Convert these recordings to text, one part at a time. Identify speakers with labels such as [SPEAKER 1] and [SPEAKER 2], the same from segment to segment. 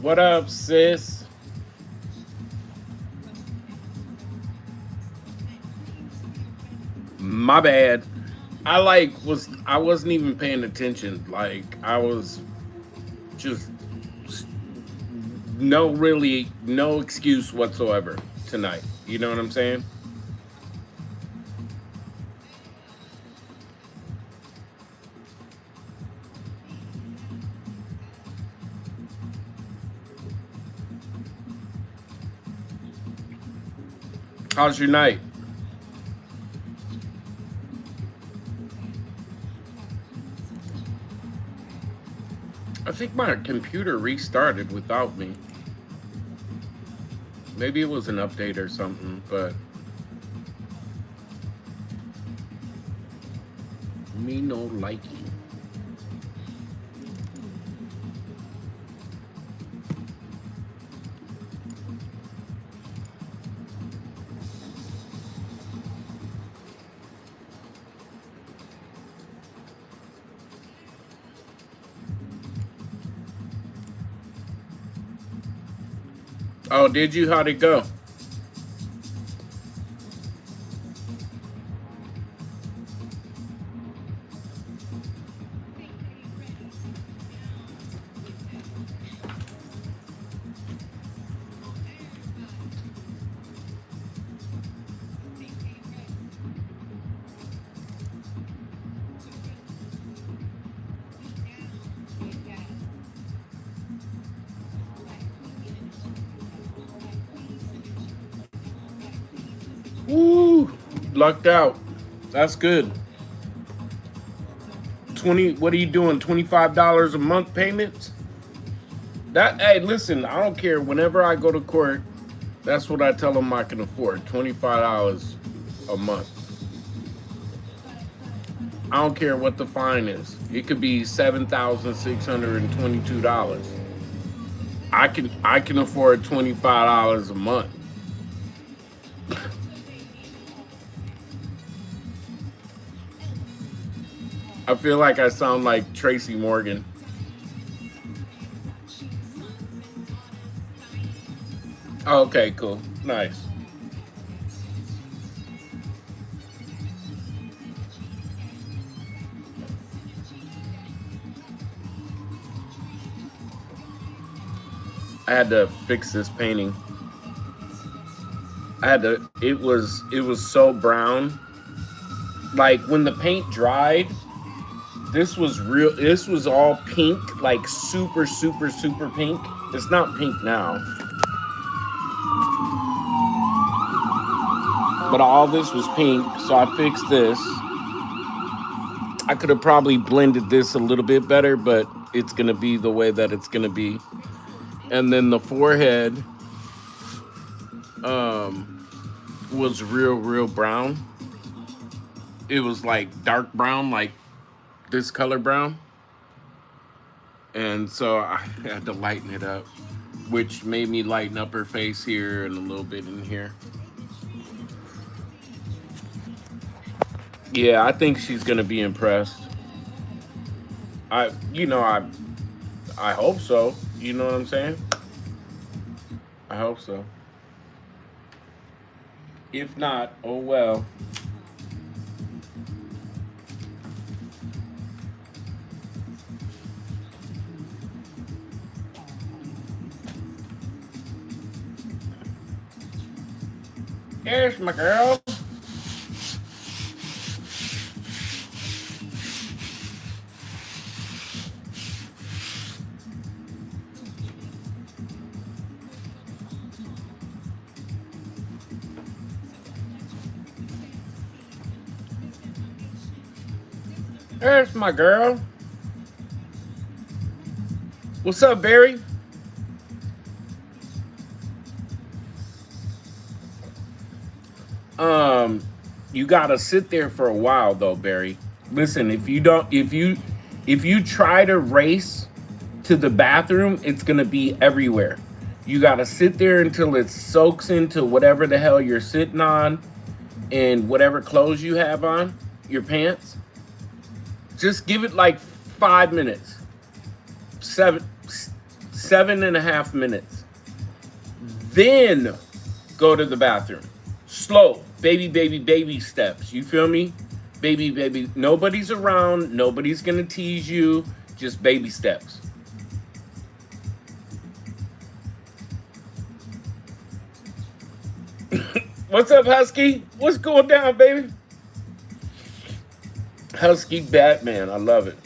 [SPEAKER 1] What up, sis? My bad. I wasn't even paying attention. Like I was just no excuse whatsoever tonight. You know what I'm saying? How's your night? I think my computer restarted without me. Maybe it was an update or something, but me no liking. Oh, did you? How'd it go? Woo! Lucked out. That's good. 20, what are you doing? $25 a month payments? That, hey, listen, I don't care. Whenever I go to court, that's what I tell them I can afford. $25 a month. I don't care what the fine is. It could be $7,622. I can afford $25 a month. I feel like I sound like Tracy Morgan. Oh, okay, cool. Nice. I had to fix this painting. It was so brown. Like when the paint dried, this was all pink, like super, super, super pink. It's not pink now, but all this was pink, so I fixed this. I could have probably blended this a little bit better, but it's gonna be the way that it's gonna be. And then the forehead um was real brown. It was like dark brown, like this color brown. And so I had to lighten it up, which made me lighten up her face here and a little bit in here. Yeah, I think she's gonna be impressed. I, you know, I hope so. You know what I'm saying? I hope so. If not, oh well. There's my girl. There's my girl. What's up, Barry? Um, you gotta sit there for a while though, Barry. Listen, if you try to race to the bathroom, it's gonna be everywhere. You gotta sit there until it soaks into whatever the hell you're sitting on and whatever clothes you have on, your pants. Just give it like 5 minutes. Seven 7.5 minutes. Then go to the bathroom. Slow, baby, baby, baby steps. You feel me? Baby, baby. Nobody's around. Nobody's gonna tease you. Just baby steps. What's up, Husky? What's going down, baby? Husky Batman. I love it.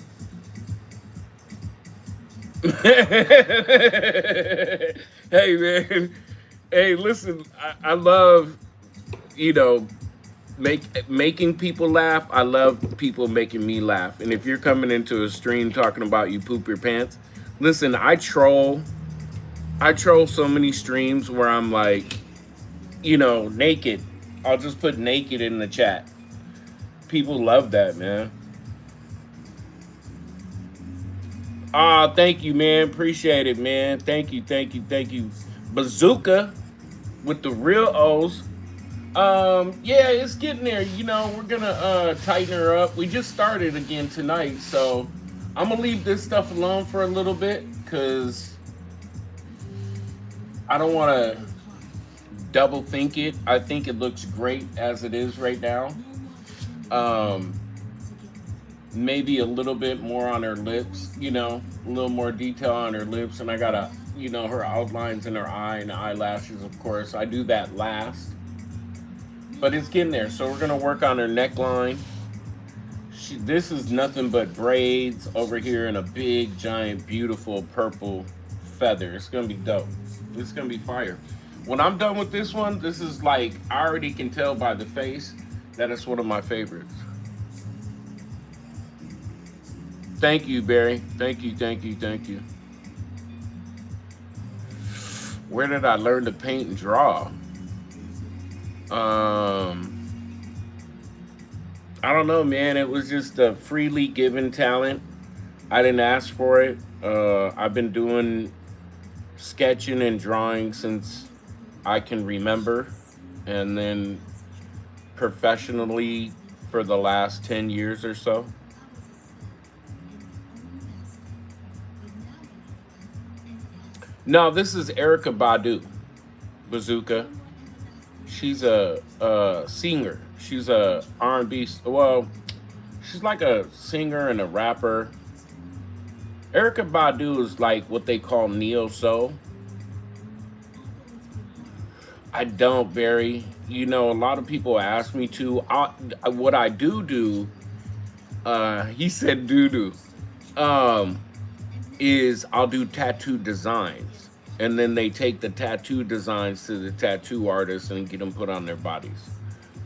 [SPEAKER 1] Hey, man. Hey, listen. I love, you know, making people laugh. I love people making me laugh. And if you're coming into a stream talking about you poop your pants, listen, I troll so many streams where I'm like, naked. I'll just put naked in the chat. People love that, man. Ah, thank you, man. Appreciate it, man. Thank you, thank you, thank you. Bazooka with the real O's. Yeah, it's getting there. We're gonna tighten her up. We just started again tonight, so I'm gonna leave this stuff alone for a little bit because I don't want to double think it. I think it looks great as it is right now. Um, Maybe a little bit more on her lips, a little more detail on her lips, and I gotta, her outlines in her eye and eyelashes, of course. I do that last, but it's getting there. So we're gonna work on her neckline. This is nothing but braids over here and a big, giant, beautiful purple feather. It's gonna be dope. It's gonna be fire. When I'm done with this one, this is like, I already can tell by the face that it's one of my favorites. Thank you, Barry. Thank you, thank you, thank you. Where did I learn to paint and draw? I don't know, man. It was just a freely given talent. I didn't ask for it. I've been doing sketching and drawing since I can remember, and then professionally for the last 10 years or so. No, this is Erica Badu, Bazooka. She's a singer. She's a R&B. Well, she's like a singer and a rapper. Erica Badu is like what they call neo soul. I don't, Barry. A lot of people ask me to. What I do. He said doo doo. Um, is I'll do tattoo designs, and then they take the tattoo designs to the tattoo artists and get them put on their bodies.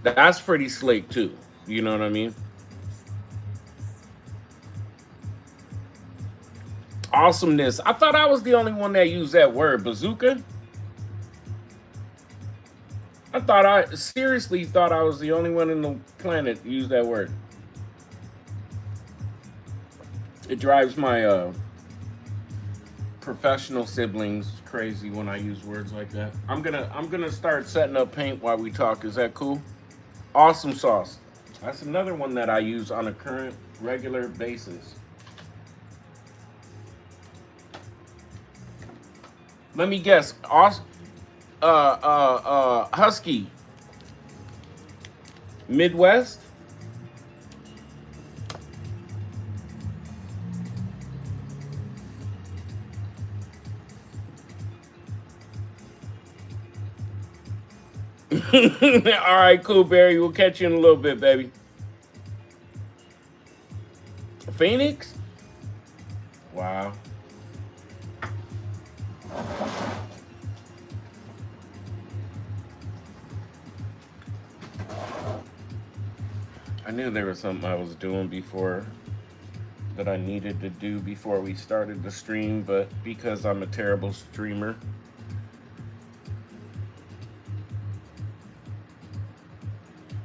[SPEAKER 1] That's pretty slick too. You know what I mean? Awesomeness. I thought I was the only one that used that word, bazooka. I seriously thought I was the only one in the planet to use that word. It drives my professional siblings crazy when I use words like that. I'm gonna start setting up paint while we talk. Is that cool? Awesome sauce. That's another one that I use on a current regular basis. Let me guess. Husky. Midwest? All right, cool, Barry. We'll catch you in a little bit, baby. Phoenix? Wow. I knew there was something I was doing before that I needed to do before we started the stream, but because I'm a terrible streamer.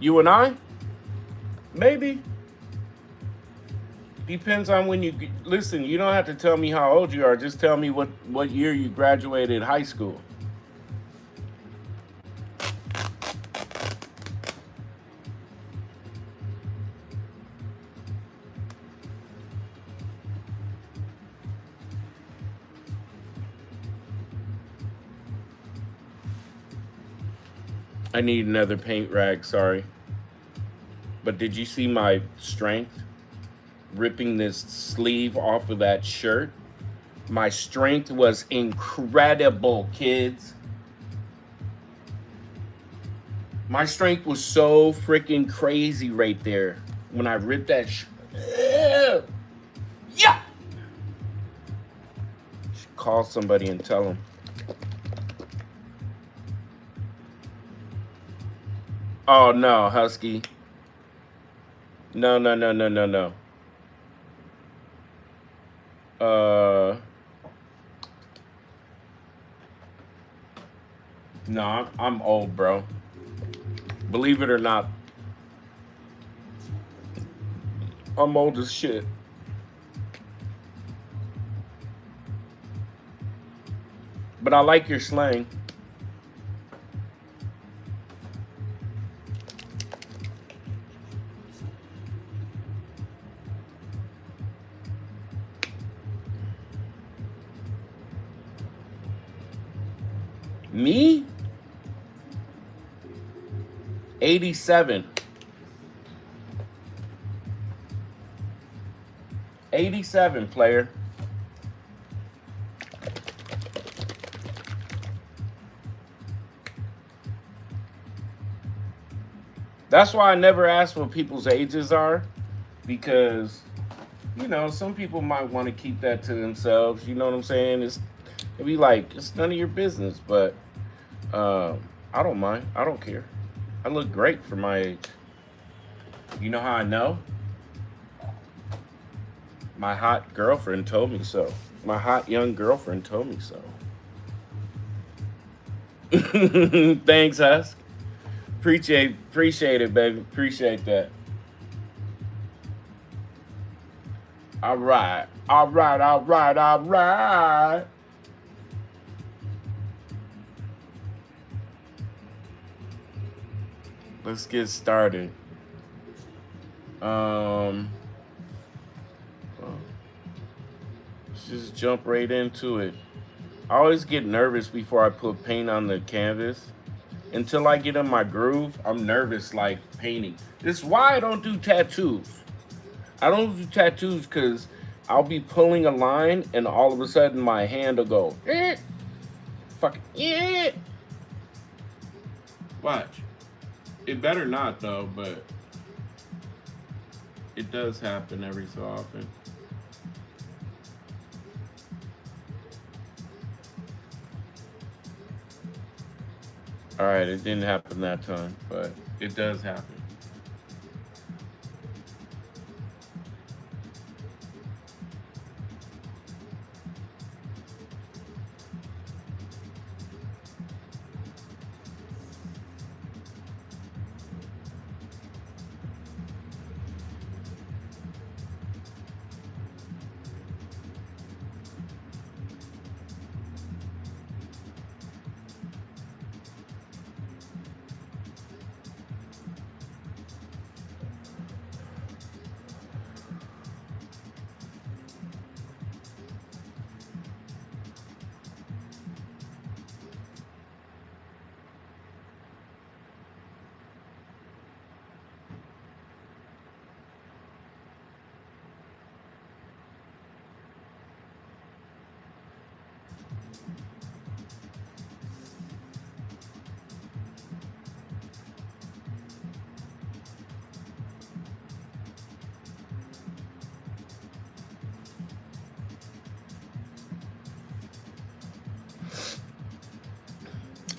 [SPEAKER 1] You and I? Maybe. Depends on when you listen. You don't have to tell me how old you are. Just tell me what year you graduated high school. I need another paint rag, sorry. But did you see my strength ripping this sleeve off of that shirt? My strength was incredible, kids. My strength was so freaking crazy right there when I ripped that yeah! Should call somebody and tell them. Oh no, Husky. No, no, no, no, no, no. No, I'm old, bro. Believe it or not, I'm old as shit. But I like your slang. Me? 87. 87, player. That's why I never ask what people's ages are, because, you know, some people might want to keep that to themselves. You know what I'm saying? It'd be like, it's none of your business, but I don't mind. I don't care. I look great for my age. You know how I know? My hot girlfriend told me so. My hot young girlfriend told me so. Thanks, Husk. Appreciate it, baby. Appreciate that. All right. All right, all right, all right. Let's get started. Let's just jump right into it. I always get nervous before I put paint on the canvas. Until I get in my groove, I'm nervous like painting. This is why I don't do tattoos. I don't do tattoos because I'll be pulling a line and all of a sudden my hand will go, fuck, yeah. Watch. It better not though, but it does happen every so often. All right, it didn't happen that time, but it does happen.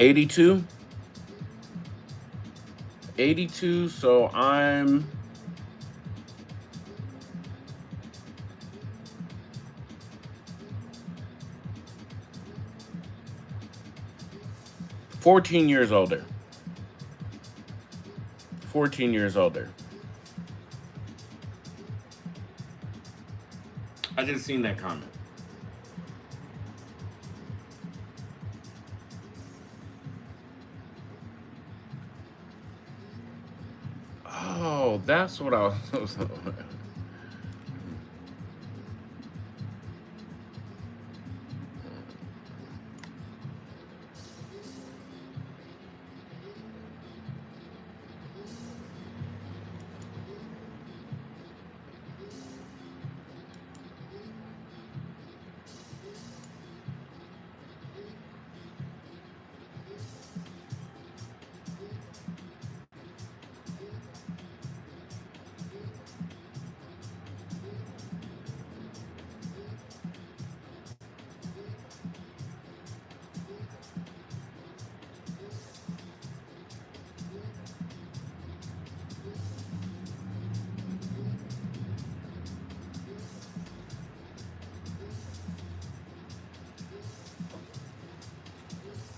[SPEAKER 1] 82? 82, so I'm 14 years older. 14 years older. I just seen that comment. Oh, that's what I was.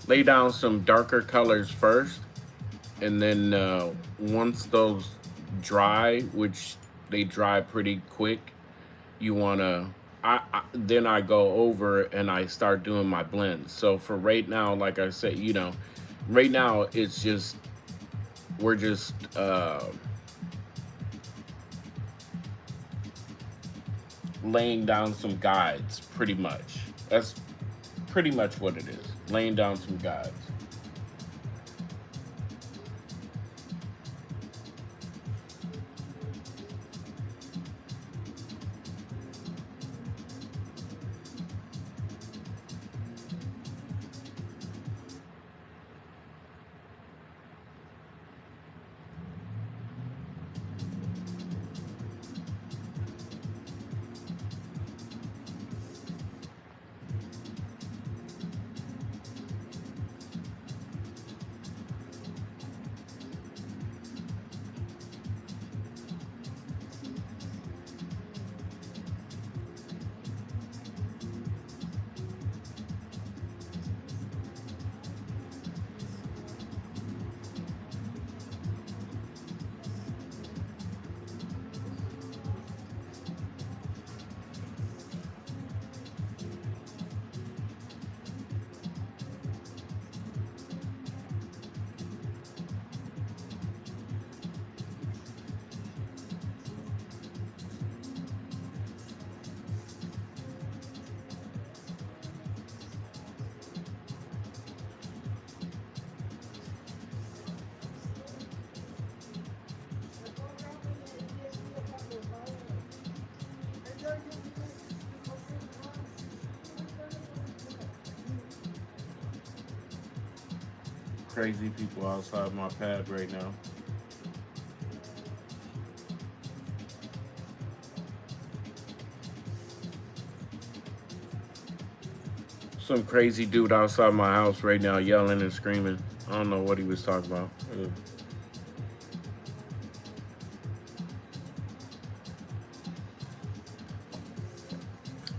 [SPEAKER 1] lay down some darker colors first, and then once those dry, which they dry pretty quick, you wanna. Then I go over and I start doing my blends. So for right now, like I said, right now it's just we're just laying down some guides, pretty much. That's pretty much what it is. Laying down some guides. Crazy people outside my pad right now. Some crazy dude outside my house right now yelling and screaming. I don't know what he was talking about.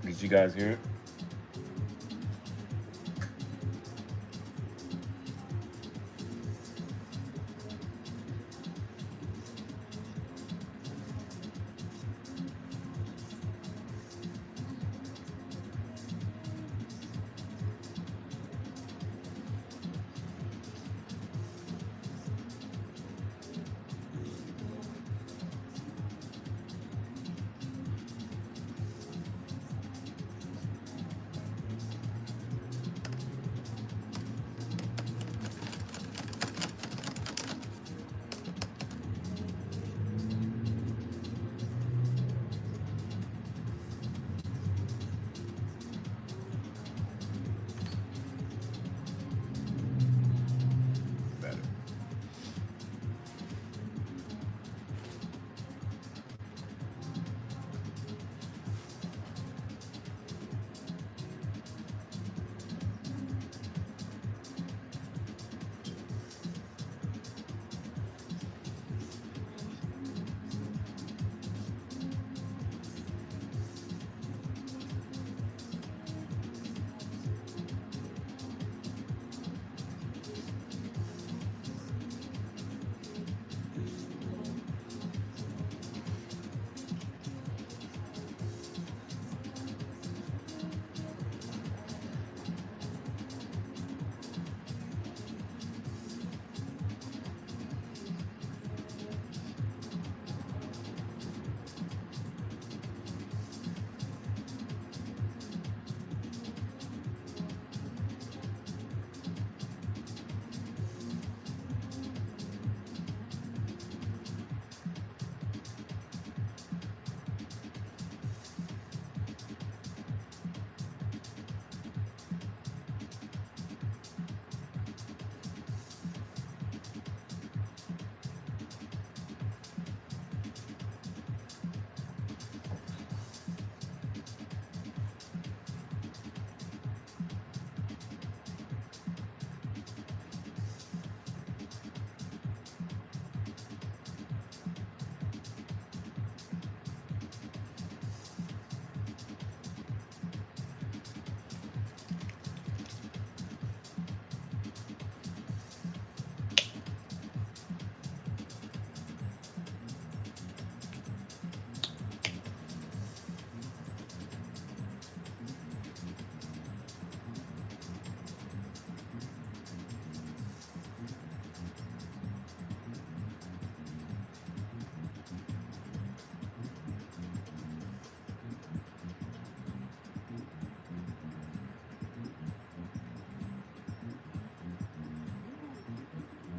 [SPEAKER 1] Did you guys hear it?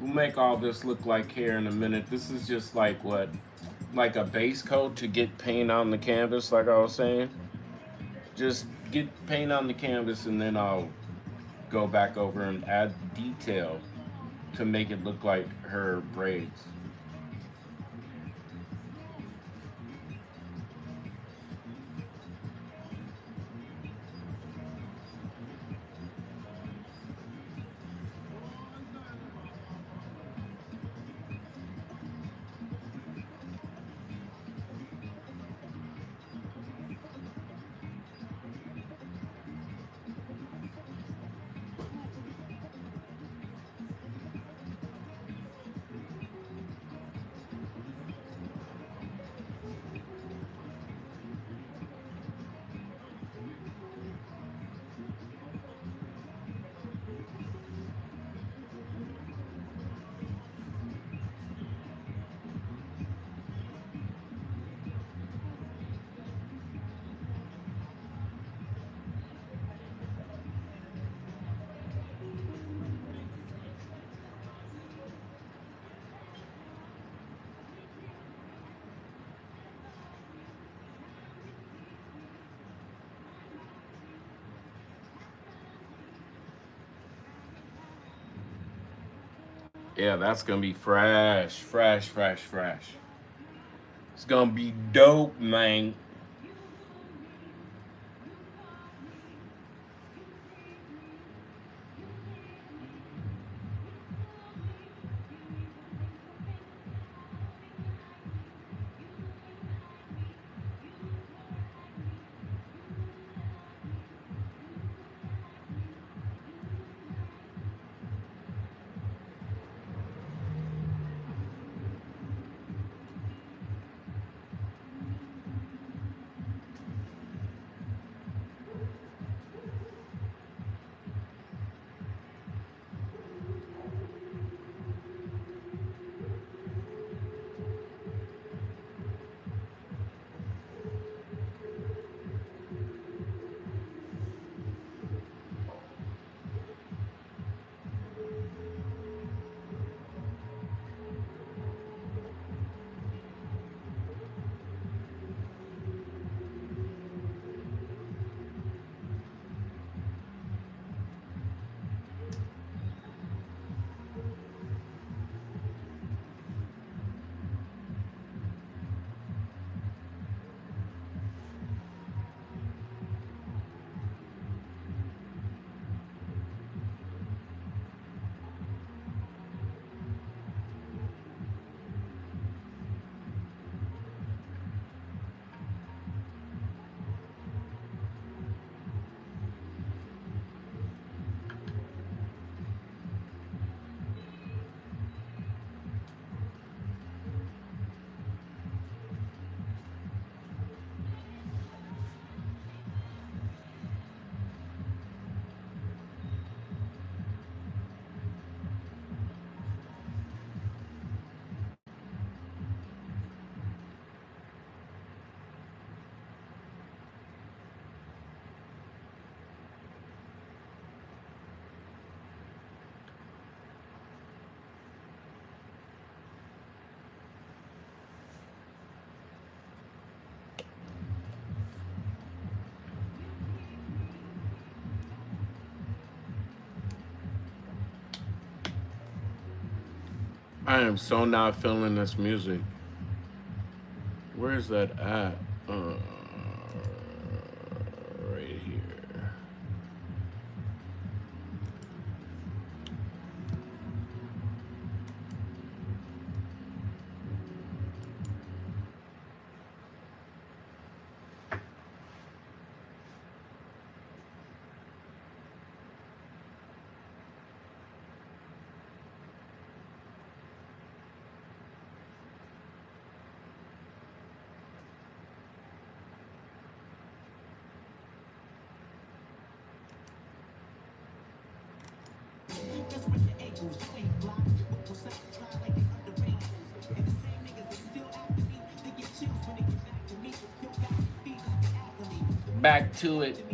[SPEAKER 1] We'll make all this look like hair in a minute. This is just like what? Like a base coat to get paint on the canvas, like I was saying. Just get paint on the canvas and then I'll go back over and add detail to make it look like her braids. Yeah, that's gonna be fresh, fresh, fresh, fresh. It's gonna be dope, man. I am so not feeling this music. Where's that at? Right here. Back to it.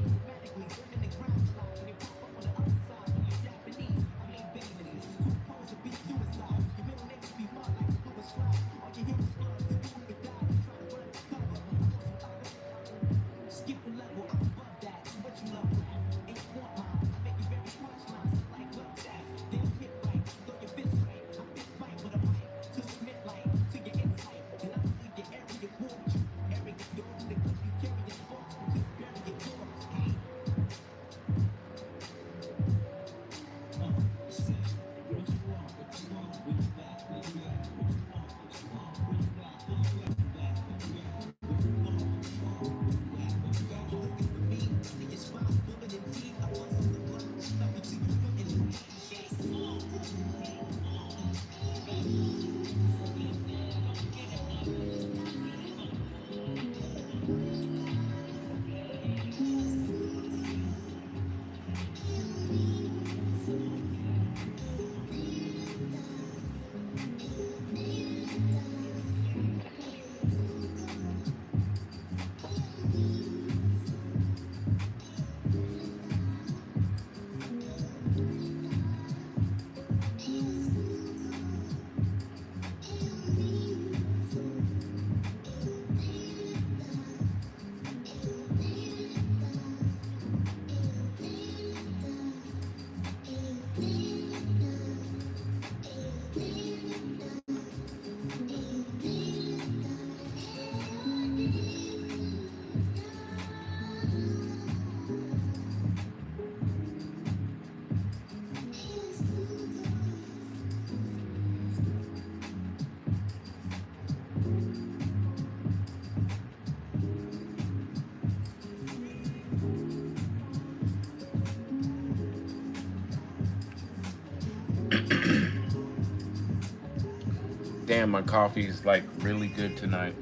[SPEAKER 1] damn, my coffee is like really good tonight.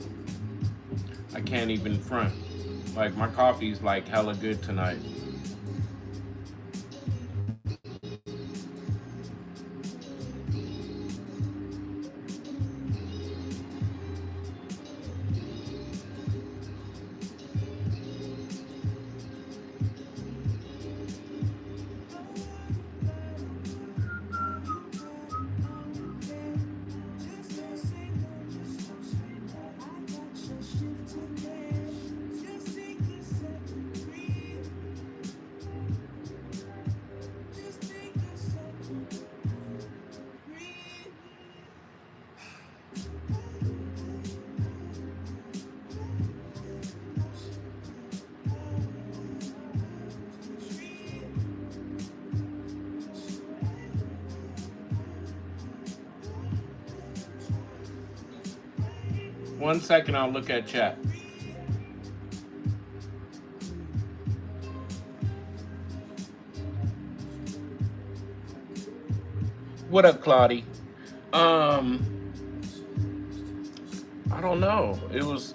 [SPEAKER 1] I can't even front. Like my coffee's like hella good tonight. 1 second, I'll look at chat. What up, Claudie? I don't know.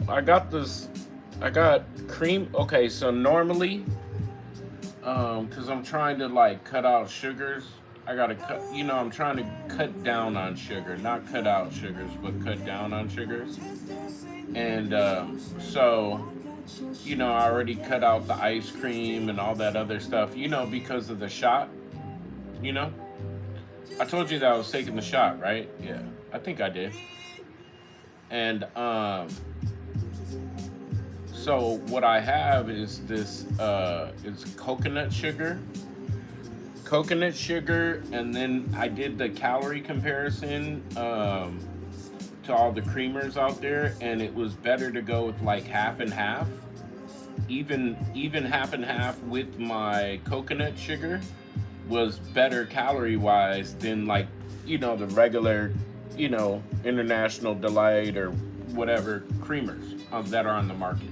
[SPEAKER 1] I got cream. Okay, so normally, because I'm trying to like cut out sugars, I gotta cut, I'm trying to cut down on sugar, not cut out sugars, but cut down on sugars. And so, I already cut out the ice cream and all that other stuff, because of the shot, you know. I told you that I was taking the shot, right? Yeah, I think I did. And so what I have is this it's coconut sugar, and then I did the calorie comparison to all the creamers out there, and it was better to go with like half and half, even half and half with my coconut sugar was better calorie wise than like the regular International Delight or whatever creamers that are on the market.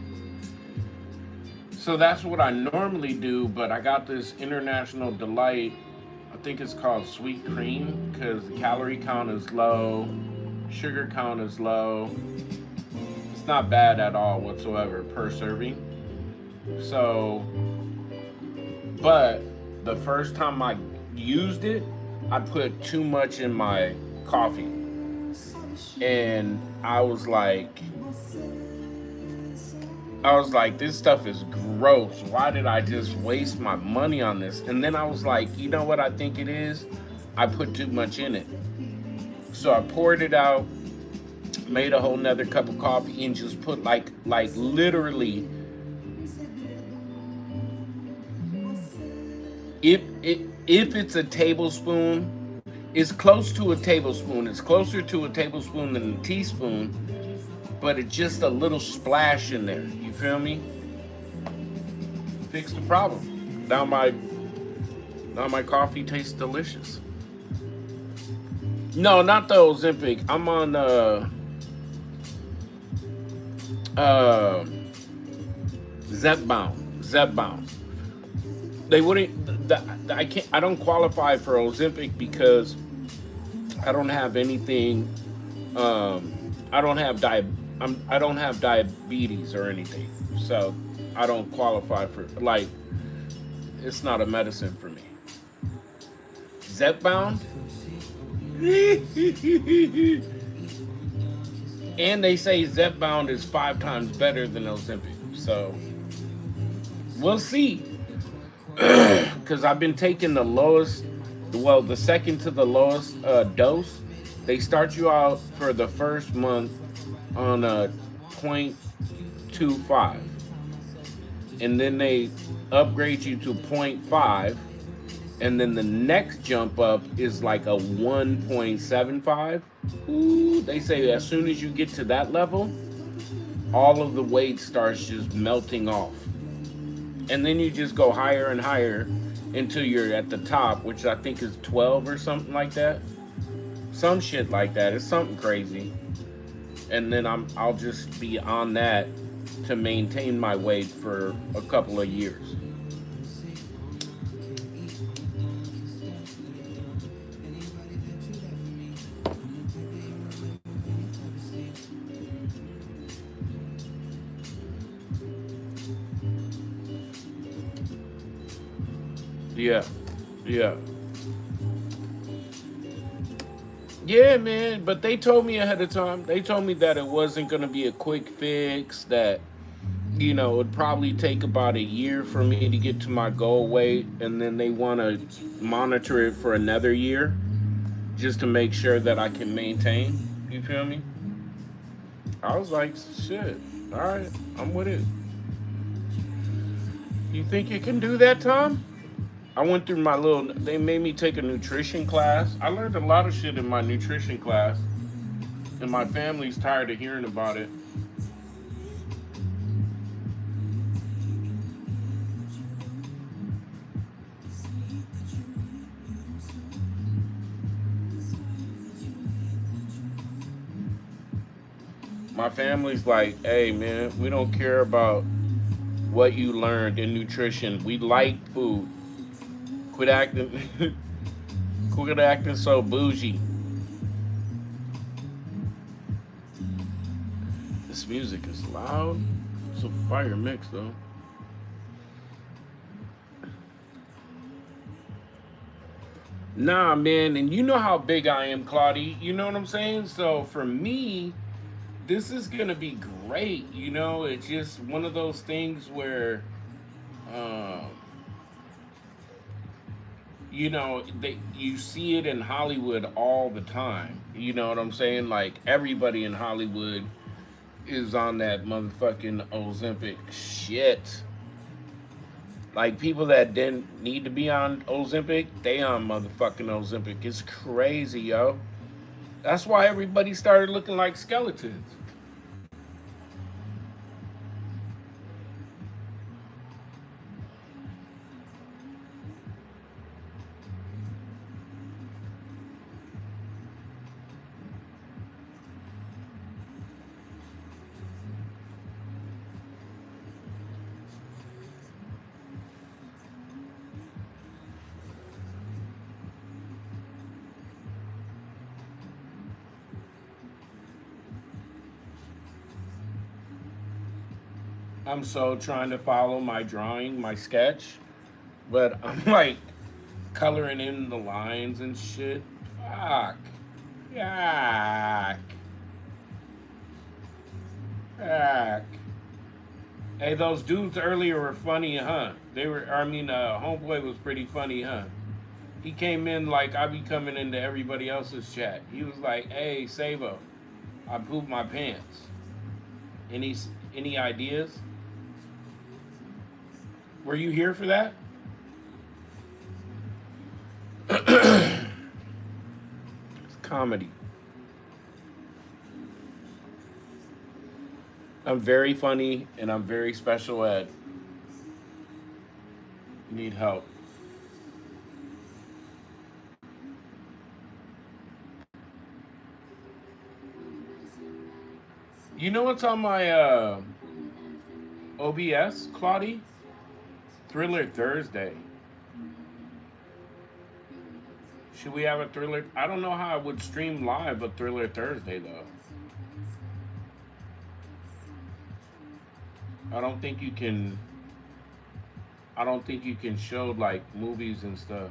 [SPEAKER 1] So that's what I normally do, but I got this International Delight, I think it's called Sweet Cream, because the calorie count is low, sugar count is low. It's not bad at all whatsoever per serving. So, but the first time I used it, I put too much in my coffee. And I was like, this stuff is gross. Why did I just waste my money on this? And then I was like, you know what I think it is? I put too much in it. So I poured it out, made a whole nother cup of coffee, and just put like literally, if it's a tablespoon, it's close to a tablespoon. It's closer to a tablespoon than a teaspoon, but it's just a little splash in there. You feel me? Fix the problem. Now my coffee tastes delicious. No, not the Ozempic. I'm on Zepbound. They wouldn't. I don't qualify for Ozempic because I don't have anything. I don't have diabetes or anything, so I don't qualify for, like, it's not a medicine for me. Zepbound. And they say Zepbound is 5 times better than Ozempic, so we'll see. Because I've been taking the second to the lowest dose. They start you out for the first month on a 0.25, and then they upgrade you to 0.5, and then the next jump up is like a 1.75. Ooh, they say as soon as you get to that level, all of the weight starts just melting off. And then you just go higher and higher until you're at the top, which I think is 12 or something like that. Some shit like that. It's something crazy. And then I'll just be on that to maintain my weight for a couple of years. Yeah. Yeah. Yeah, man. But they told me ahead of time. They told me that it wasn't going to be a quick fix, that, it would probably take about a year for me to get to my goal weight. And then they want to monitor it for another year just to make sure that I can maintain. You feel me? I was like, shit. All right. I'm with it. You think you can do that, Tom? I went through my little. They made me take a nutrition class. I learned a lot of shit in my nutrition class, and my family's tired of hearing about it. My family's like, "Hey, man, we don't care about what you learned in nutrition. We like food. Quit acting, quit acting so bougie." This music is loud. It's a fire mix, though. Nah, man, and you know how big I am, Claudie. You know what I'm saying? So for me, this is gonna be great. It's just one of those things where, um, you see it in Hollywood all the time. You know what I'm saying? Like everybody in Hollywood is on that motherfucking Ozempic shit. Like people that didn't need to be on Ozempic, they on motherfucking Ozempic. It's crazy, yo. That's why everybody started looking like skeletons. I'm so trying to follow my drawing, my sketch, but I'm like coloring in the lines and shit. Fuck. Yuck. Fuck. Hey, those dudes earlier were funny, huh? Homeboy was pretty funny, huh? He came in like I be coming into everybody else's chat. He was like, "Hey, Savo, I pooped my pants. Any any ideas? Were you here for that?" It's comedy. I'm very funny and I'm very special ed. Need help. You know what's on my OBS, Claudie? Thriller Thursday. Should we have a Thriller? I don't know how I would stream live a Thriller Thursday though. I don't think you can. I don't think you can show like movies and stuff.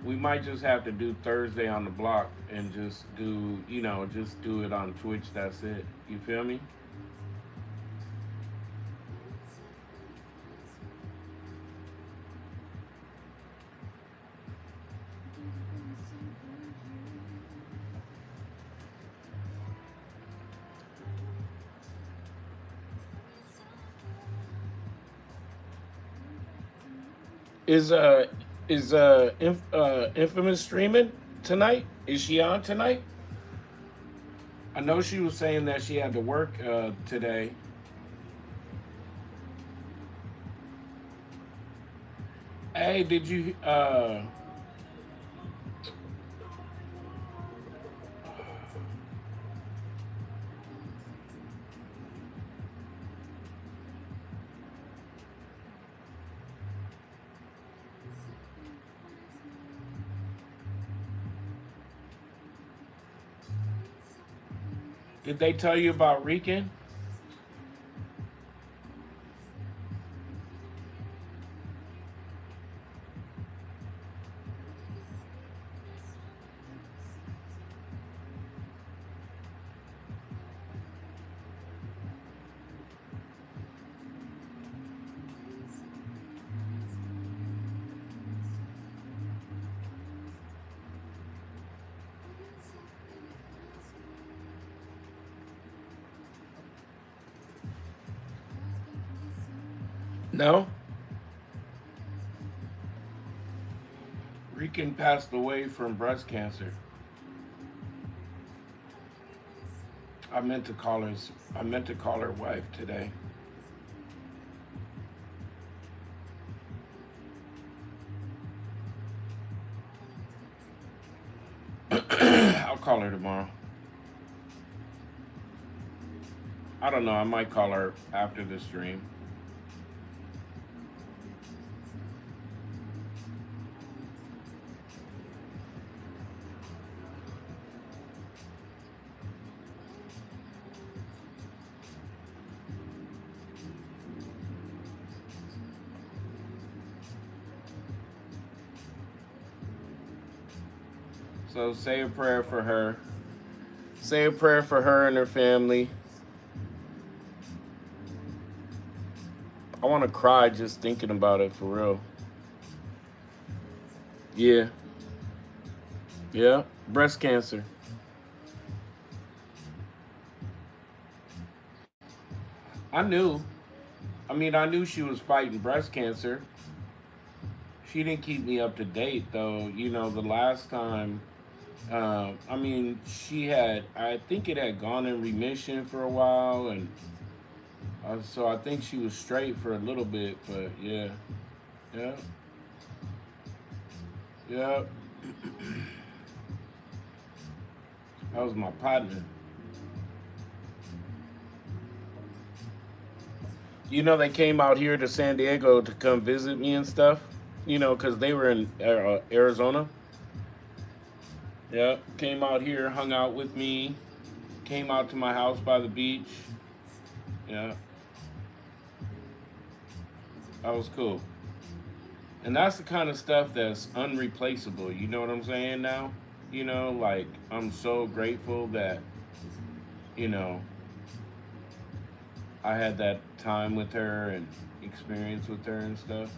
[SPEAKER 1] We might just have to do Thursday on the block and just do it on Twitch. That's it. You feel me? Is Infamous streaming tonight? Is she on tonight? I know she was saying that she had to work today. Hey, did they tell you about Rican? No? Rican passed away from breast cancer. I meant to call her wife today. I'll call her tomorrow. I don't know. I might call her after the stream. So say a prayer for her. Say a prayer for her and her family. I want to cry just thinking about it for real. Yeah. Yeah. Breast cancer. I knew. I mean, I knew she was fighting breast cancer. She didn't keep me up to date, though. You know, the last time, I mean, I think it had gone in remission for a while, and so I think she was straight for a little bit, but yeah. Yeah. Yeah. That was my partner. You know, they came out here to San Diego to come visit me and stuff. You know, because they were in Arizona. Yeah, came out here, hung out with me, came out to my house by the beach. Yeah, that was cool. And that's the kind of stuff that's unreplaceable. You know what I'm saying now? You know, like, I'm so grateful that, you know, I had that time with her and experience with her and stuff.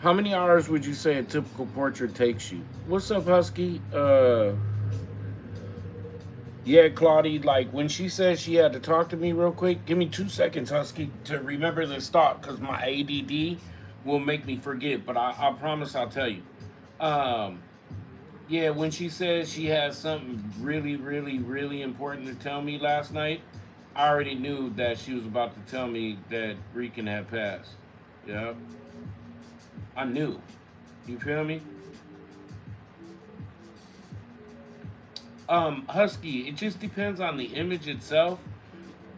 [SPEAKER 1] How many hours would you say a typical portrait takes you? What's up, Husky? Yeah, Claudie, like when she said she had to talk to me real quick, give me 2 seconds, Husky, to remember this thought because my ADD will make me forget, but I promise I'll tell you. Um, yeah, when she said she had something really, really, really important to tell me last night, I already knew that she was about to tell me that Rican had passed. Yeah, I knew. You feel me? Husky, it just depends on the image itself,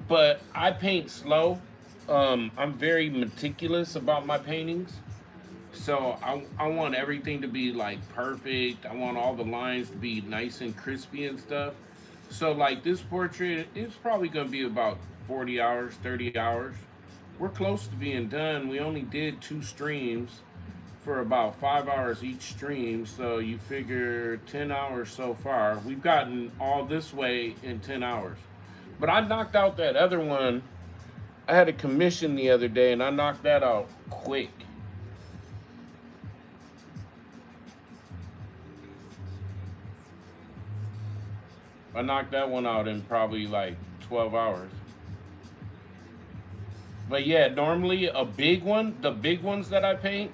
[SPEAKER 1] but I paint slow. I'm very meticulous about my paintings. So I want everything to be like perfect. I want all the lines to be nice and crispy and stuff. So like this portrait, it's probably gonna be about 40 hours, 30 hours. We're close to being done. We only did 2 streams for about 5 hours each stream. So you figure 10 hours so far. We've gotten all this way in 10 hours. But I knocked out that other one. I had a commission the other day and I knocked that out quick. I knocked that one out in probably like 12 hours. But yeah, normally a big one, the big ones that I paint,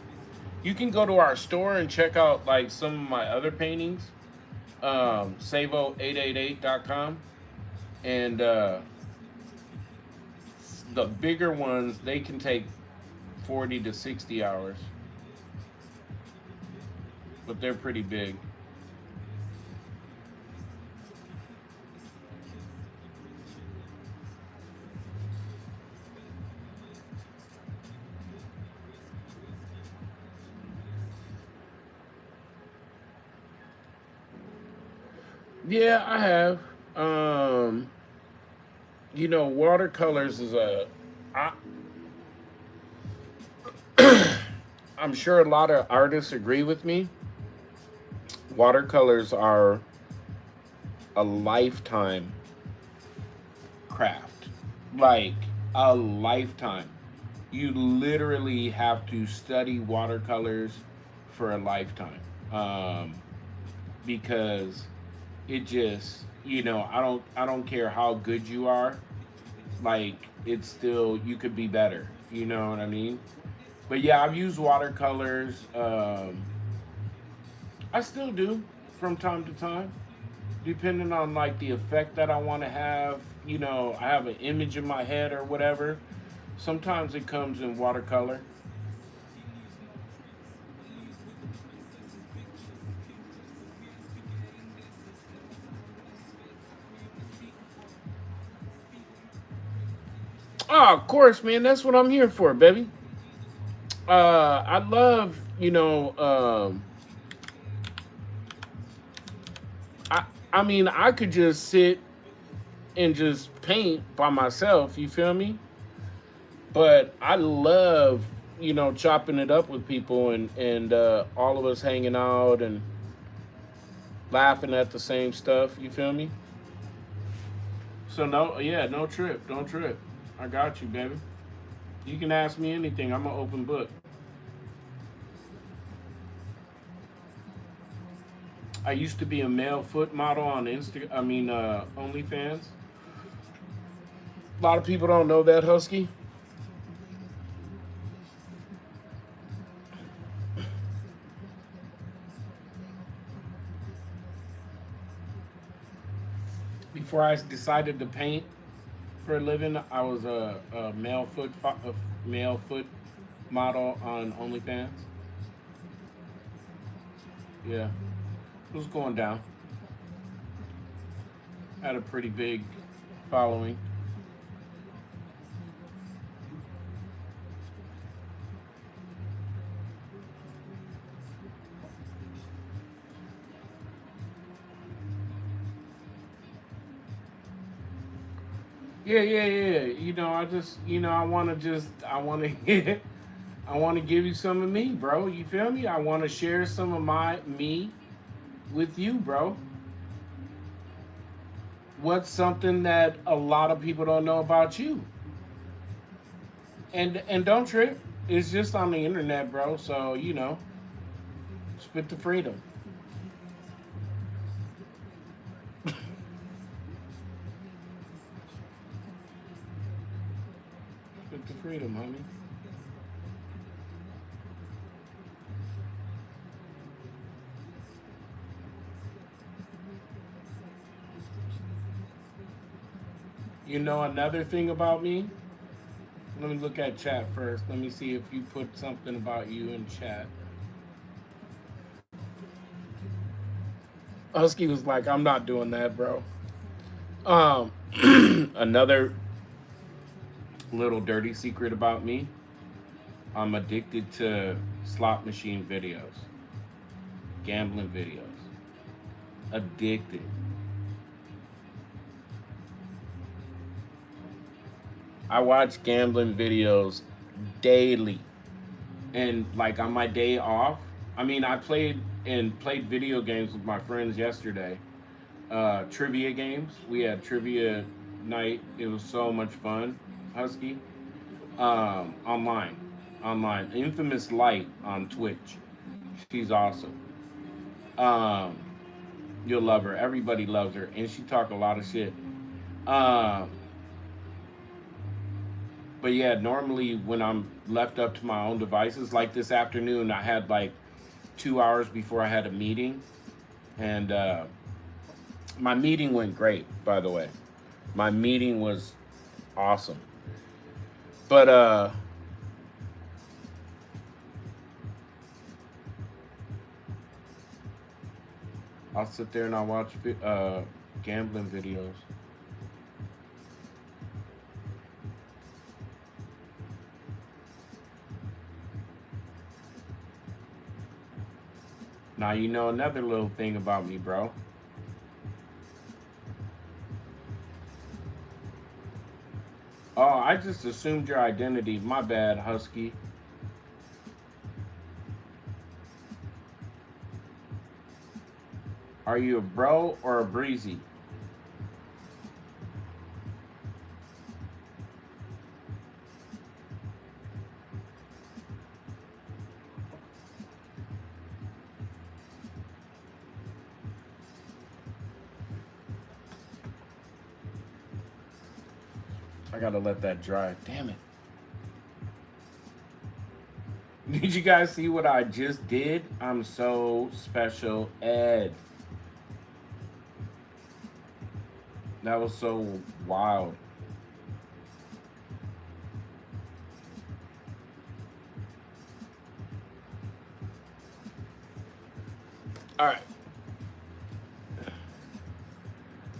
[SPEAKER 1] you can go to our store and check out like some of my other paintings, Savo888.com. And the bigger ones, they can take 40 to 60 hours, but they're pretty big. Yeah, I have. Um, you know, watercolors is a. I, I'm sure a lot of artists agree with me. Watercolors are a lifetime craft, like a lifetime. You literally have to study watercolors for a lifetime, because it just, I don't care how good you are, like, it's still, you could be better, you know what I mean? But yeah, I've used watercolors. I still do from time to time, depending on like the effect that I want to have. I have an image in my head or whatever. Sometimes it comes in watercolor. Oh, of course, man. That's what I'm here for, baby. I love, I I mean, I could just sit and just paint by myself. You feel me? But I love, chopping it up with people, and all of us hanging out and laughing at the same stuff. You feel me? So no, yeah, no trip, don't trip. I got you, baby. You can ask me anything. I'm an open book. I used to be a male foot model on OnlyFans. A lot of people don't know that, Husky. Before I decided to paint for a living, I was a male foot model on OnlyFans. Yeah, it was going down. Had a pretty big following. Yeah, yeah, yeah. I want to, I want to give you some of me, bro. You feel me? I want to share some of my me with you, bro. What's something that a lot of people don't know about you? And don't trip. It's just on the internet, bro. So spit the freedom. Spit the freedom, homie. Another thing about me. Let me look at chat first. Let me see if you put something about you in chat. Husky was like, "I'm not doing that, bro." Um, Another little dirty secret about me: I'm addicted to slot machine videos, gambling videos. Addicted. I watch gambling videos daily, and like on my day off, I played video games with my friends yesterday. Trivia games. We had trivia night. It was so much fun. Husky. Online, online. Infamous Light on Twitch. She's awesome. Um, you'll love her. Everybody loves her, and she talk a lot of shit. Um, but yeah, normally when I'm left up to my own devices, like this afternoon, I had like 2 hours before I had a meeting, and my meeting went great. By the way, my meeting was awesome. But I'll sit there and I'll watch gambling videos. Now you know another little thing about me, bro. Oh, I just assumed your identity. My bad, Husky. Are you a bro or a breezy? I gotta let that dry. Damn it. Did you guys see what I just did? I'm so special ed. That was so wild. All right.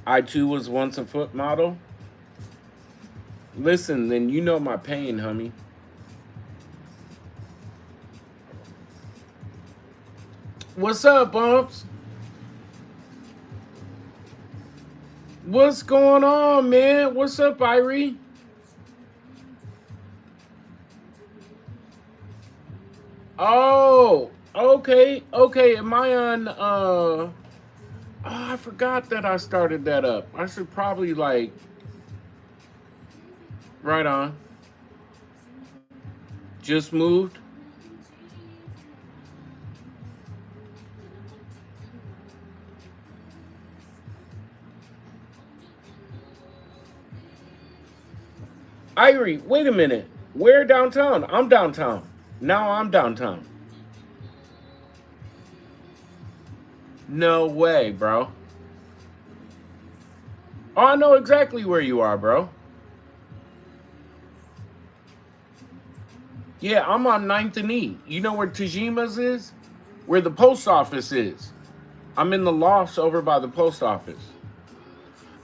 [SPEAKER 1] I too was once a foot model. Listen, then you know my pain, homie. What's up, Bumps? What's going on, man? What's up, Irie? Oh, okay, okay. Am I on oh, I forgot that I started that up. I should probably like right on. Just moved. Irie, wait a minute. Where downtown? I'm downtown. Now I'm downtown. No way, bro. Oh, I know exactly where you are, bro. Yeah, I'm on Ninth and E. You know where Tajima's is? Where the post office is. I'm in the lofts over by the post office.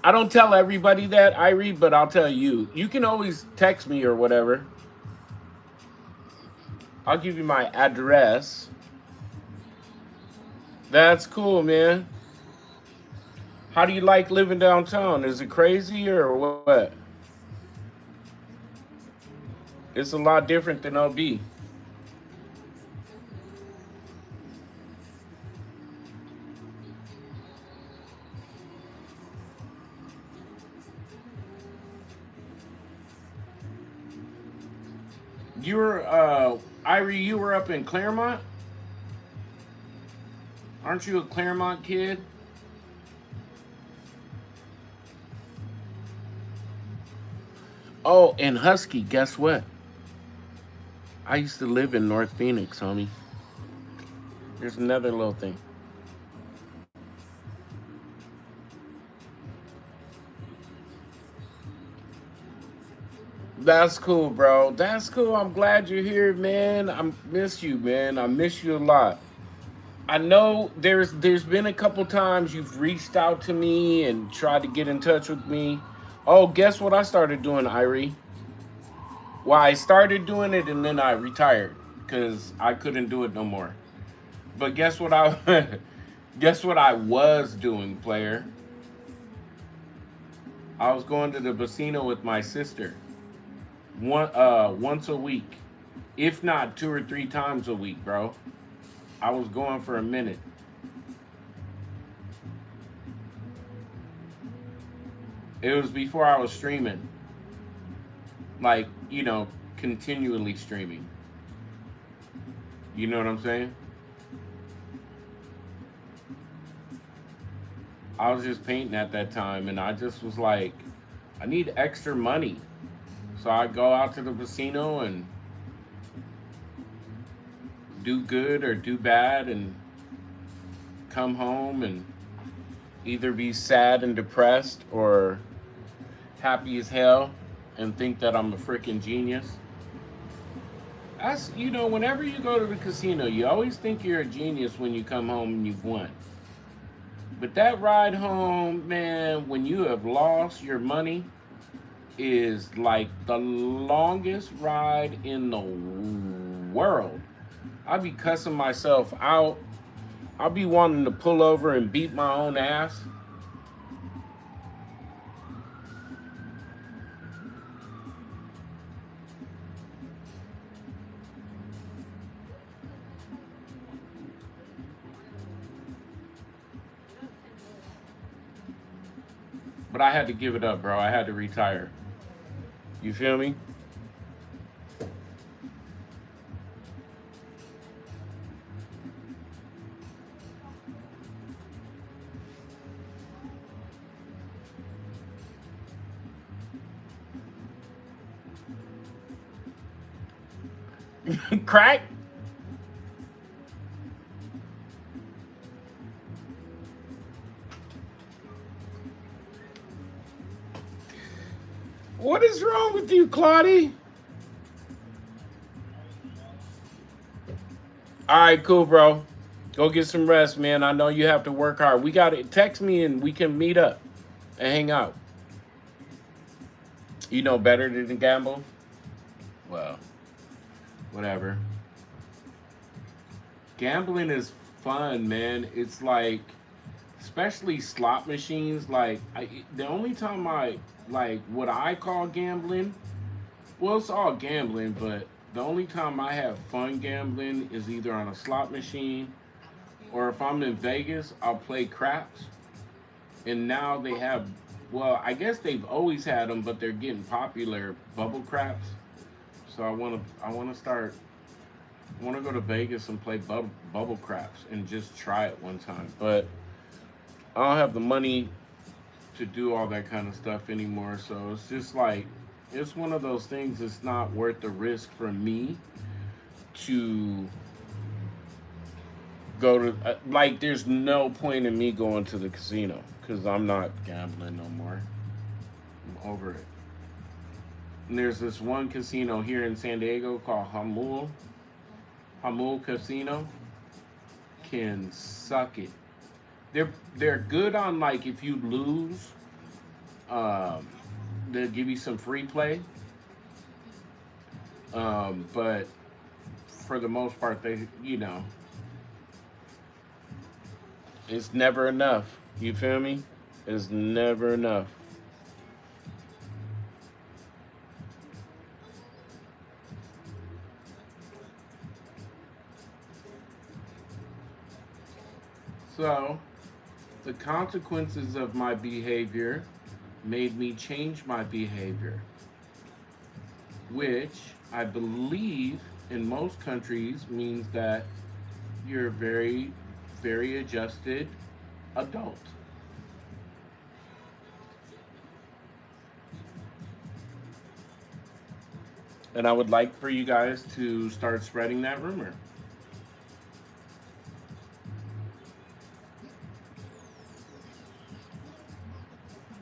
[SPEAKER 1] I don't tell everybody that, Irie, but I'll tell you. You can always text me or whatever. I'll give you my address. That's cool, man. How do you like living downtown? Is it crazy or what? It's a lot different than OB. You were, Irie, you were up in Claremont? Aren't you a Claremont kid? Oh, and Husky, guess what? I used to live in North Phoenix, homie. There's another little thing. That's cool, bro. That's cool. I'm glad you're here, man. I miss you, man. I miss you a lot. I know there's been a couple times you've reached out to me and tried to get in touch with me. Oh, guess what I started doing, Irie? Well, I started doing it and then I retired because I couldn't do it no more. But guess what I guess what I was doing, player? I was going to the casino with my sister once a week, if not 2 or 3 times a week, bro. I was going for a minute. It was before I was streaming, like continually streaming. You know what I'm saying? I was just painting at that time, and I just was like, I need extra money, so I go out to the casino and do good or do bad, and come home and either be sad and depressed or happy as hell and think that I'm a freaking genius. That's, whenever you go to the casino, you always think you're a genius when you come home and you've won. But that ride home, man, when you have lost your money, is like the longest ride in the world. I'll be cussing myself out. I'll be wanting to pull over and beat my own ass. But I had to give it up, bro. I had to retire. You feel me? Crack? What is wrong with you, Claudie? All right, cool, bro. Go get some rest, man. I know you have to work hard. We got it. Text me and we can meet up and hang out. You know better than to gamble? Well, whatever. Gambling is fun, man. It's like, especially slot machines. Like, the only time I, like, what I call gambling, well, it's all gambling, but the only time I have fun gambling is either on a slot machine or if I'm in Vegas, I'll play craps. And now they have, well, I guess they've always had them, but they're getting popular, bubble craps. So I want to go to Vegas and play bubble craps and just try it one time. But I don't have the money to do all that kind of stuff anymore. So it's just like, it's one of those things. It's not worth the risk for me to go to, like, there's no point in me going to the casino because I'm not gambling no more. I'm over it. And there's this one casino here in San Diego called Hamul Casino. Can suck it. They're good on, like, if you lose, they'll give you some free play. But for the most part, it's never enough. You feel me? It's never enough. So, the consequences of my behavior made me change my behavior, which I believe in most countries means that you're a very, very adjusted adult. And I would like for you guys to start spreading that rumor.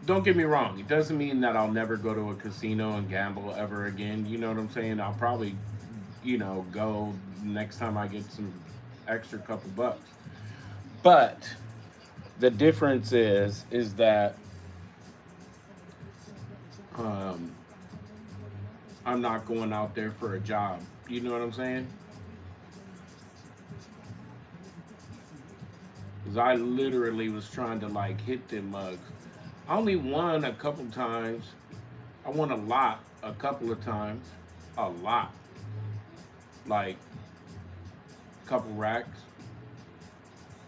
[SPEAKER 1] Don't get me wrong. It doesn't mean that I'll never go to a casino and gamble ever again. You know what I'm saying? I'll probably, go next time I get some extra couple bucks. But the difference is that um, I'm not going out there for a job. You know what I'm saying? Because I literally was trying to, like, hit them mugs. I only won a couple times. I won a lot a couple of times. A lot. Like, a couple racks.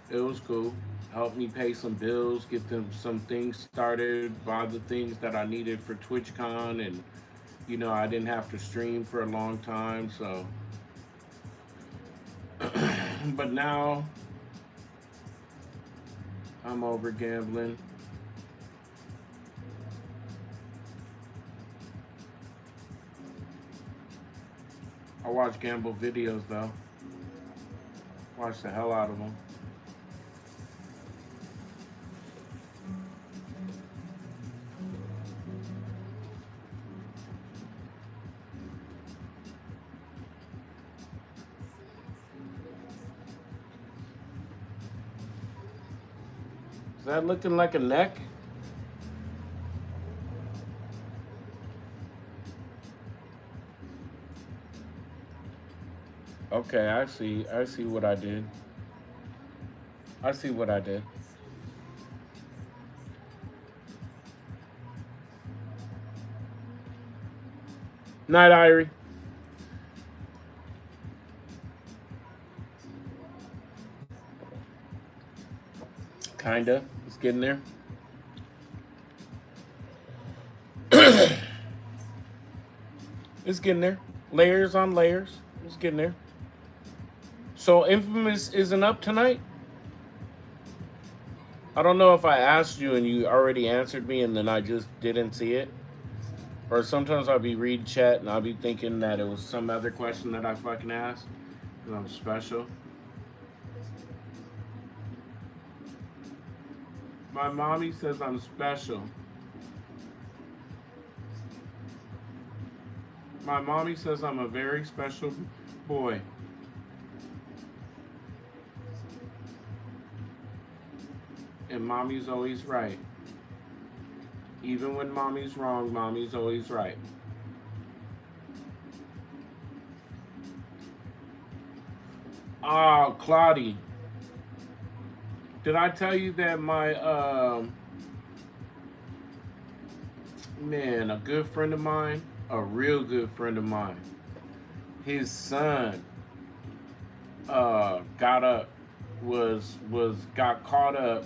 [SPEAKER 1] It was cool. Helped me pay some bills, get them some things started, buy the things that I needed for TwitchCon, and I didn't have to stream for a long time. So, but now I'm over gambling. I watch gamble videos though. Watch the hell out of them. Is that looking like a neck? Okay, I see. I see what I did. I see what I did. Night, Irie. Kinda. It's getting there. It's getting there. Layers on layers. It's getting there. So Infamous isn't up tonight? I don't know if I asked you and you already answered me and then I just didn't see it. Or sometimes I'll be reading chat and I'll be thinking that it was some other question that I fucking asked. Because I'm special. My mommy says I'm special. My mommy says I'm a very special boy. And mommy's always right. Even when mommy's wrong, mommy's always right. Oh, Claudie. Did I tell you that my man, a good friend of mine, a real good friend of mine, his son got up, was got caught up.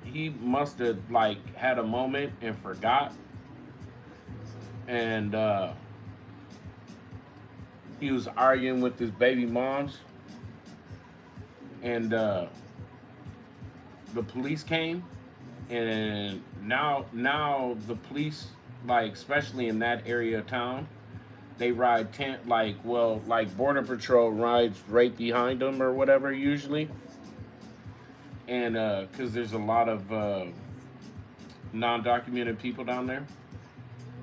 [SPEAKER 1] He must have like had a moment and forgot, and he was arguing with his baby moms, and the police came, and now the police, like especially in that area of town, they ride tent like border patrol rides right behind them or whatever usually, and because there's a lot of non-documented people down there,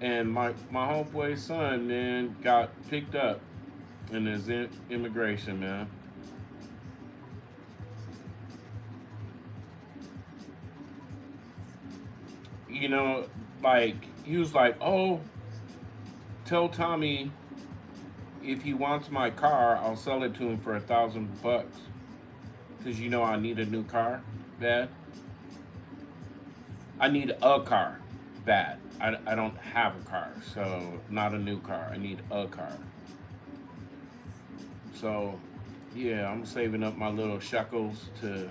[SPEAKER 1] and my homeboy's son, man, got picked up in his immigration, man. You know, like he was like, "Oh, tell Tommy if he wants my car, I'll sell it to him for $1,000, because you know I need a new car bad. I need a car bad. I don't have a car, so not a new car. I need a car. So yeah, I'm saving up my little shekels to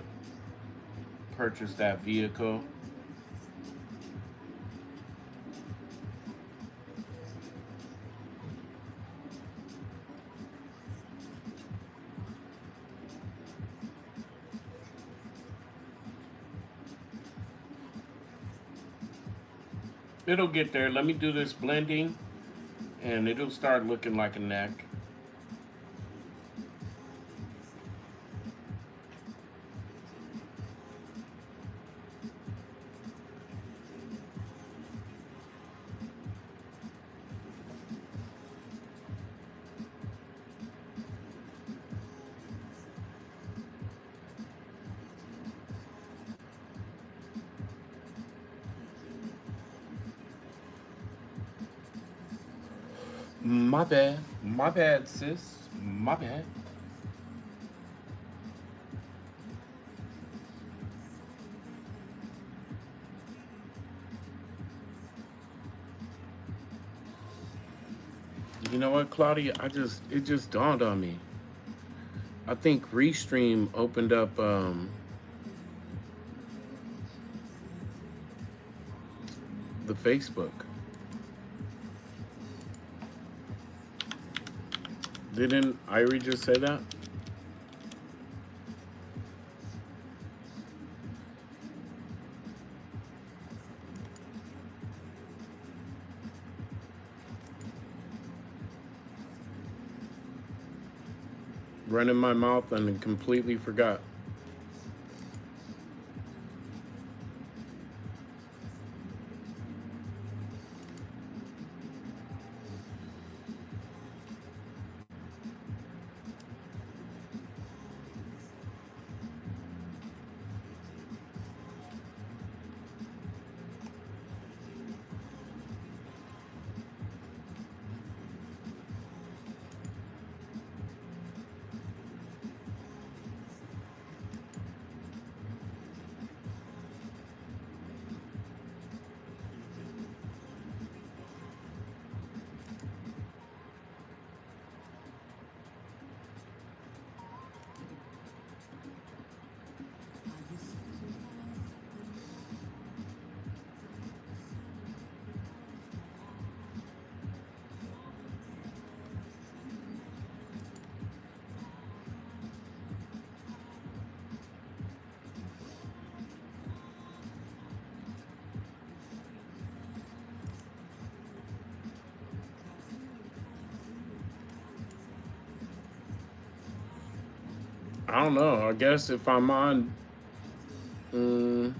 [SPEAKER 1] purchase that vehicle. It'll get there. Let me do this blending, and it'll start looking like a neck. My bad. My bad, sis. My bad. You know what, Claudia? It just dawned on me. I think Restream opened up the Facebook. Didn't Irie just say that? Running my mouth and completely forgot. I don't know. I guess if I'm on, mm,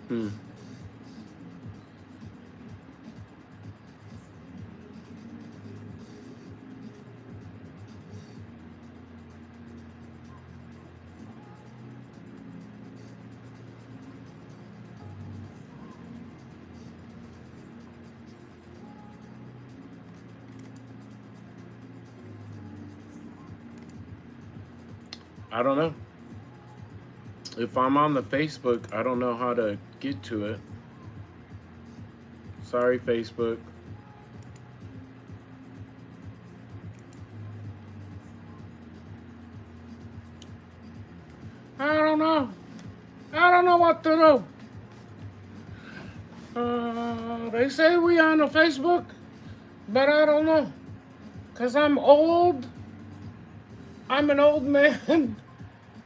[SPEAKER 1] hmm, I don't know. If I'm on the Facebook, I don't know how to get to it. Sorry, Facebook. I don't know. I don't know what to do. They say we on the Facebook, but I don't know. Cause I'm old. I'm an old man.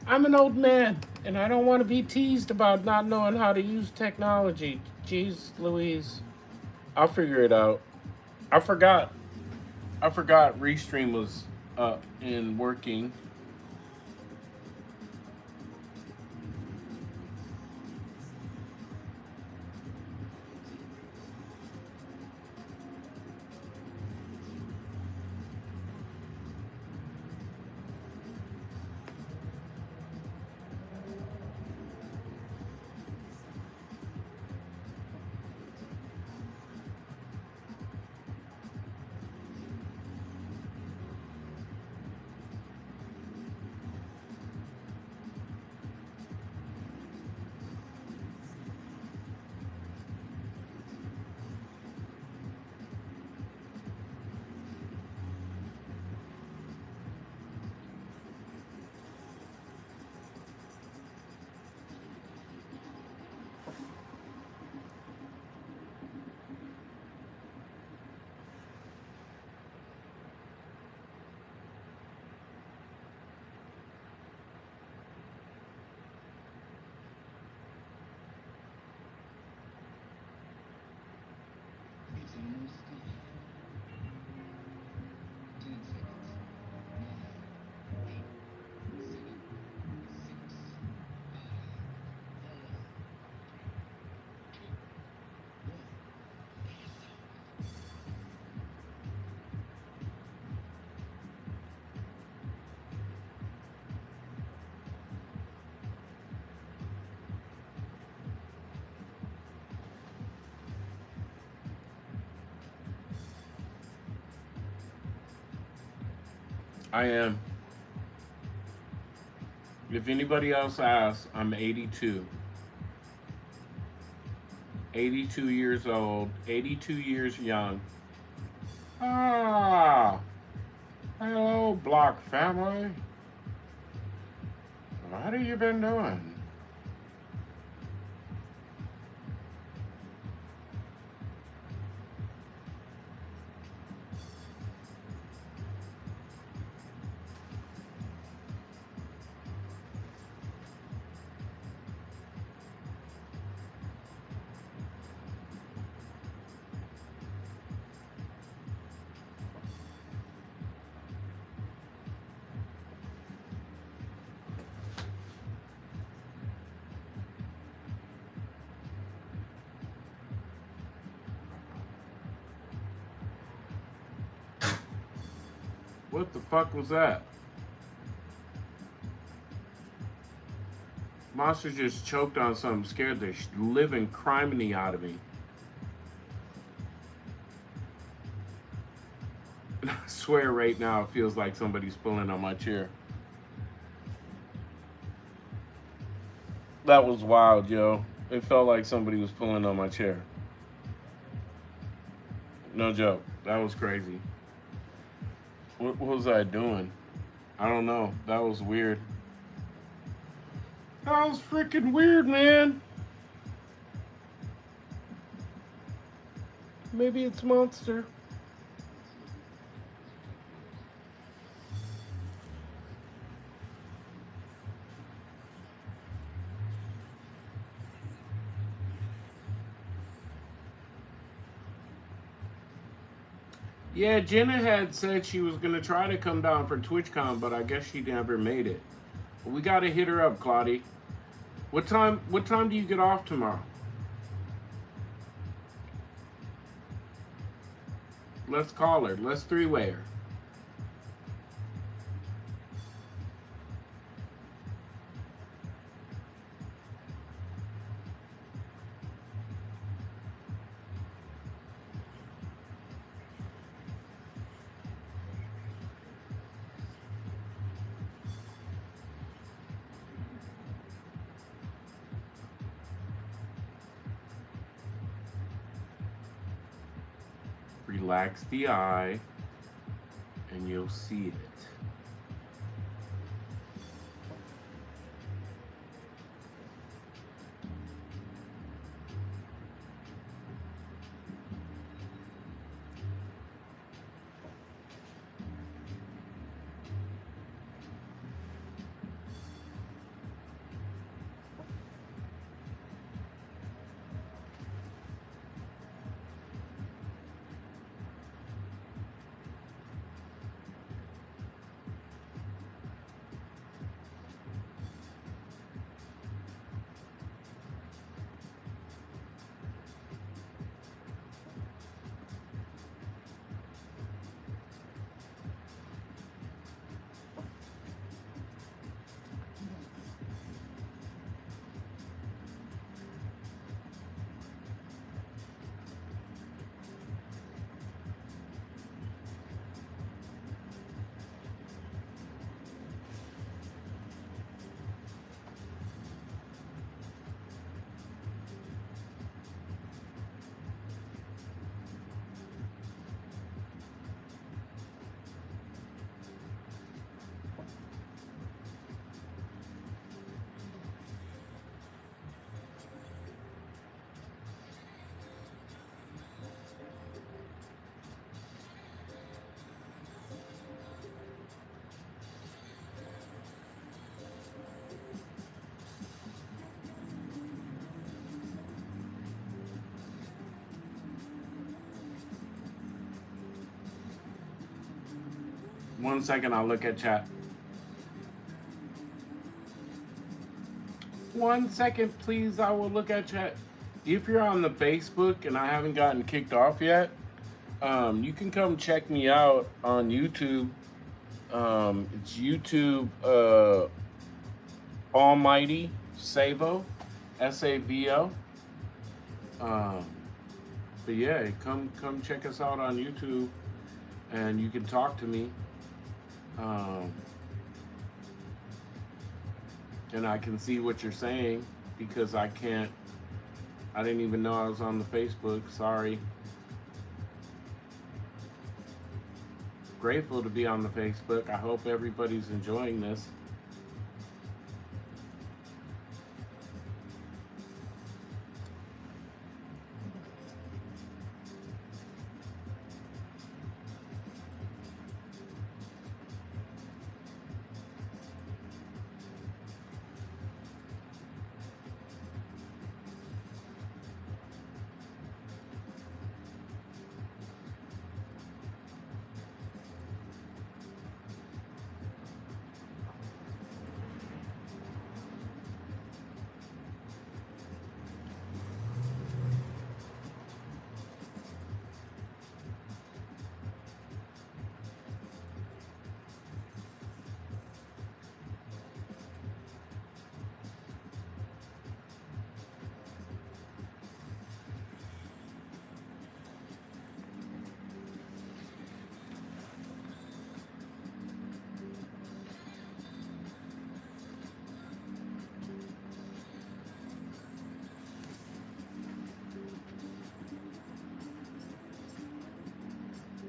[SPEAKER 1] I'm an old man, and I don't want to be teased about not knowing how to use technology. Jeez Louise. I'll figure it out. I forgot. I forgot Restream was up and working. I am. If anybody else asks, I'm 82. 82 years old. 82 years young. Ah, hello, Block family. What have you been doing? What the fuck was that? Monster just choked on something, scared the living criminy out of me. I swear right now it feels like somebody's pulling on my chair. That was wild, yo. It felt like somebody was pulling on my chair. No joke. That was crazy. What was I doing? I don't know. That was weird. That was freaking weird, man. Maybe it's Monster. Yeah, Jenna had said she was gonna try to come down for TwitchCon, but I guess she never made it. We gotta hit her up, Claudie. What time? What time do you get off tomorrow? Let's call her. Let's three-way her. Relax the eye, and you'll see it. One second, I'll look at chat. One second, please. I will look at chat. If you're on the Facebook and I haven't gotten kicked off yet, you can come check me out on YouTube. It's YouTube Almighty Savo, Savo. But yeah, come check us out on YouTube, and you can talk to me. And I can see what you're saying because I didn't even know I was on the Facebook. Sorry. Grateful to be on the Facebook. I hope everybody's enjoying this.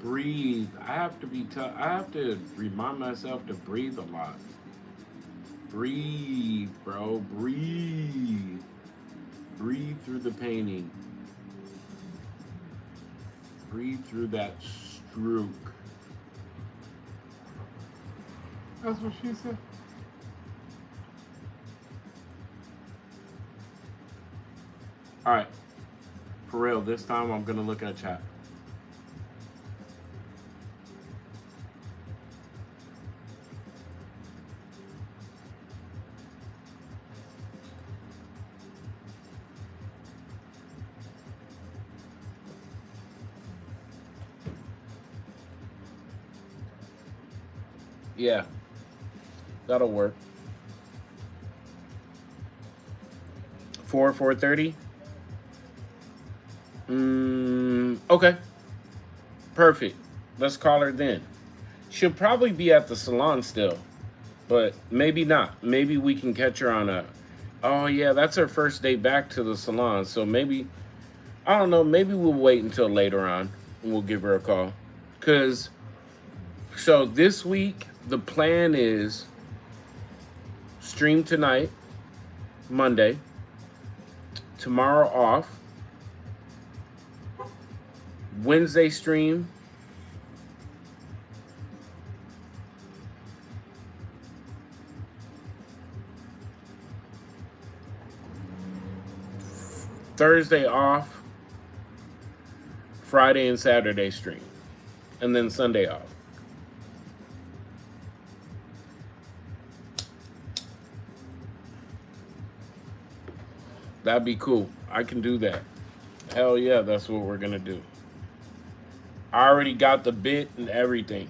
[SPEAKER 1] Breathe. I have to remind myself to breathe a lot. Breathe, bro. Breathe. Breathe through the painting. Breathe through that stroke. That's what she said. All right. For real, this time I'm going to look at chat. Yeah, that'll work. 4:30. Okay, perfect. Let's call her then. She'll probably be at the salon still, but maybe not. Maybe we can catch her on a. Oh yeah, that's her first day back to the salon. So maybe I don't know. Maybe we'll wait until later on and we'll give her a call. Cause so this week the plan is stream tonight, Monday. Tomorrow off. Wednesday stream. Thursday off. Friday and Saturday stream. And then Sunday off. That'd be cool. I can do that. Hell yeah, that's what we're gonna do. I already got the bit and everything.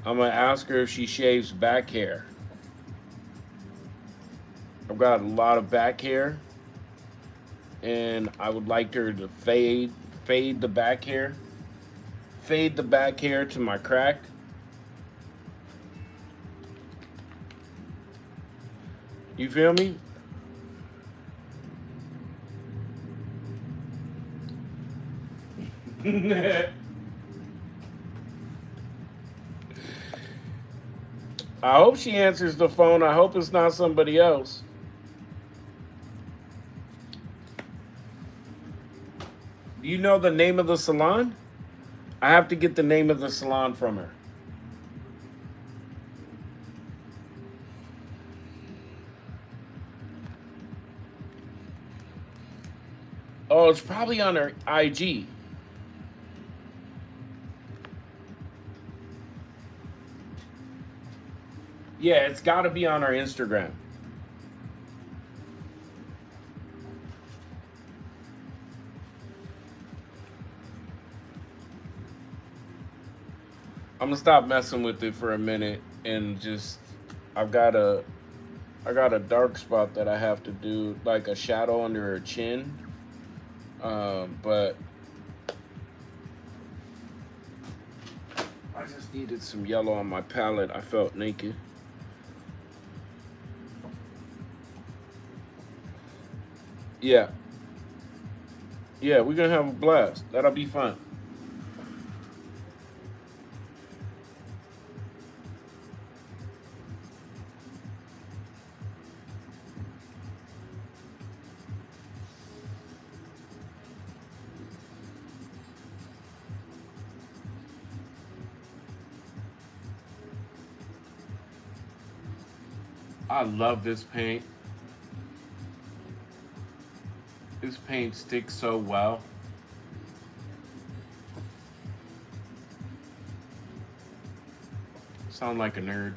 [SPEAKER 1] I'm gonna ask her if she shaves back hair. I've got a lot of back hair, and I would like her to fade the back hair, fade the back hair to my crack. You feel me? I hope she answers the phone. I hope it's not somebody else. Do you know the name of the salon? I have to get the name of the salon from her. Oh, it's probably on her IG. Yeah, it's got to be on our Instagram. I'm gonna stop messing with it for a minute and just I've got a I got a dark spot that I have to do, like a shadow under her chin. But I just needed some yellow on my palette. I felt naked. Yeah. Yeah, we're gonna have a blast. That'll be fun. I love this paint. This paint sticks so well. Sound like a nerd.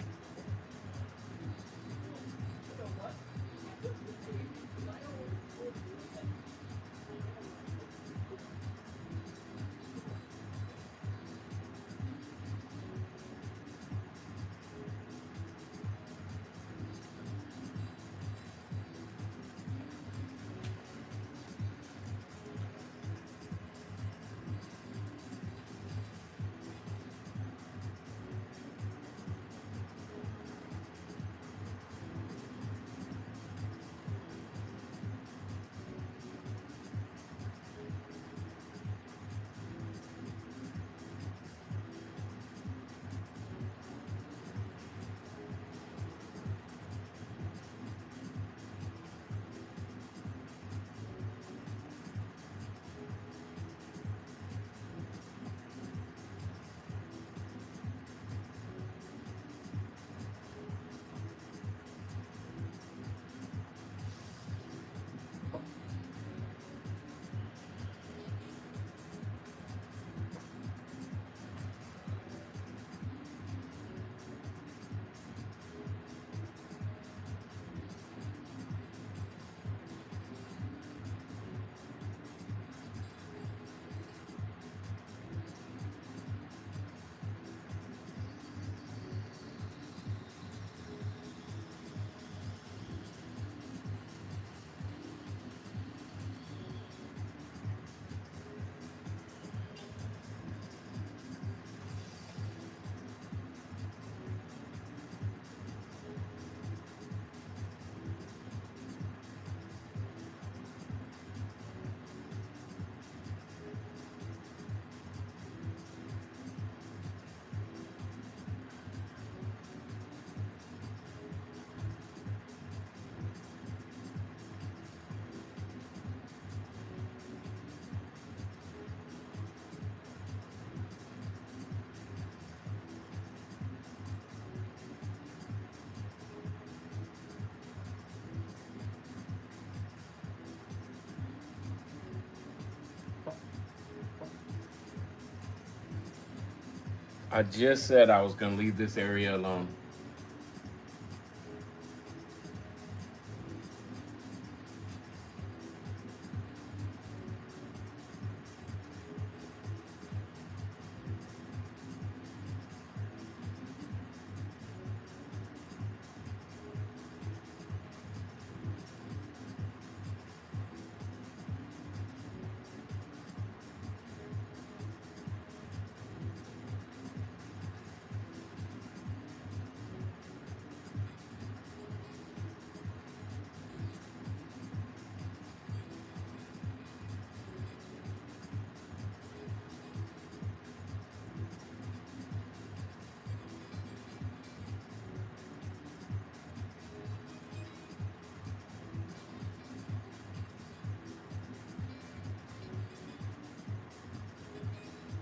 [SPEAKER 1] I just said I was gonna leave this area alone.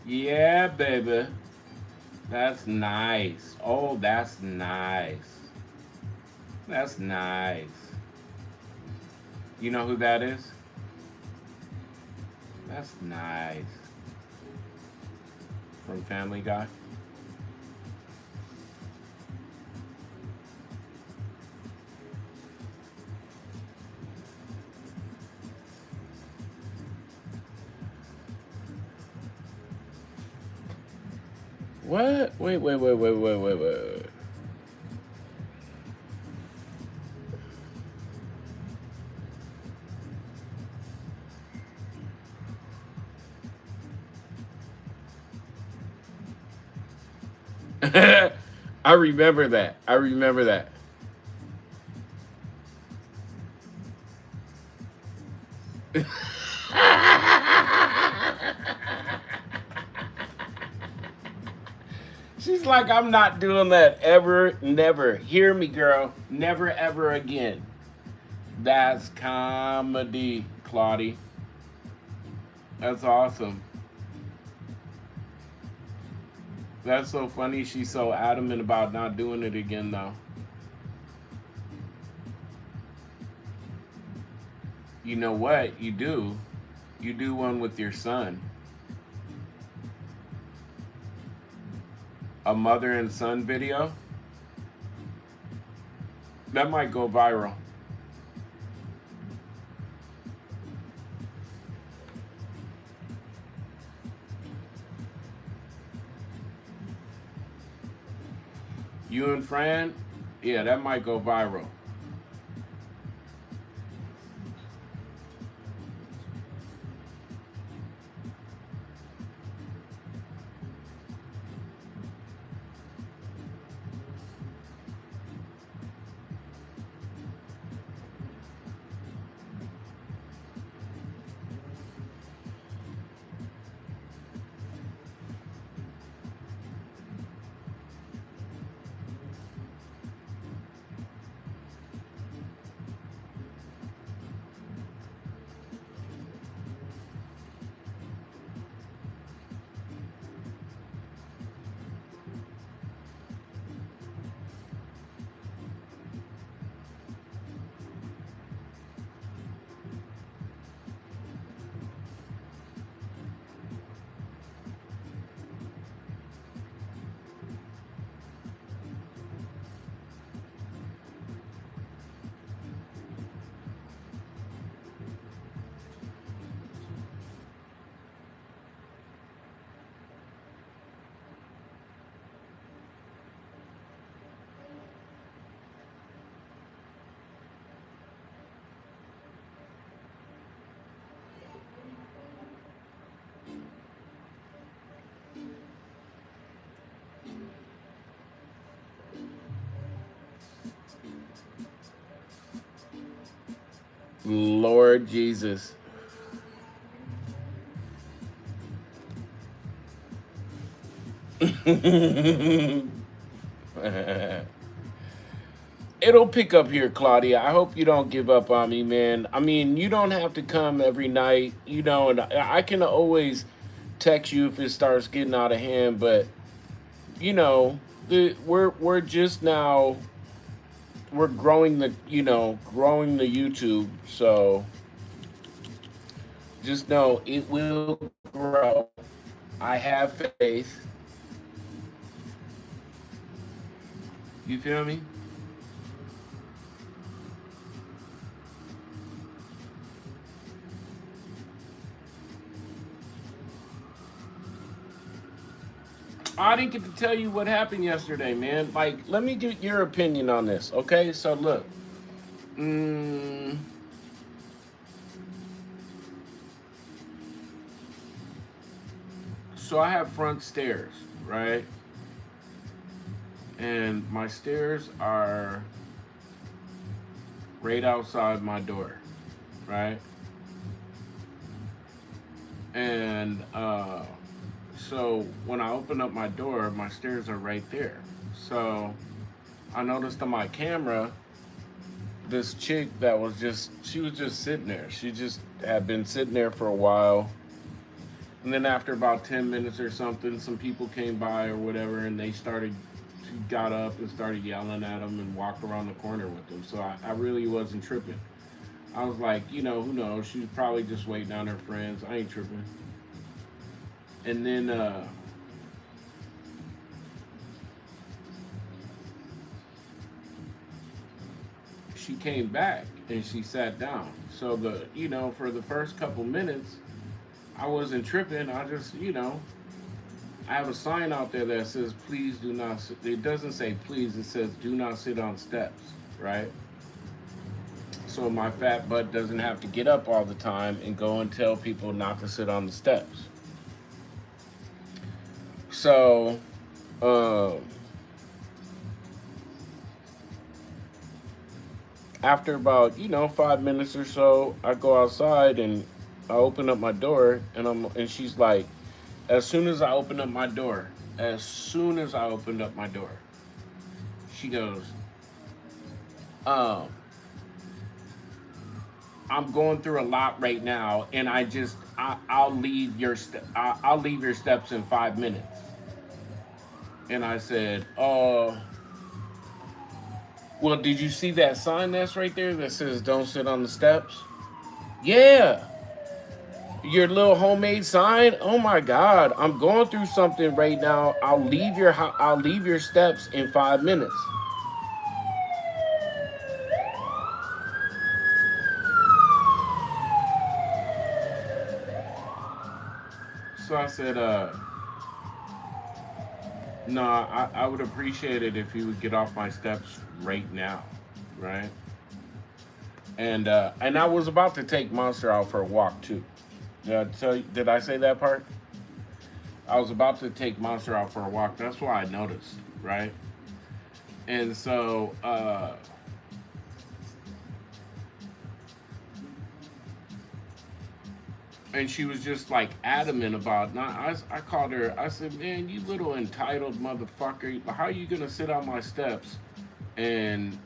[SPEAKER 1] Yeah, baby. That's nice. Oh, that's nice. That's nice. You know who that is? That's nice. From Family Guy. What? Wait. I remember that. I remember that. She's like, I'm not doing that ever, never. Hear me, girl. Never, ever again. That's comedy, Claudie. That's awesome. That's so funny. She's so adamant about not doing it again, though. You know what? You do. You do one with your son. A mother and son video. That might go viral. You and Fran? Yeah, that might go viral. Lord Jesus. It'll pick up here, Claudia. I hope you don't give up on me, man. I mean, you don't have to come every night, and I can always text you if it starts getting out of hand, but we're just now we're growing the YouTube, so just know it will grow. I have faith. You feel me? I didn't get to tell you what happened yesterday, man. Like, let me get your opinion on this, okay? So, look. Mm, so, I have front stairs, right? And my stairs are right outside my door, right? And so when I open up my door, my stairs are right there. So I noticed on my camera this chick that was she was just sitting there. She just had been sitting there for a while. And then after about 10 minutes or something, some people came by or whatever, and she got up and started yelling at them and walked around the corner with them. So I really wasn't tripping. I was like, who knows? She's probably just waiting on her friends. I ain't tripping. And then she came back and she sat down. So for the first couple minutes, I wasn't tripping. I just, I have a sign out there that says, please do not sit. It doesn't say please, it says do not sit on steps, right? So my fat butt doesn't have to get up all the time and go and tell people not to sit on the steps. So, after about 5 minutes or so, I go outside and I open up my door, and she's like, as soon as I open up my door, as soon as I opened up my door, she goes, um, I'm going through a lot right now, and I'll leave I'll leave your steps in 5 minutes. And I said, well, did you see that sign that's right there that says don't sit on the steps? Yeah. Your little homemade sign? Oh my God. I'm going through something right now. I'll leave your steps in 5 minutes. So I said, no, I would appreciate it if you would get off my steps right now. Right? And I was about to take Monster out for a walk too. Did I say that part? I was about to take Monster out for a walk. That's why I noticed, right? And so, and she was just like adamant about not. I called her. I said, "Man, you little entitled motherfucker! How are you gonna sit on my steps?" And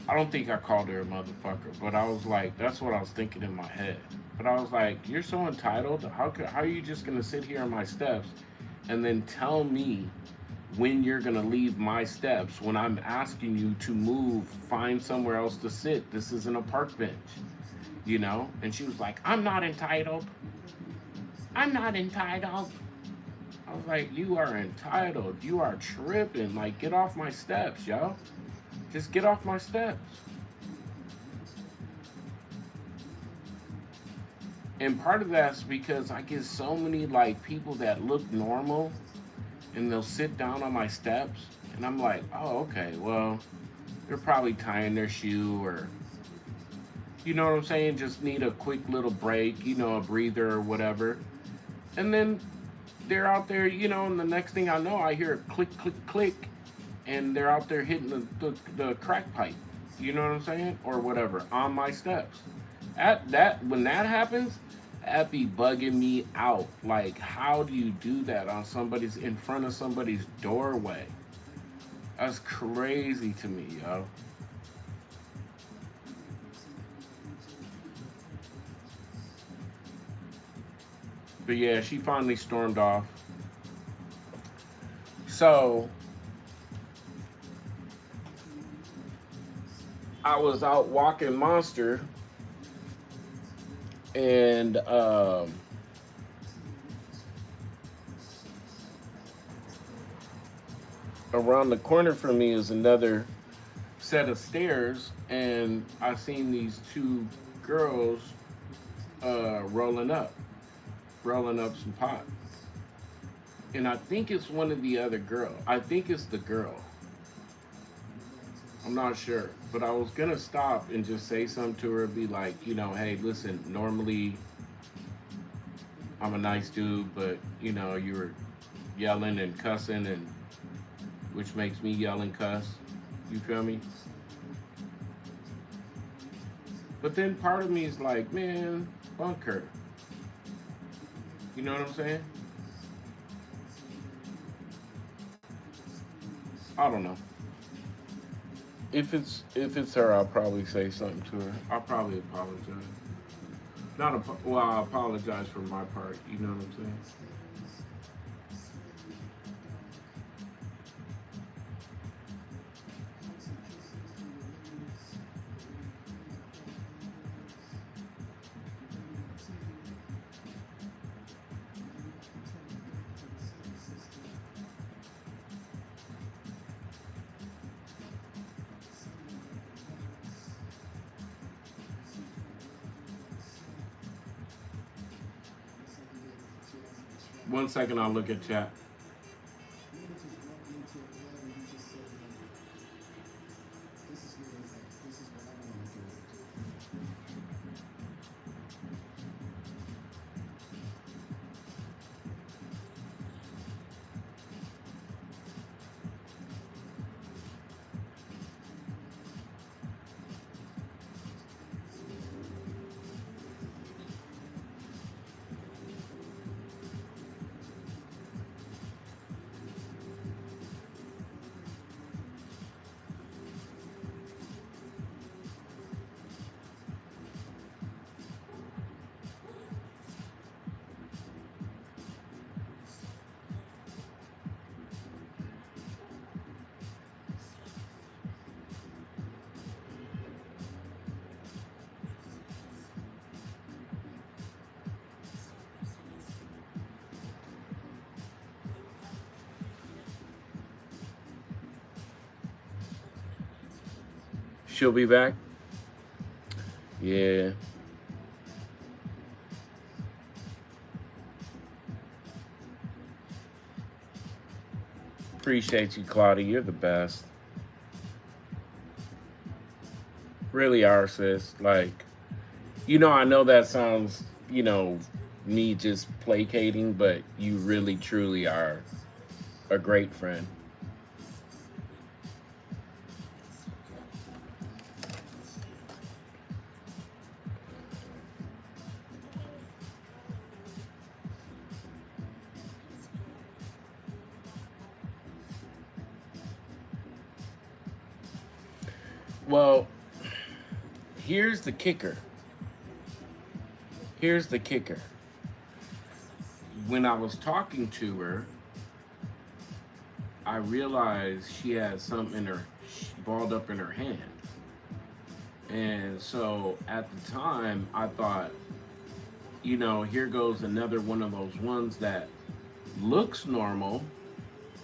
[SPEAKER 1] I don't think I called her a motherfucker, but I was like, that's what I was thinking in my head. But I was like, you're so entitled. How are you just gonna sit here on my steps and then tell me when you're gonna leave my steps when I'm asking you to move, find somewhere else to sit? This isn't a park bench. And she was like, I'm not entitled. I'm not entitled. I was like, you are entitled. You are tripping. Like, get off my steps, yo. Just get off my steps. And part of that's because I get so many like people that look normal and they'll sit down on my steps and I'm like, oh, okay, well, they're probably tying their shoe or you know what I'm saying? Just need a quick little break, a breather or whatever. And then they're out there, and the next thing I know, I hear a click, click, click, and they're out there hitting the crack pipe. You know what I'm saying? Or whatever, on my steps. When that happens, that be bugging me out. Like, how do you do that in front of somebody's doorway? That's crazy to me, yo. But yeah, she finally stormed off. So I was out walking Monster, and around the corner from me is another set of stairs, and I seen these two girls rolling up some pot. And I think it's one of the other girl. I think it's the girl. I'm not sure, but I was gonna stop and just say something to her, be like, hey, listen, normally I'm a nice dude, but you were yelling and cussing, and which makes me yell and cuss. You feel me? But then part of me is like, man, bunk her. You know what I'm saying? I don't know. If it's her, I'll probably say something to her. I'll probably apologize. Not well. I apologize for my part. You know what I'm saying? One second, I'll look at chat. She'll be back. Yeah. Appreciate you, Claudia. You're the best. Really are, sis. Like, I know that sounds, me just placating, but you really, truly are a great friend. Well, here's the kicker. Here's the kicker. When I was talking to her, I realized she had something in her balled up in her hand. And so at the time, I thought, here goes another one of those ones that looks normal,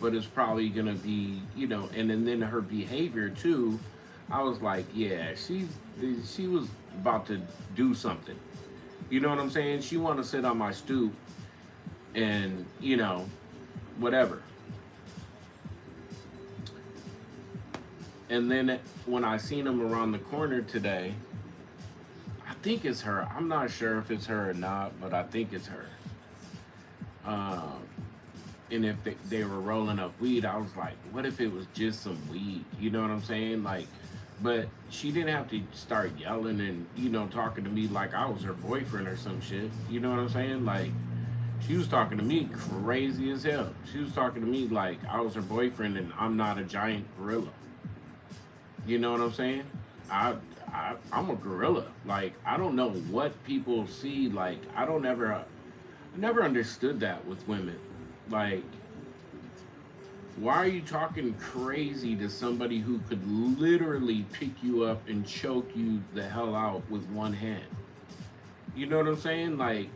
[SPEAKER 1] but it's probably gonna be, and then her behavior too. I was like, yeah, she was about to do something. You know what I'm saying? She want to sit on my stoop and, whatever. And then when I seen him around the corner today, I think it's her. I'm not sure if it's her or not, but I think it's her. And if they were rolling up weed, I was like, what if it was just some weed? You know what I'm saying? Like, but she didn't have to start yelling and, talking to me like I was her boyfriend or some shit. You know what I'm saying? Like, she was talking to me crazy as hell. She was talking to me like I was her boyfriend and I'm not a giant gorilla. You know what I'm saying? I'm a gorilla. Like, I don't know what people see. Like, I never understood that with women. Like, why are you talking crazy to somebody who could literally pick you up and choke you the hell out with one hand? You know what I'm saying? Like,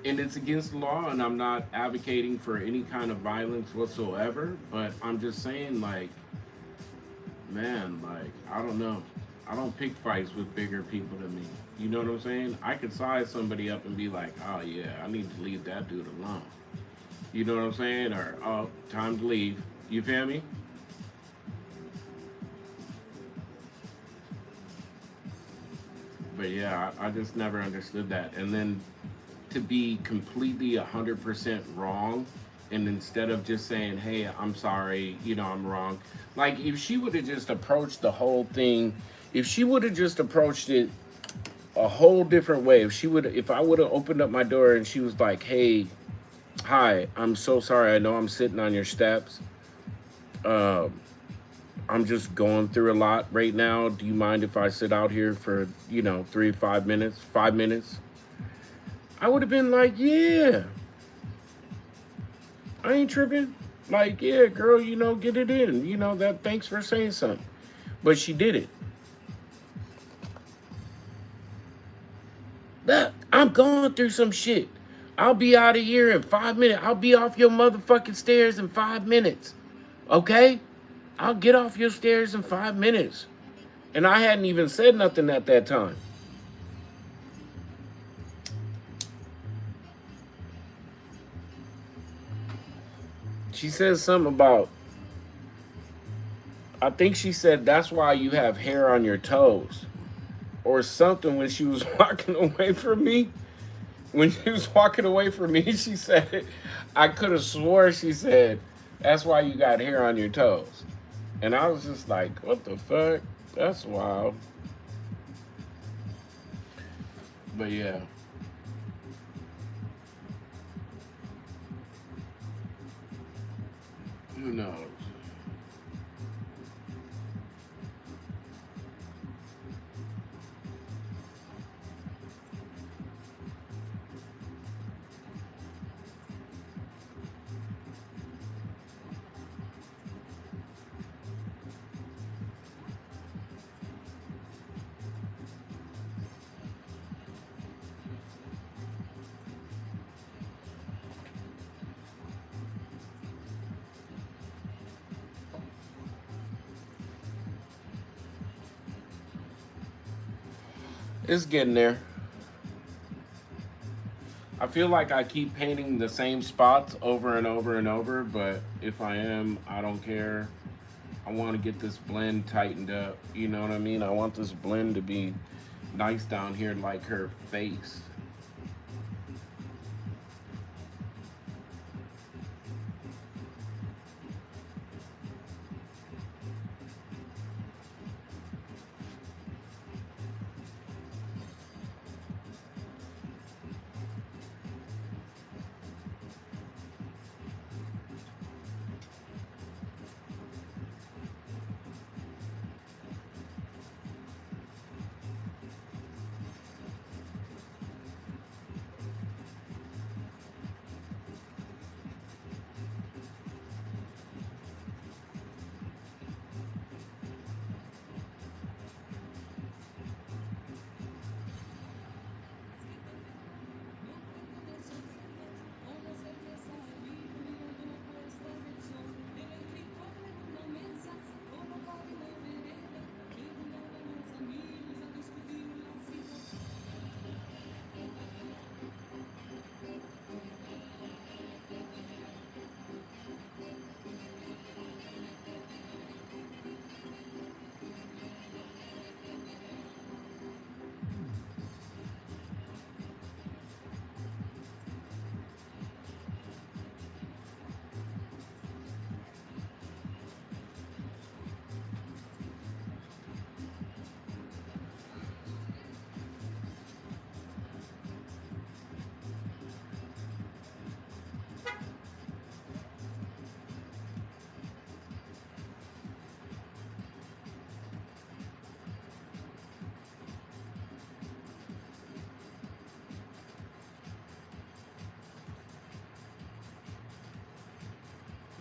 [SPEAKER 1] and it's against the law, and I'm not advocating for any kind of violence whatsoever, but I'm just saying, like, man, like, I don't know. I don't pick fights with bigger people than me. You know what I'm saying? I could size somebody up and be like, oh yeah, I need to leave that dude alone. You know what I'm saying? Or, oh, time to leave. You feel me? But yeah, I just never understood that. And then to be completely 100% wrong, and instead of just saying, hey, I'm sorry, I'm wrong. Like, if she would have just approached the whole thing, if she would have just approached it a whole different way, if I would have opened up my door and she was like, hey, hi, I'm so sorry, I know I'm sitting on your steps. Um, I'm just going through a lot right now. Do you mind if I sit out here for, 3 to 5 minutes, 5 minutes? I would have been like, yeah, I ain't tripping. Like, yeah, girl, get it in. That, thanks for saying something. But she did it. I'm going through some shit. I'll be out of here in 5 minutes. I'll be off your motherfucking stairs in 5 minutes. Okay? I'll get off your stairs in 5 minutes. And I hadn't even said nothing at that time. She says something about, I think she said, that's why you have hair on your toes. Or something when she was walking away from me. When she was walking away from me, she said, I could have swore she said, that's why you got hair on your toes. And I was just like, what the fuck? That's wild. But yeah. Who knows? It's getting there. I feel like I keep painting the same spots over and over and over, but if I am, I don't care. I want to get this blend tightened up. You know what I mean? I want this blend to be nice down here like her face.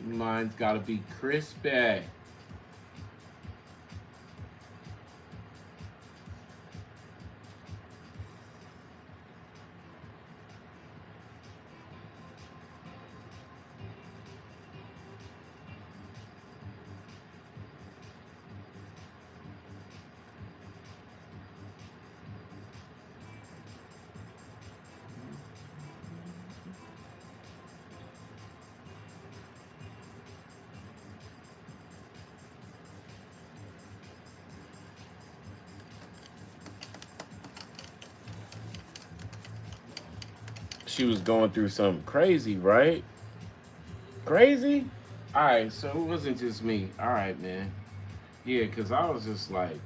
[SPEAKER 1] Mine's gotta be crispy. she was going through something crazy, right? Crazy? All right, so it wasn't just me. All right, man. Yeah, because I was just like,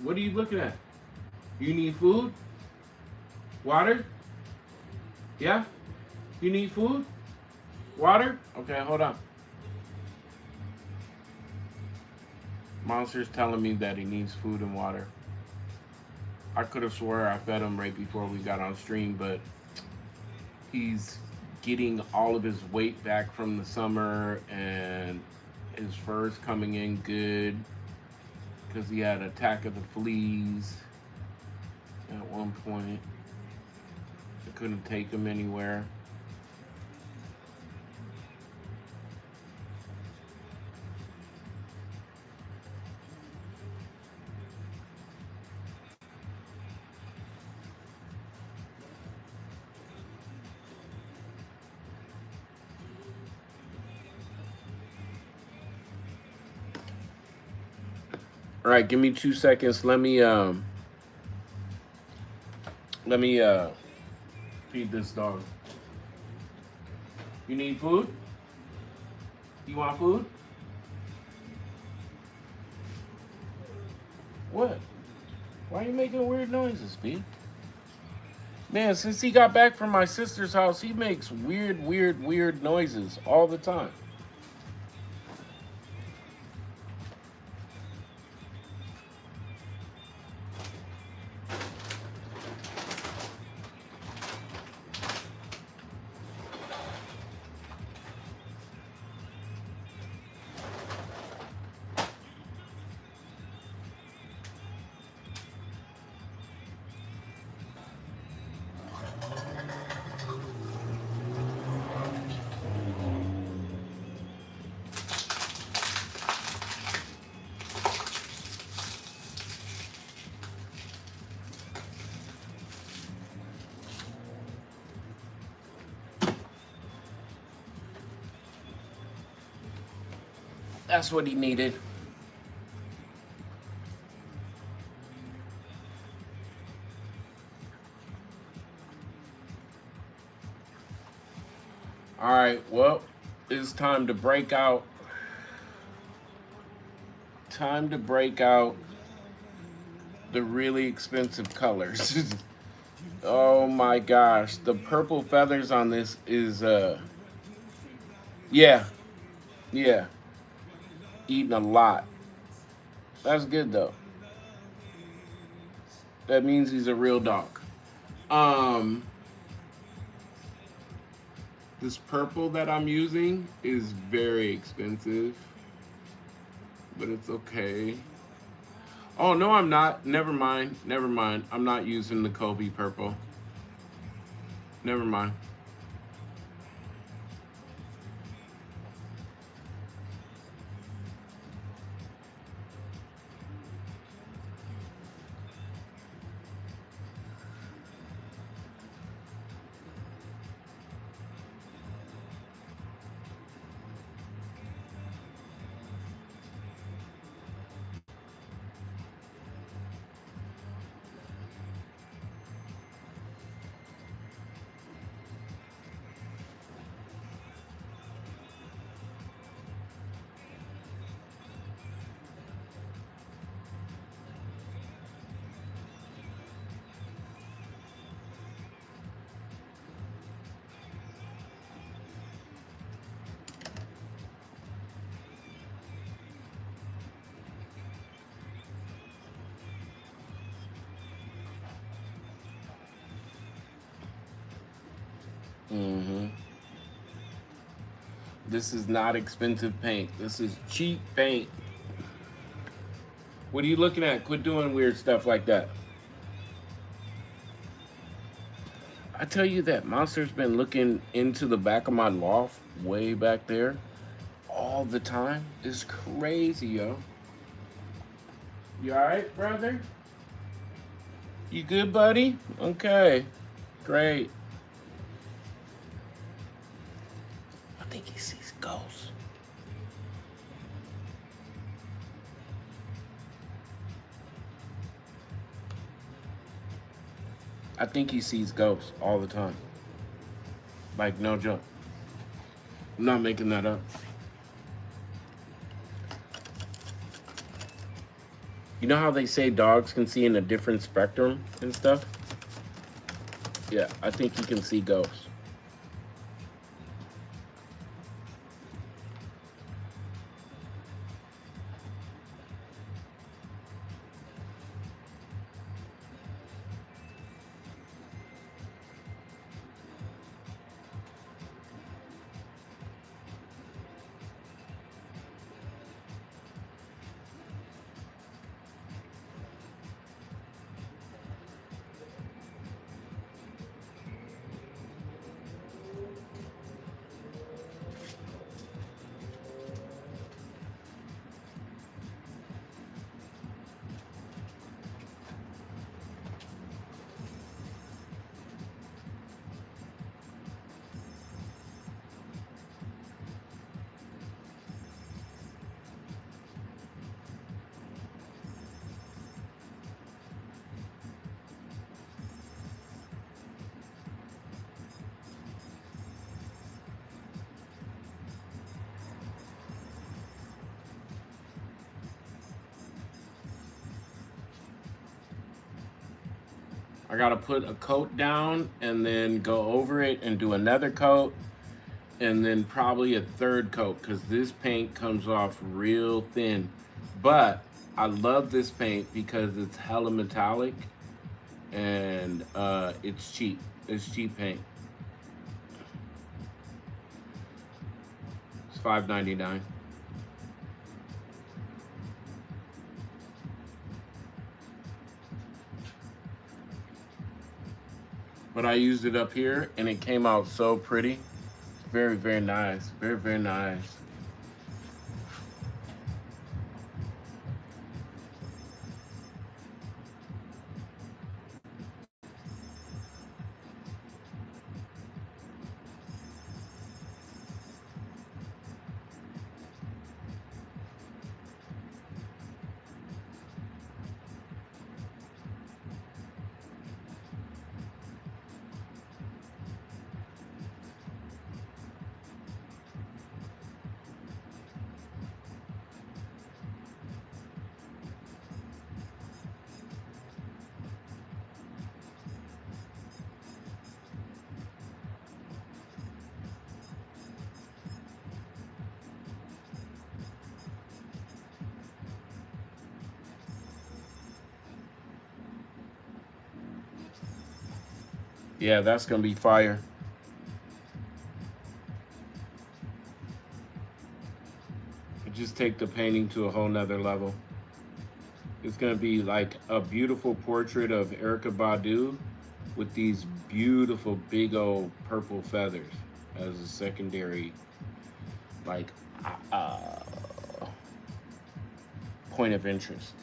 [SPEAKER 1] what are you looking at? You need food? Water? Yeah? You need food? Water? Okay, hold on. Monster's telling me that he needs food and water. I could have swore I fed him right before we got on stream, but he's getting all of his weight back from the summer and his fur's coming in good because he had an attack of the fleas at one point. I couldn't take him anywhere. All right, give me 2 seconds. Let me feed this dog. You need food? You want food? What? Why are you making weird noises, B? Man, since he got back from my sister's house, he makes weird noises all the time. That's what he needed. All right, well, it's time to break out. Time to break out the really expensive colors. Oh my gosh, the purple feathers on this is yeah, yeah, eating a lot. That's good though. That means he's a real dog. Um, this purple that I'm using is very expensive, but it's okay. Oh no, I'm not. Never mind. Never mind. I'm not using the Kobe purple. Never mind. Mm-hmm. This is not expensive paint. This is cheap paint. What are you looking at? Quit doing weird stuff like that. I tell you that Monster's been looking into the back of my loft, way back there, all the time. It's crazy, yo. You alright, brother? You good, buddy? Okay. Great. I think he sees ghosts. I think he sees ghosts all the time. Like, no joke. I'm not making that up. You know how they say dogs can see in a different spectrum and stuff? Yeah, I think he can see ghosts. I gotta put a coat down and then go over it and do another coat and then probably a third coat because this paint comes off real thin. But I love this paint because it's hella metallic and it's cheap. It's cheap paint. It's $5.99. But I used it up here and it came out so pretty. Very, very nice. Very, very nice. Yeah, that's gonna be fire. Just take the painting to a whole nother level. It's gonna be like a beautiful portrait of Erica Badu with these beautiful big old purple feathers as a secondary, like, uh, point of interest.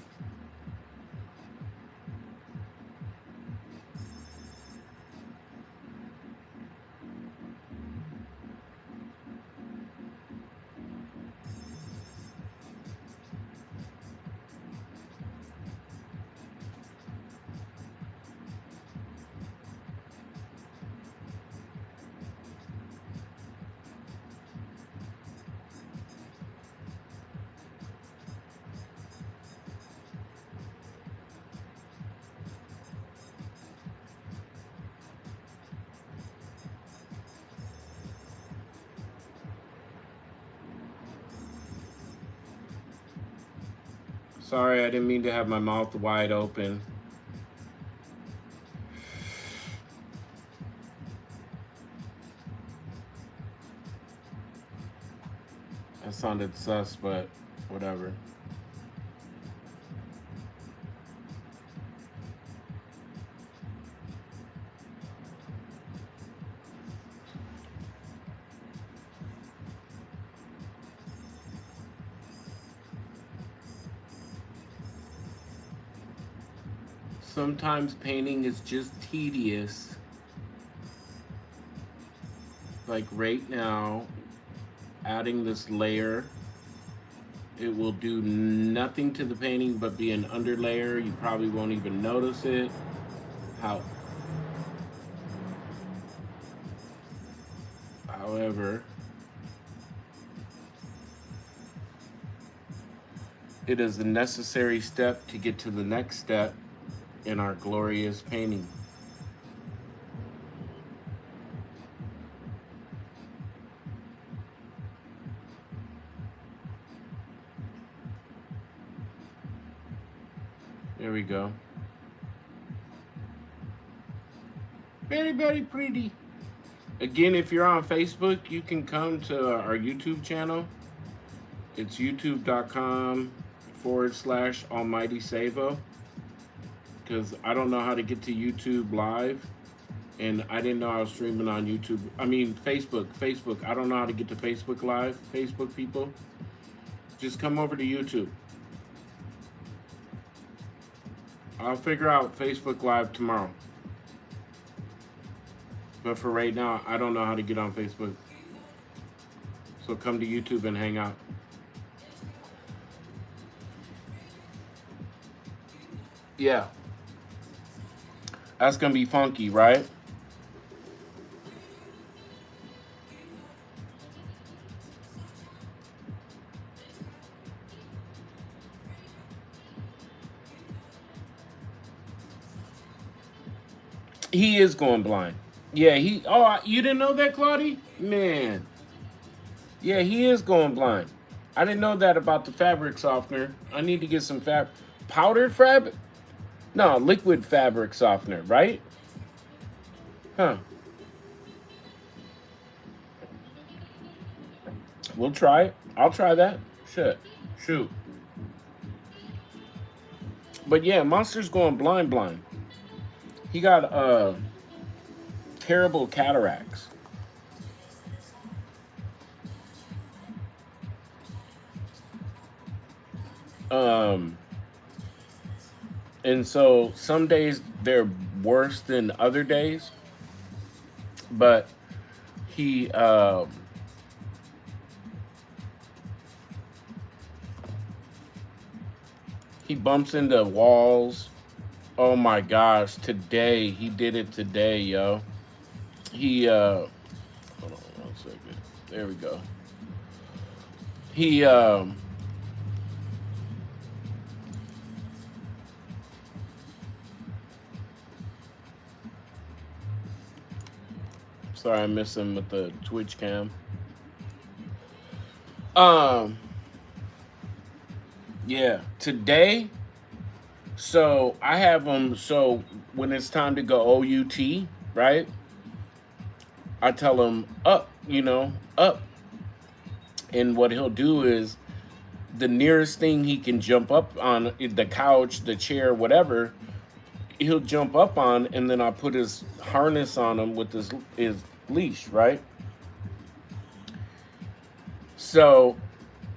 [SPEAKER 1] Sorry, I didn't mean to have my mouth wide open. That sounded sus, but whatever. Sometimes painting is just tedious. Like right now, adding this layer, it will do nothing to the painting but be an underlayer. You probably won't even notice it. How However, it is the necessary step to get to the next step in our glorious painting. There we go. Very, very pretty. Again, if you're on Facebook, you can come to our YouTube channel. It's youtube.com/Almighty Savo. Because I don't know how to get to YouTube Live. And I didn't know I was streaming on YouTube. I mean, Facebook. I don't know how to get to Facebook Live. Facebook people, just come over to YouTube. I'll figure out Facebook Live tomorrow. But for right now, I don't know how to get on Facebook. So come to YouTube and hang out. Yeah. That's going to be funky, right? He is going blind. Yeah, oh, you didn't know that, Claudie? Man. Yeah, he is going blind. I didn't know that about the fabric softener. I need to get some powdered fabric? No, liquid fabric softener, right? Huh. We'll try it. I'll try that. Shoot. But yeah, Monster's going blind. He got terrible cataracts. And so some days they're worse than other days. But he bumps into walls. Oh my gosh, today he did it today, yo. He hold on 1 second. There we go. He sorry, I missed him with the Twitch cam. Yeah, today. So I have him. So when it's time to go OUT, right? I tell him up, up. And what he'll do is the nearest thing he can jump up on, the couch, the chair, whatever, he'll jump up on, and then I'll put his harness on him with his leash, right? So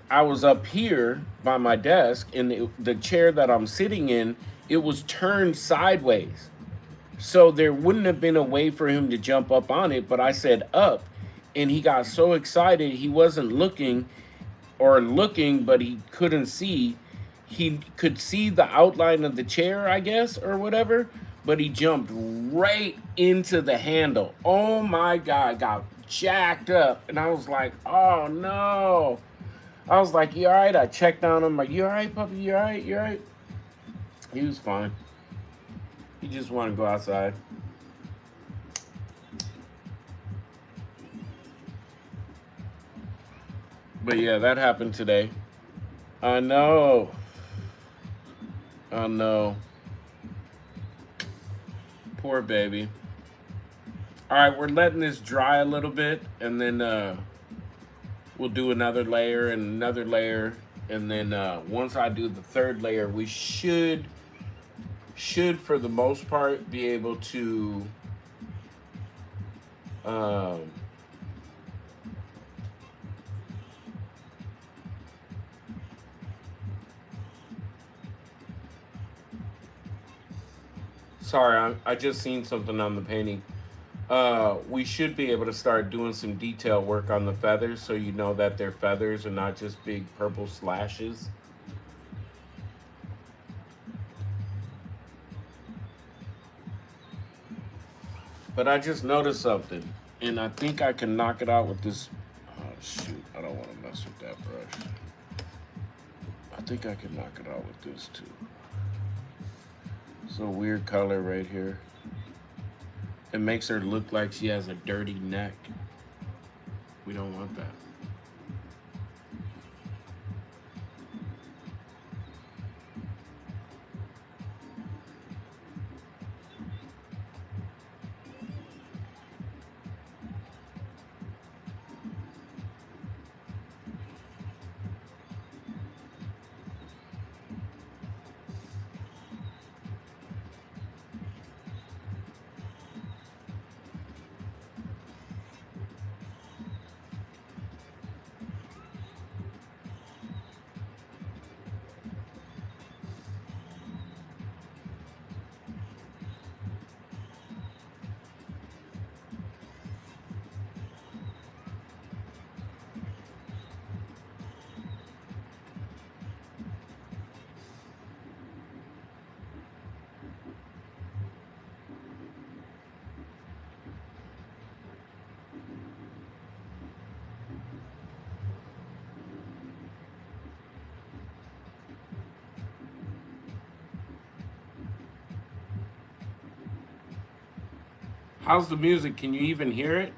[SPEAKER 1] I was up here by my desk, and the chair that I'm sitting in, it was turned sideways. So there wouldn't have been a way for him to jump up on it, but I said up, and he got so excited he wasn't looking, but he couldn't see. He could see the outline of the chair, I guess, or whatever, but he jumped right into the handle. Oh my God, got jacked up. And I was like, oh no. I was like, you all right? I checked on him. Like, you all right, puppy? You all right? You all right? He was fine. He just wanted to go outside. But yeah, that happened today. I know. Poor baby. All right, we're letting this dry a little bit, and then we'll do another layer and another layer. And then once I do the third layer, we should, for the most part, be able to sorry, I just seen something on the painting. We should be able to start doing some detail work on the feathers, so you know that they're feathers and not just big purple slashes. But I just noticed something. And I think I can knock it out with this. Oh, shoot. I don't want to mess with that brush. I think I can knock it out with this too. It's a weird color right here. It makes her look like she has a dirty neck. We don't want that. How's the music? Can you even hear it?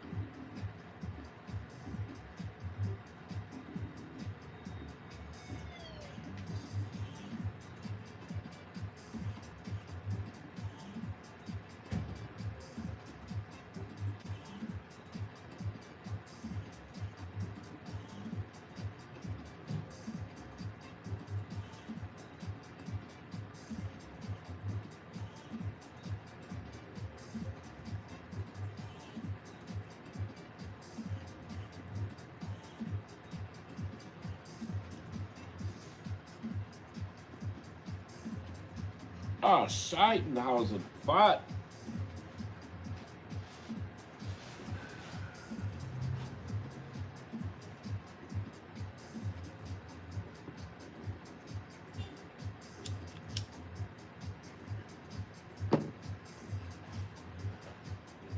[SPEAKER 1] Oh, Scheitenhausen. What?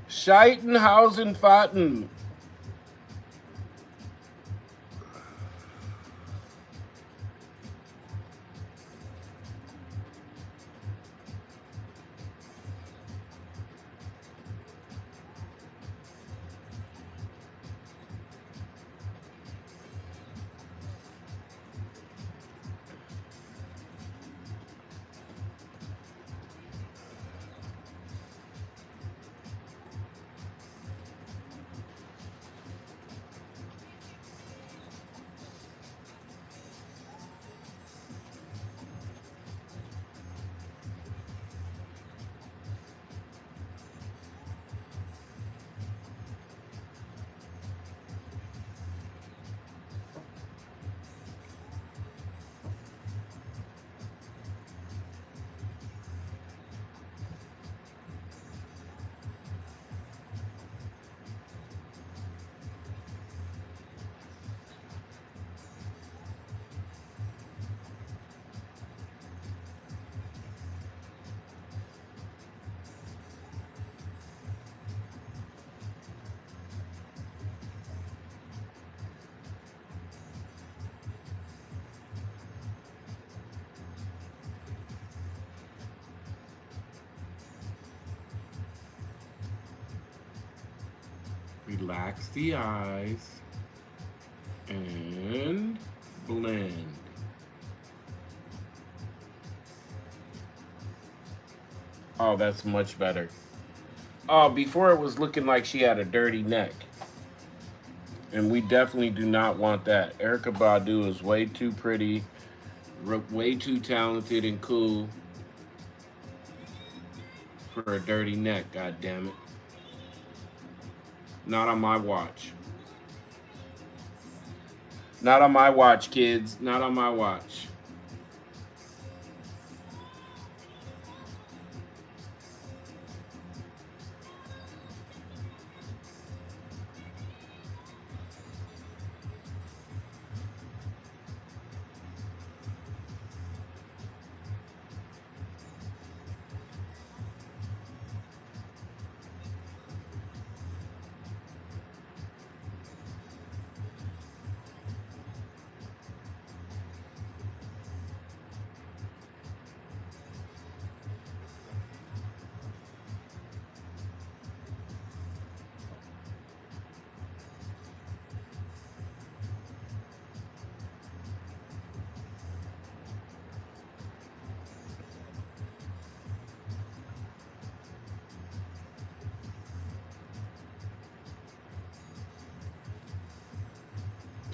[SPEAKER 1] Scheitenhausen Fatten. Relax the eyes and blend. Oh, that's much better. Oh, before it was looking like she had a dirty neck. And we definitely do not want that. Erica Badu is way too pretty, way too talented and cool for a dirty neck, god damn it. Not on my watch. Not on my watch, kids. Not on my watch.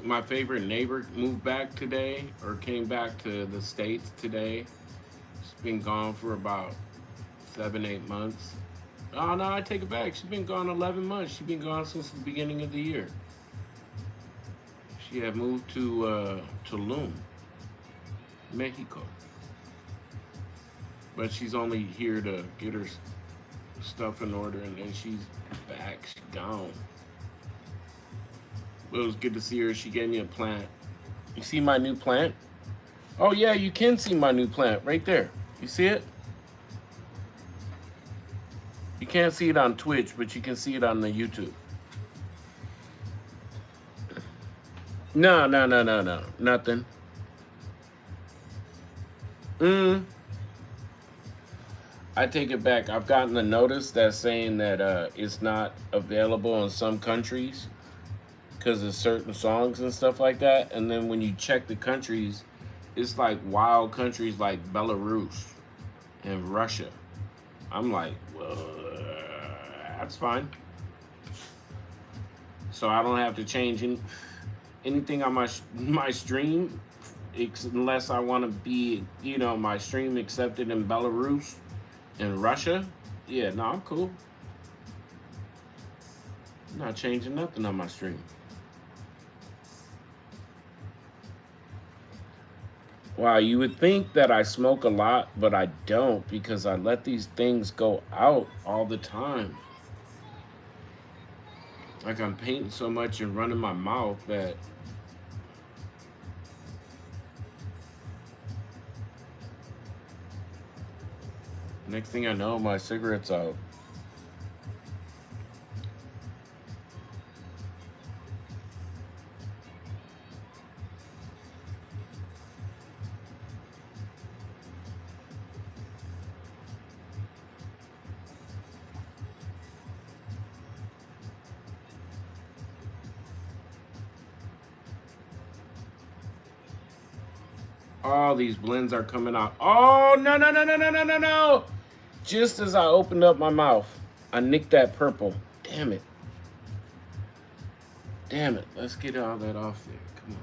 [SPEAKER 1] My favorite neighbor moved back today or came back to the States today. She's been gone for about 7, 8 months. Oh no, I take it back. She's been gone 11 months. She's been gone since the beginning of the year. She had moved to Tulum, Mexico, but she's only here to get her stuff in order, and then she's back. She's gone. But it was good to see her. She gave me a plant. You see my new plant? Oh yeah, you can see my new plant right there. You see it? You can't see it on Twitch, but you can see it on the YouTube. No, no, no, no, no. Nothing. I take it back. I've gotten a notice that's saying that it's not available in some countries because of certain songs and stuff like that. And then when you check the countries, it's like wild countries like Belarus and Russia. I'm like, well, that's fine. So I don't have to change anything on my stream unless I want to be, my stream accepted in Belarus and Russia. Yeah, no, I'm cool. I'm not changing nothing on my stream. Wow, you would think that I smoke a lot, but I don't because I let these things go out all the time. Like I'm painting so much and running my mouth that next thing I know, my cigarette's out. All these blends are coming out. Oh, no, no, no, no, no, no, no, no. Just as I opened up my mouth, I nicked that purple. Damn it. Damn it. Let's get all that off there. Come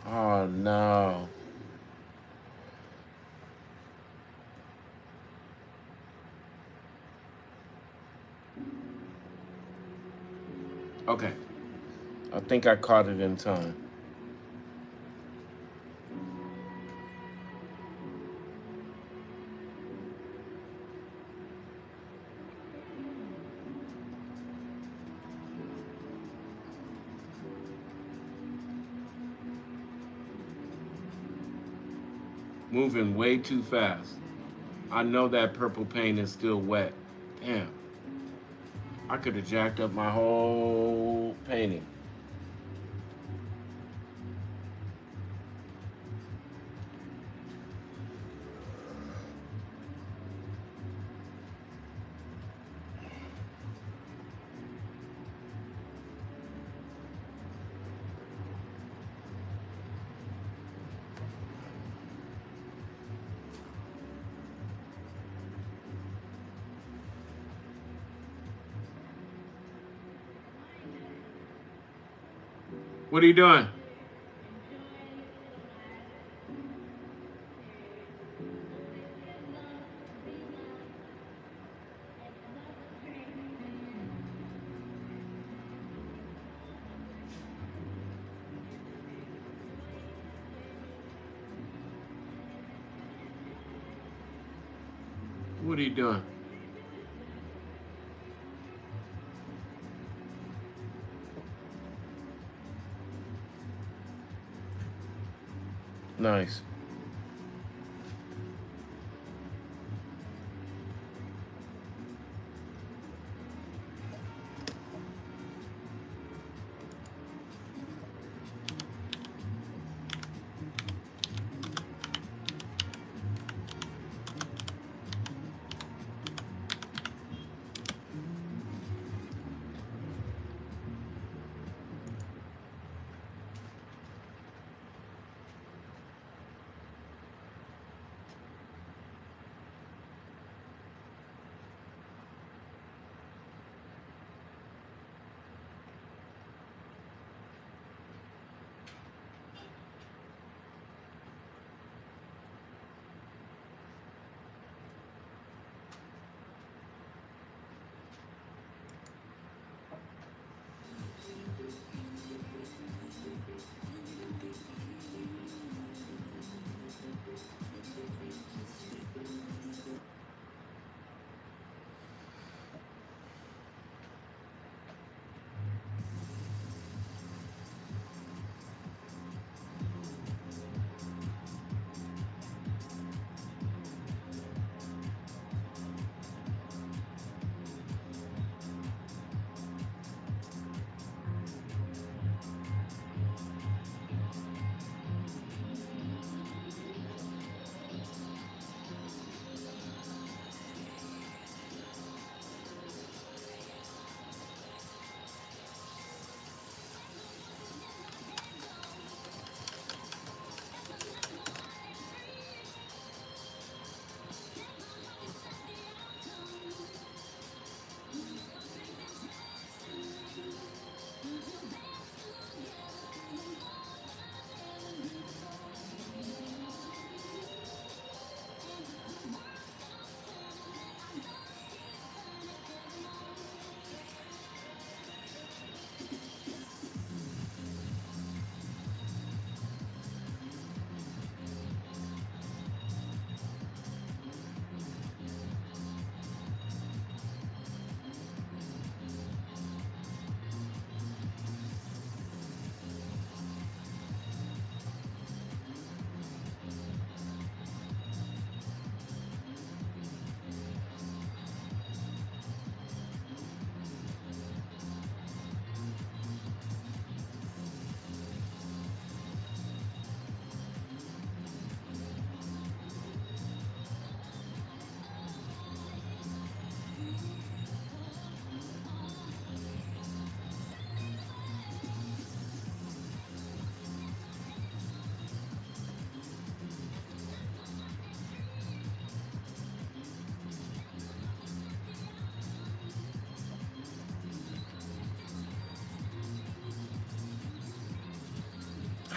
[SPEAKER 1] on. Oh, no. Okay. I think I caught it in time. Moving way too fast. I know that purple paint is still wet. Damn. I could have jacked up my whole painting. What are you doing? What are you doing? Nice.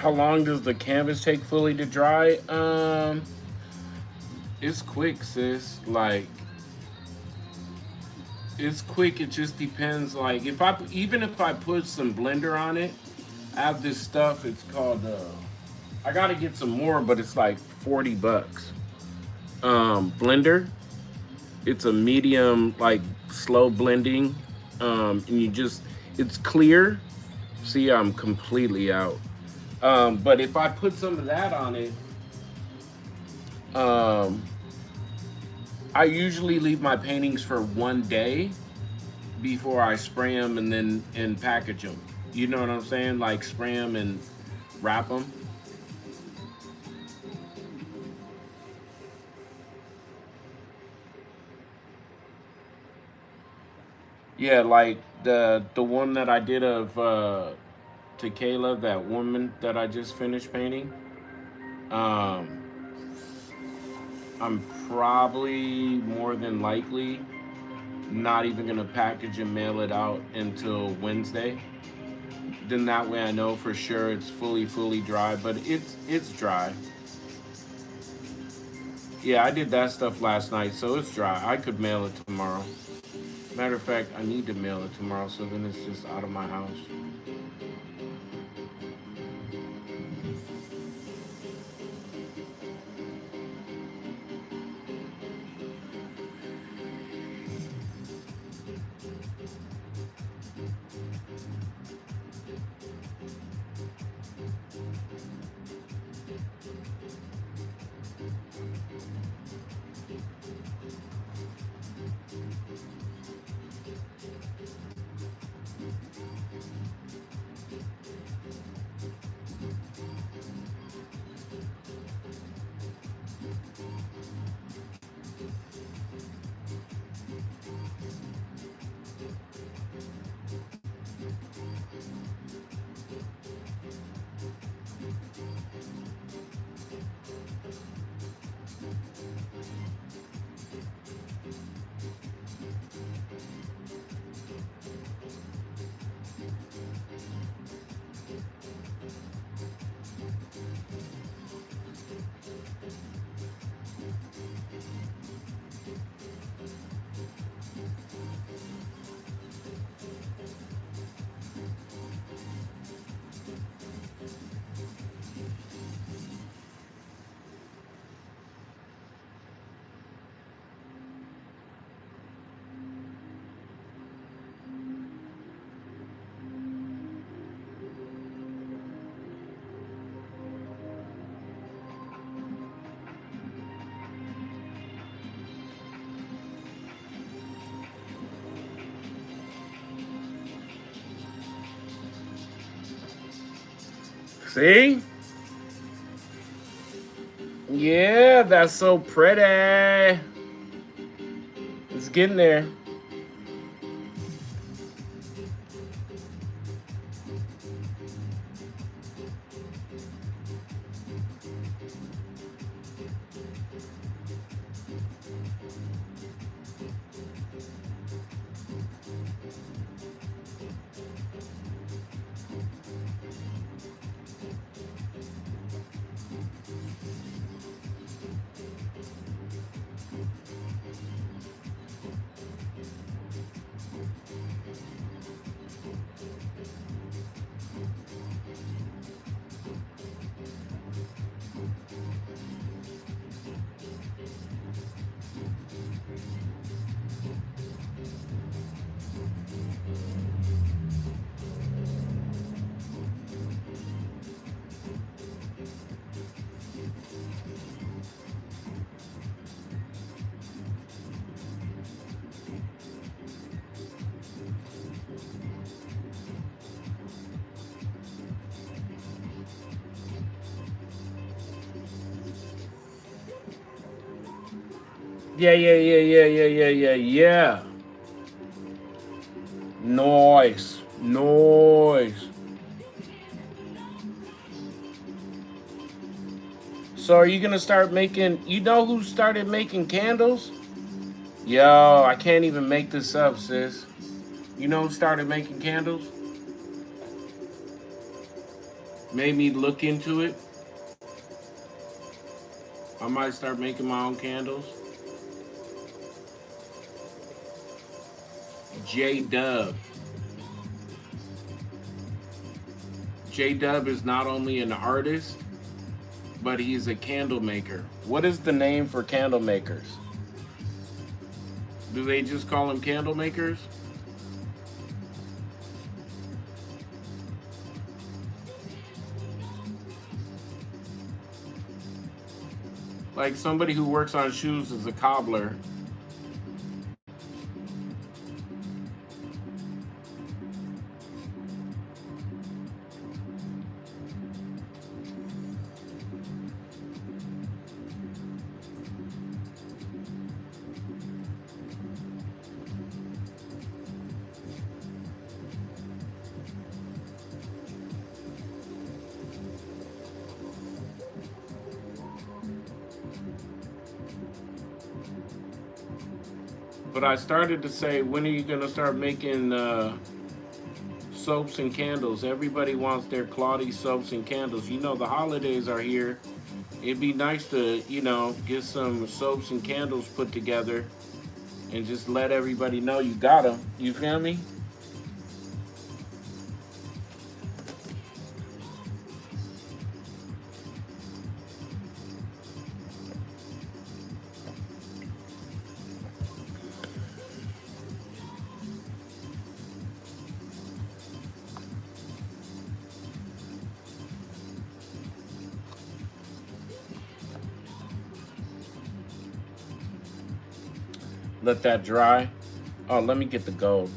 [SPEAKER 1] How long does the canvas take fully to dry? It's quick, sis. Like, it's quick. It just depends. Like, if I put some blender on it, I have this stuff. It's called. I gotta get some more, but it's like $40. Blender. It's a medium, like slow blending. And it's clear. See, I'm completely out. But if I put some of that on it, um, I usually leave my paintings for 1 day before I spray them and package them. You know what I'm saying? Like spray them and wrap them. Yeah, like the one that I did of Tequila, that woman that I just finished painting. Um, I'm probably more than likely not even gonna package and mail it out until Wednesday. Then that way I know for sure it's fully dry, but it's dry. Yeah, I did that stuff last night, so it's dry. I could mail it tomorrow. Matter of fact, I need to mail it tomorrow, so then it's just out of my house. See? Yeah, that's so pretty. It's getting there. Yeah. Noise. Noise. So are you gonna start making, you know who started making candles? Yo, I can't even make this up, sis. You know who started making candles? made me look into it. I might start making my own candles. J Dub. J Dub is not only an artist, but he's a candle maker. What is the name for candle makers? Do they just call them candle makers? Like somebody who works on shoes is a cobbler. But I started to say, when are you going to start making soaps and candles? Everybody wants their Claudie soaps and candles. You know, the holidays are here. It'd be nice to, get some soaps and candles put together and just let everybody know you got them. You feel me? Let that dry. Oh, let me get the gold.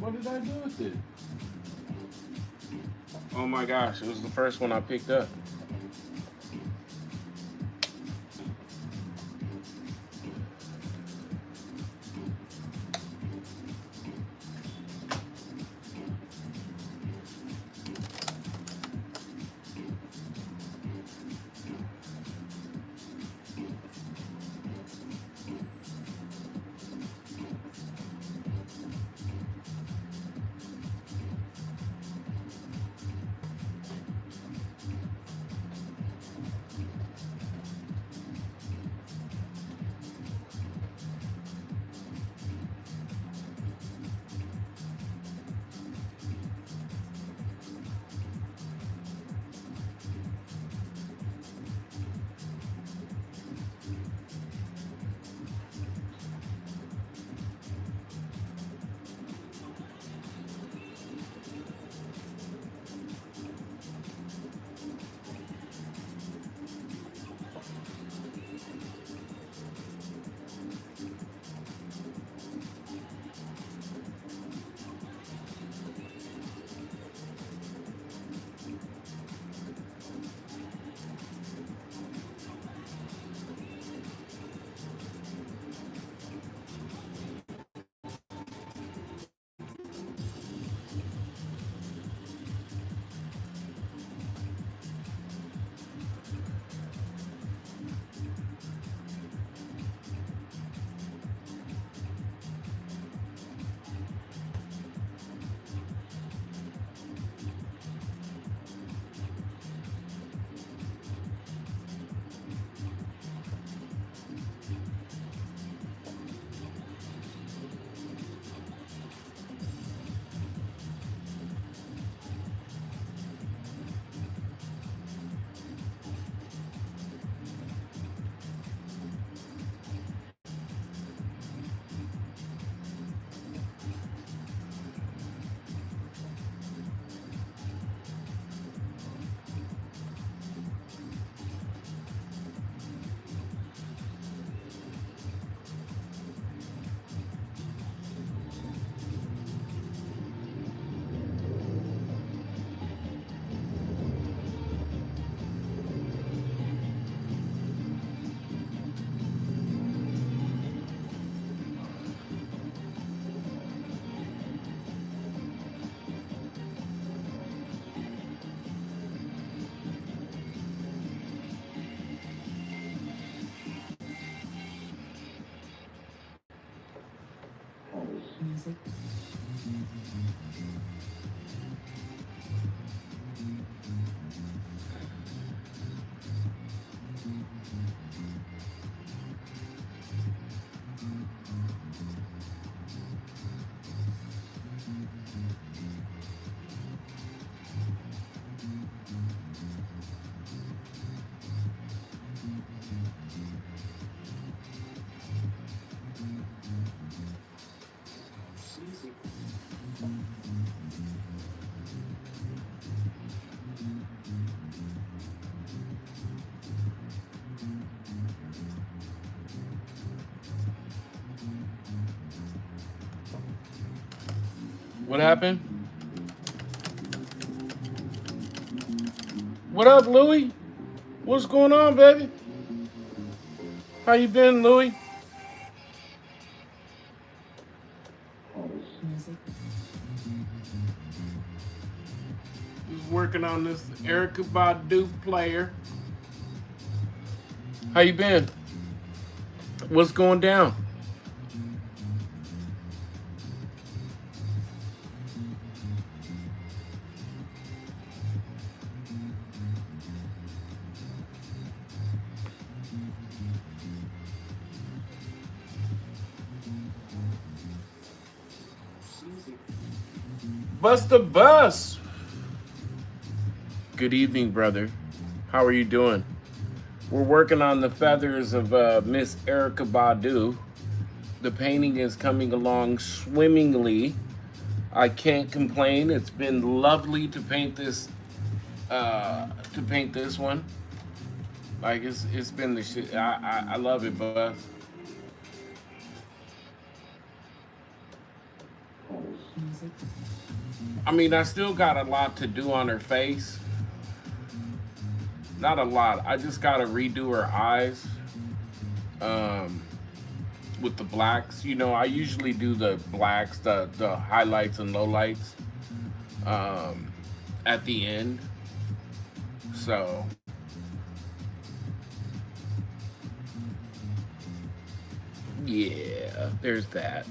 [SPEAKER 1] What did I do with it? Oh my gosh, it was the first one I picked up. What happened? What up, Louie? What's going on, baby? How you been, Louie? Just working on this Erykah Badu player. How you been? What's going down? Bust the bus. Good evening, brother. How are you doing? We're working on the feathers of Miss Erykah Badu. The painting is coming along swimmingly. I can't complain. It's been lovely to paint this. One. Like it's been the shit. I love it, bus. I mean, I still got a lot to do on her face. Not a lot. I just gotta redo her eyes. With the blacks. You know, I usually do the blacks, the highlights and lowlights at the end. So yeah, there's that.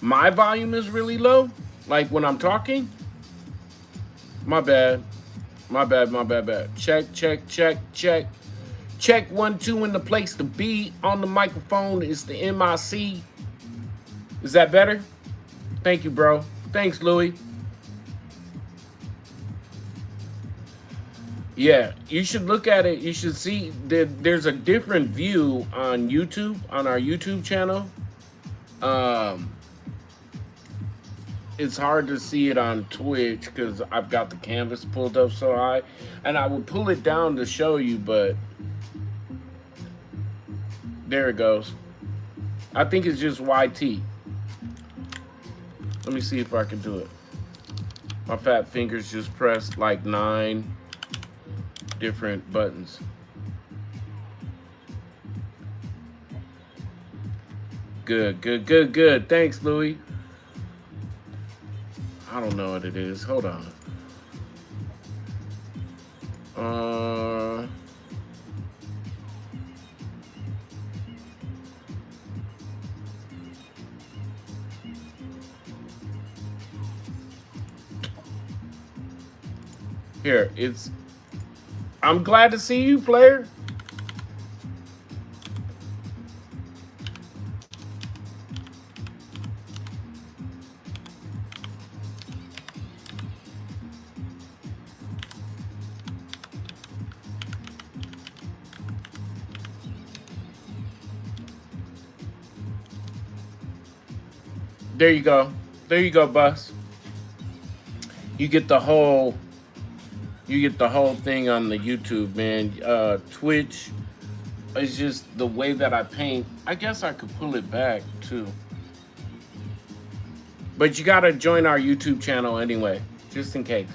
[SPEAKER 1] My volume is really low. Like when I'm talking. My bad. My bad. Check. Check 1, 2 in the place to be. On the microphone is the MIC. Is that better? Thank you, bro. Thanks, Louie. Yeah, you should look at it. You should see that there's a different view on YouTube, on our YouTube channel. It's hard to see it on Twitch because I've got the canvas pulled up so high. And I would pull it down to show you, but there it goes. I think it's just YT. Let me see if I can do it. My fat fingers just pressed like 9 different buttons. Good. Thanks, Louie. I don't know what it is. Hold on. Here, it's... I'm glad to see you, player. There you go. There you go, Bus. You get the whole thing on the YouTube, man. Twitch is just the way that I paint. I guess I could pull it back too. But you gotta join our YouTube channel anyway, just in case.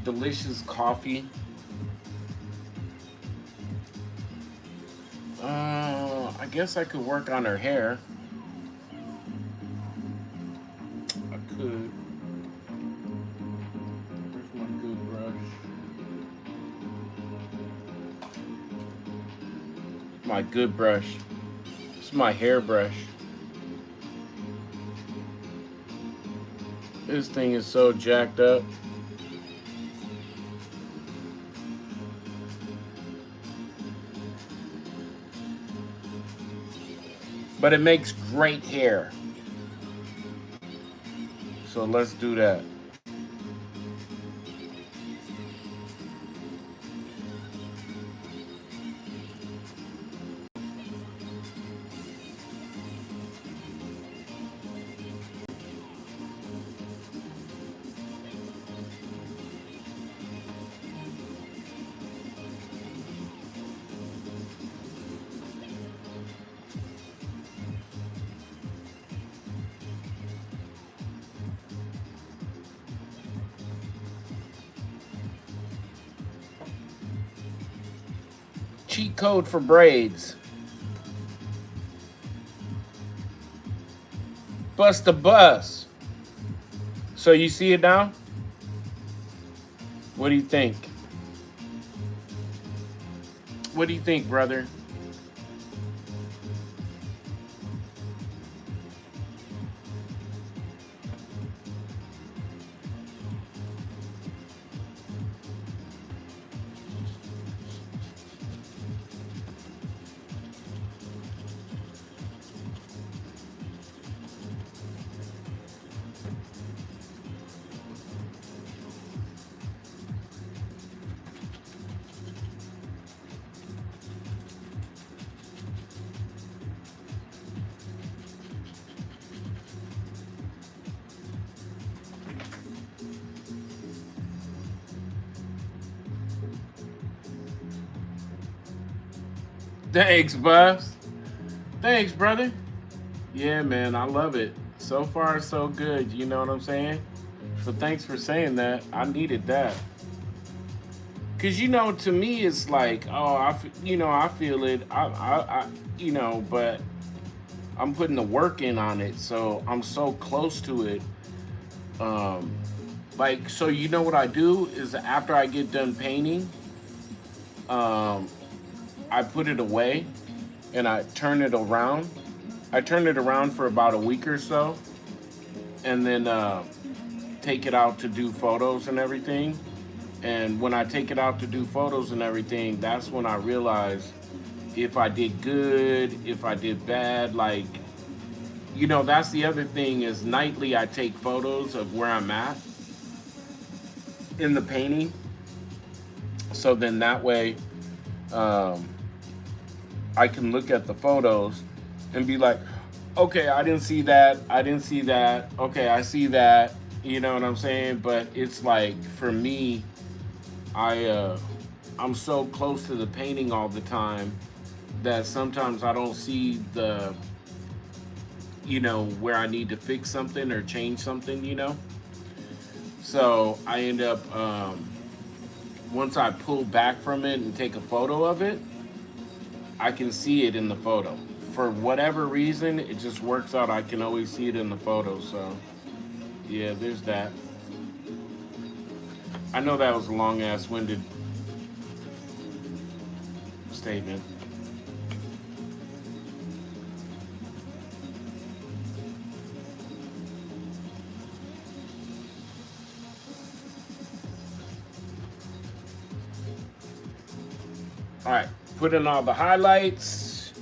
[SPEAKER 1] Delicious coffee. I guess I could work on her hair. I could. Where's my good brush? My good brush. It's my hairbrush. This thing is so jacked up. But it makes great hair. So let's do that. Cheat code for braids. Bust the bus. So you see it now? What do you think? What do you think, brother? Thanks, Buffs. Thanks, brother. Yeah, man, I love it. So far, so good. You know what I'm saying? So thanks for saying that. I needed that. Cause to me, it's like, oh, I feel it. But I'm putting the work in on it, so I'm so close to it. So what I do is after I get done painting, I put it away and I turn it around. I turn it around for about a week or so, and then take it out to do photos and everything. And when I take it out to do photos and everything, that's when I realize if I did good, if I did bad. That's the other thing is nightly I take photos of where I'm at in the painting. So then that way I can look at the photos and be like, okay, I didn't see that. I didn't see that. Okay, I see that. You know what I'm saying? But it's like, for me, I'm so close to the painting all the time that sometimes I don't see where I need to fix something or change something. So I end up, once I pull back from it and take a photo of it, I can see it in the photo. For whatever reason, it just works out. I can always see it in the photo. So, yeah, there's that. I know that was a long-ass winded statement. All right, put in all the highlights.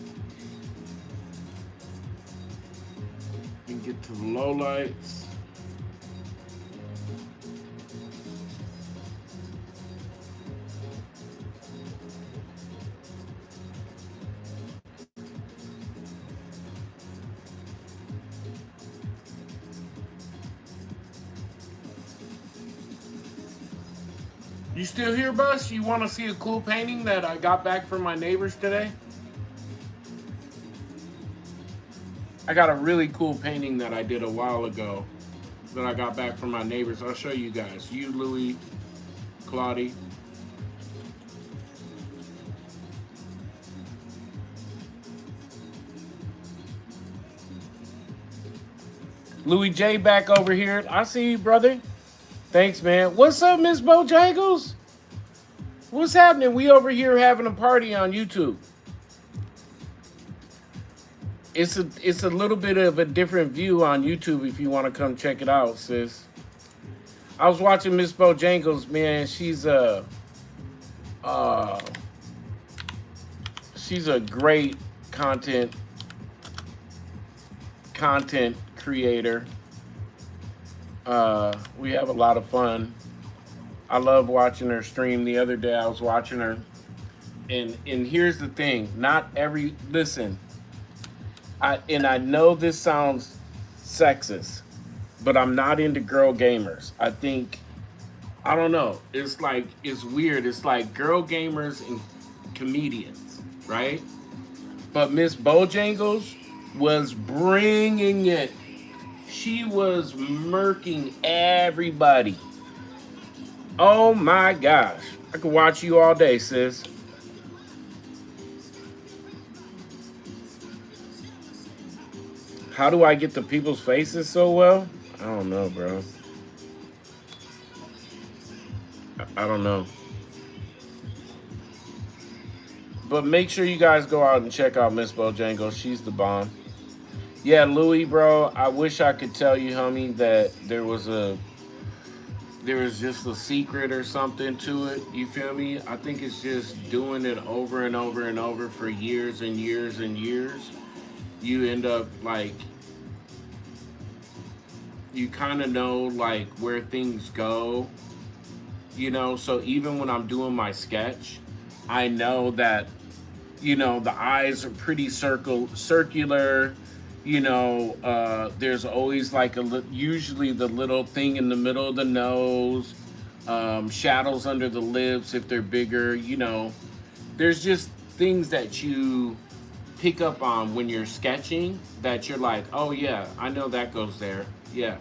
[SPEAKER 1] And get to the lowlights. You still here, Bus? You want to see a cool painting that I got back from my neighbors today? I got a really cool painting that I did a while ago that I got back from my neighbors. I'll show you guys. You, Louis, Claudie. Louis J back over here. I see you, brother. Thanks, man. What's up, Miss Bojangles? What's happening? We over here having a party on YouTube. it's a little bit of a different view on YouTube if you want to come check it out, sis. I was watching Miss Bojangles, man. Uh, she's a great content content creator. We have a lot of fun. I love watching her stream. The other day I was watching her, and here's the thing: not every listen. I know this sounds sexist, but I'm not into girl gamers. I don't know. It's like it's weird. It's like girl gamers and comedians, right? But Miss Bojangles was bringing it. She was murking everybody. Oh my gosh. I could watch you all day, sis. How do I get the people's faces so well? I don't know, bro. I don't know. But make sure you guys go out and check out Miss Bojangles. She's the bomb. Yeah, Louis, bro. I wish I could tell you, homie, that there was just a secret or something to it. You feel me? I think it's just doing it over and over and over for years and years and years. You end up like you kind of know like where things go, you know. So even when I'm doing my sketch, I know that the eyes are pretty circular. There's always like usually the little thing in the middle of the nose, shadows under the lips if they're bigger. There's just things that you pick up on when you're sketching that you're like, oh yeah, I know that goes there. Yeah.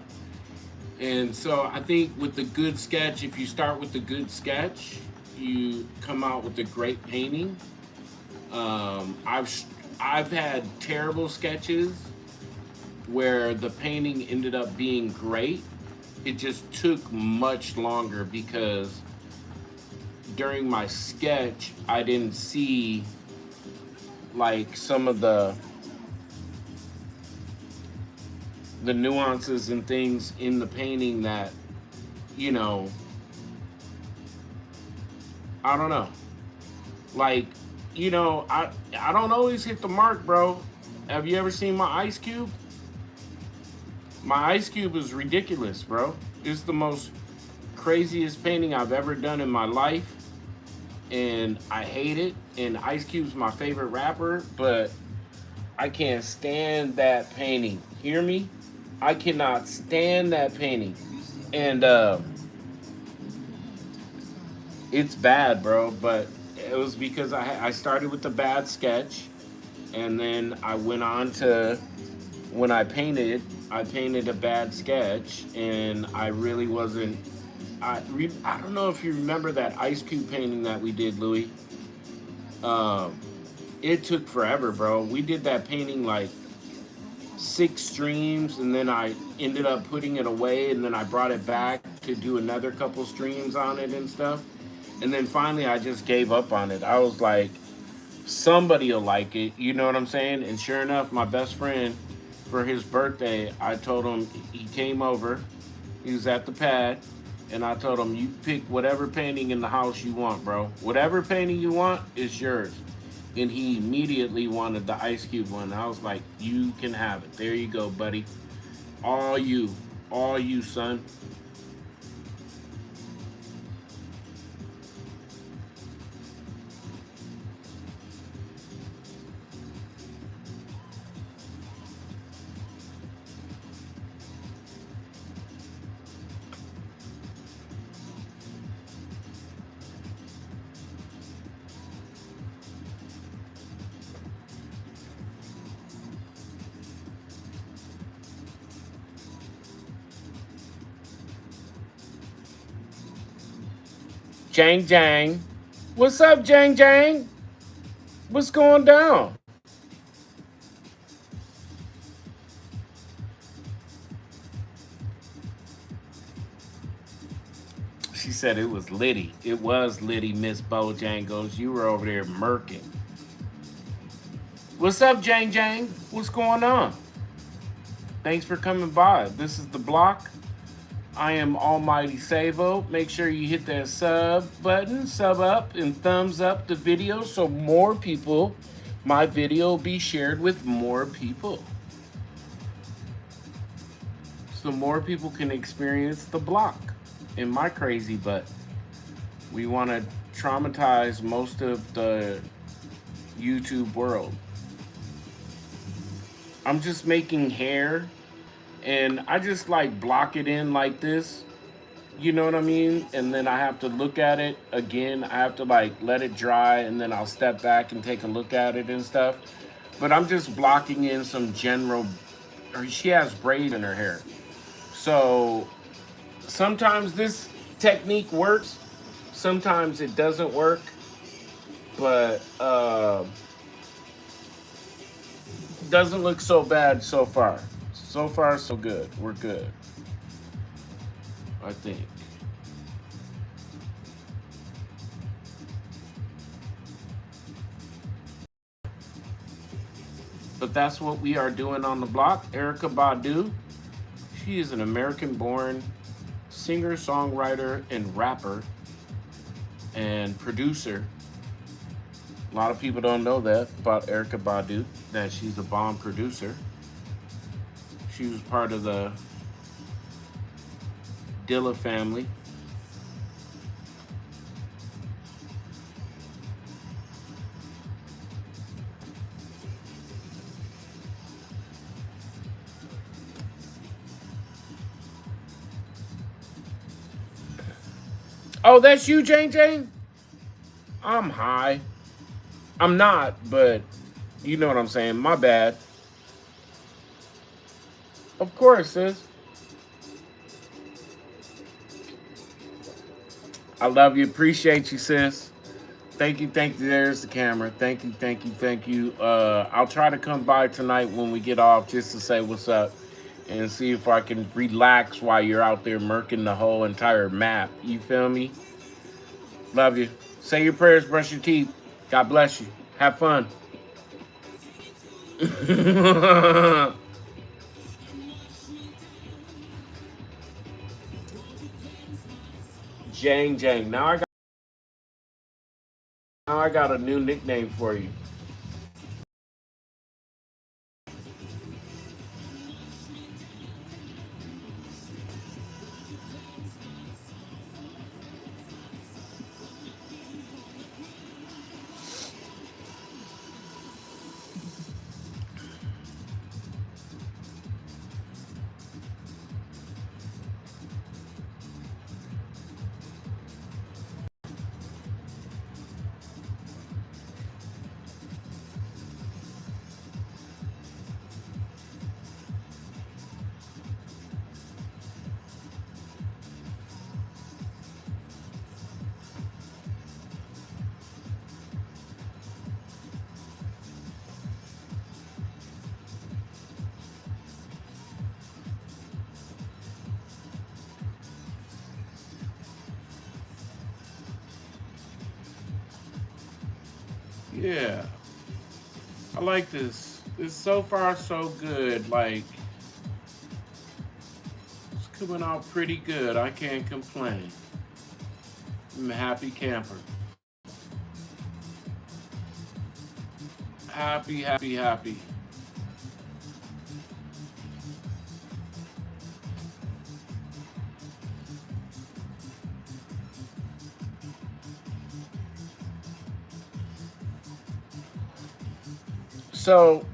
[SPEAKER 1] And so I think with the good sketch, if you start with the good sketch, you come out with a great painting. I've had terrible sketches where the painting ended up being great. It just took much longer because during my sketch, I didn't see like some of the nuances and things in the painting that, you know, I don't know. Like, I don't always hit the mark, bro. Have you ever seen my ice cube? My ice cube is ridiculous, bro. It's the most craziest painting I've ever done in my life. And I hate it. And Ice Cube's my favorite rapper, but I can't stand that painting. Hear me? I cannot stand that painting. And it's bad, bro. But it was because I started with the bad sketch. And then I went on to, when I painted a bad sketch. And I really wasn't, I don't know if you remember that Ice Cube painting that we did, Louis. It took forever, bro. We did that painting like 6 streams, and then I ended up putting it away, and then I brought it back to do another couple streams on it and stuff. And then finally I just gave up on it. I was like, somebody will like it, you know what I'm saying? And sure enough, my best friend, for his birthday, I told him, he came over, he was at the pad, and I told him, you pick whatever painting in the house you want, bro. Whatever painting you want is yours. And he immediately wanted the Ice Cube one. I was like, you can have it. There you go, buddy. All you, son. Jang Jang. What's up, Jang Jang? What's going down? She said it was Liddy. It was Liddy, Miss Bojangles. You were over there murking. What's up, Jang Jang? What's going on? Thanks for coming by. This is The Block. I am Almighty Savo. Make sure you hit that sub button, sub up, and thumbs up the video so more people, my video will be shared with more people. So more people can experience The Block in my crazy butt. We want to traumatize most of the YouTube world. I'm just making hair and I just like block it in like this. You know what I mean? And then I have to look at it again. I have to like let it dry and then I'll step back and take a look at it and stuff. But I'm just blocking in some general, or she has braids in her hair. So sometimes this technique works, sometimes it doesn't work. But doesn't look so bad so far. So far, so good. We're good, I think. But that's what we are doing on The Block. Erykah Badu, she is an American-born singer, songwriter, and rapper and producer. A lot of people don't know that about Erykah Badu, that she's a bomb producer. She was part of the Dilla family. Oh, that's you, Jane Jane? I'm high. I'm not, but you know what I'm saying. My bad. Of course, sis. I love you. Appreciate you, sis. Thank you, thank you. There's the camera. Thank you, thank you, thank you. I'll try to come by tonight when we get off just to say what's up and see if I can relax while you're out there murking the whole entire map. You feel me? Love you. Say your prayers, brush your teeth. God bless you. Have fun. Jang Jang. Now I got a new nickname for you. Yeah. I like this. It's so far so good. Like, it's coming out pretty good. I can't complain. I'm a happy camper. Happy, happy, happy. So,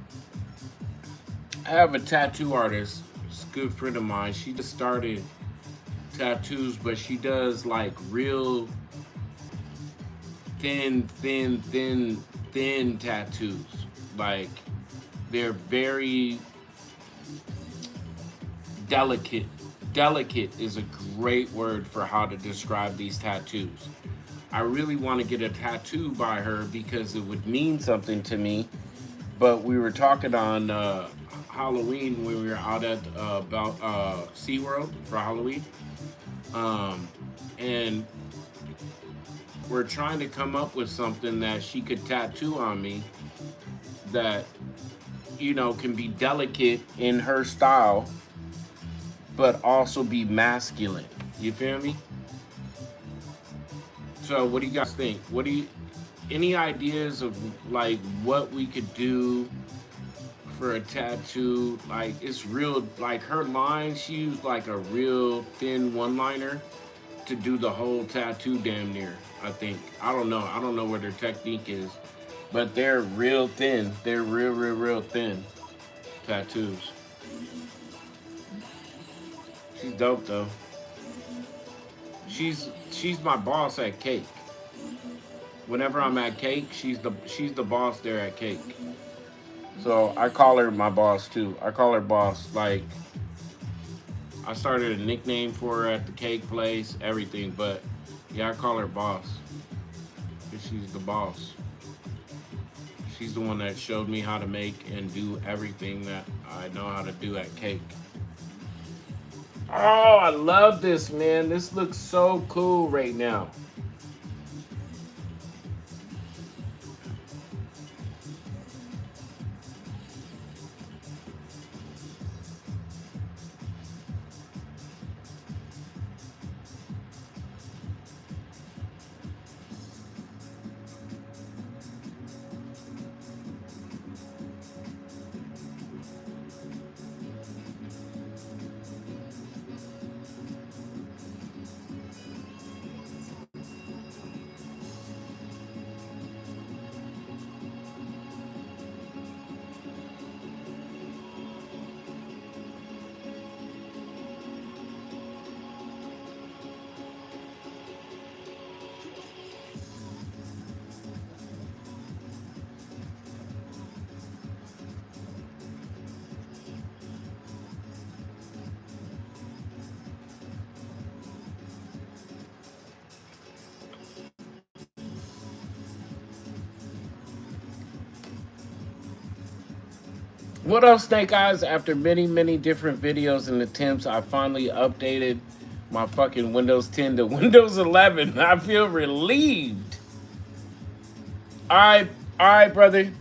[SPEAKER 1] I have a tattoo artist. It's a good friend of mine. She just started tattoos, but she does like real thin tattoos. Like, they're very delicate. Delicate is a great word for how to describe these tattoos. I really want to get a tattoo by her because it would mean something to me. But we were talking on Halloween when we were out at SeaWorld for Halloween. And we're trying to come up with something that she could tattoo on me that you know, can be delicate in her style, but also be masculine. You feel me? So what do you guys think? What do you any ideas of like what we could do for a tattoo? Like it's real like her line, she used like a real thin one liner to do the whole tattoo damn near, I think. I don't know. I don't know what their technique is. But they're real thin. They're real thin tattoos. She's dope though. She's my boss at Cake. Whenever I'm at Cake, she's the boss there at Cake. So I call her my boss too. I call her boss. Like I started a nickname for her at the cake place, everything. But yeah, I call her boss because she's the boss. She's the one that showed me how to make and do everything that I know how to do at Cake. Oh, I love this, man. This looks so cool right now. What up, Snake Eyes? After many different videos and attempts, I finally updated my fucking Windows 10 to Windows 11. I feel relieved. All right, brother.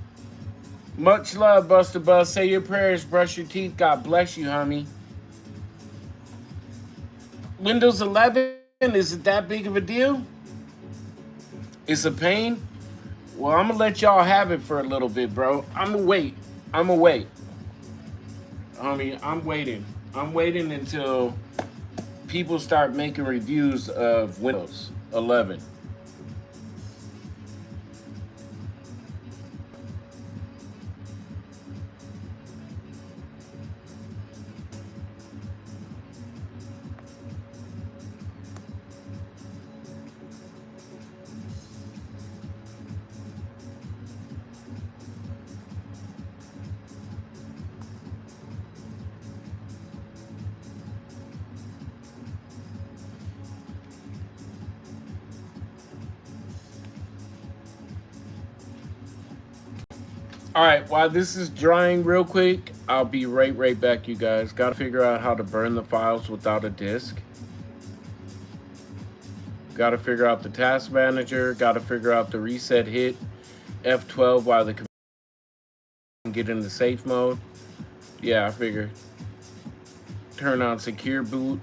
[SPEAKER 1] Much love, Buster Buzz. Say your prayers, brush your teeth. God bless you, homie. Windows 11, is it that big of a deal? It's a pain? Well, I'm gonna let y'all have it for a little bit, bro. I'm gonna wait. Homie, I'm waiting. I'm waiting until people start making reviews of Windows 11. All right, while this is drying real quick, I'll be right back, you guys. Got to figure out how to burn the files without a disk. Got to figure out the task manager. Got to figure out the reset hit F12 while the computer can get into safe mode. Yeah, I figured. Turn on secure boot.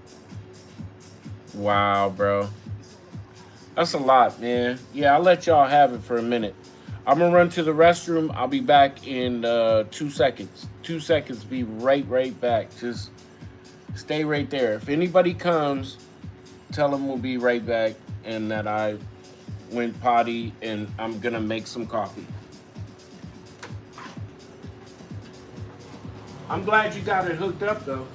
[SPEAKER 1] Wow, bro. That's a lot, man. Yeah, I'll let y'all have it for a minute. I'm gonna run to the restroom. I'll be back in 2 seconds. 2 seconds. Be right back. Just stay right there. If anybody comes, tell them we'll be right back and that I went potty and I'm gonna make some coffee. I'm glad you got it hooked up though.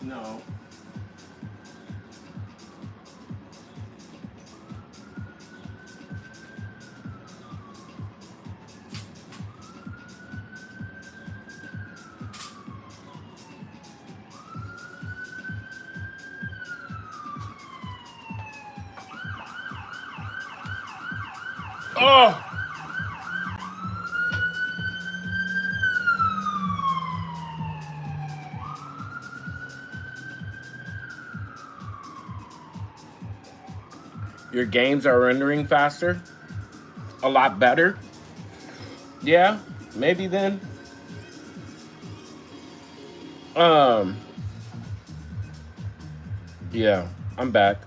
[SPEAKER 1] No. Oh! Your games are rendering faster? A lot better? Yeah, maybe then. Um, yeah, I'm back.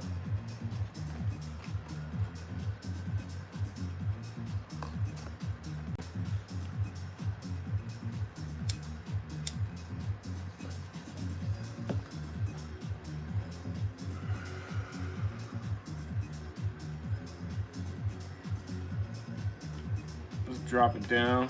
[SPEAKER 1] Let's drop it down.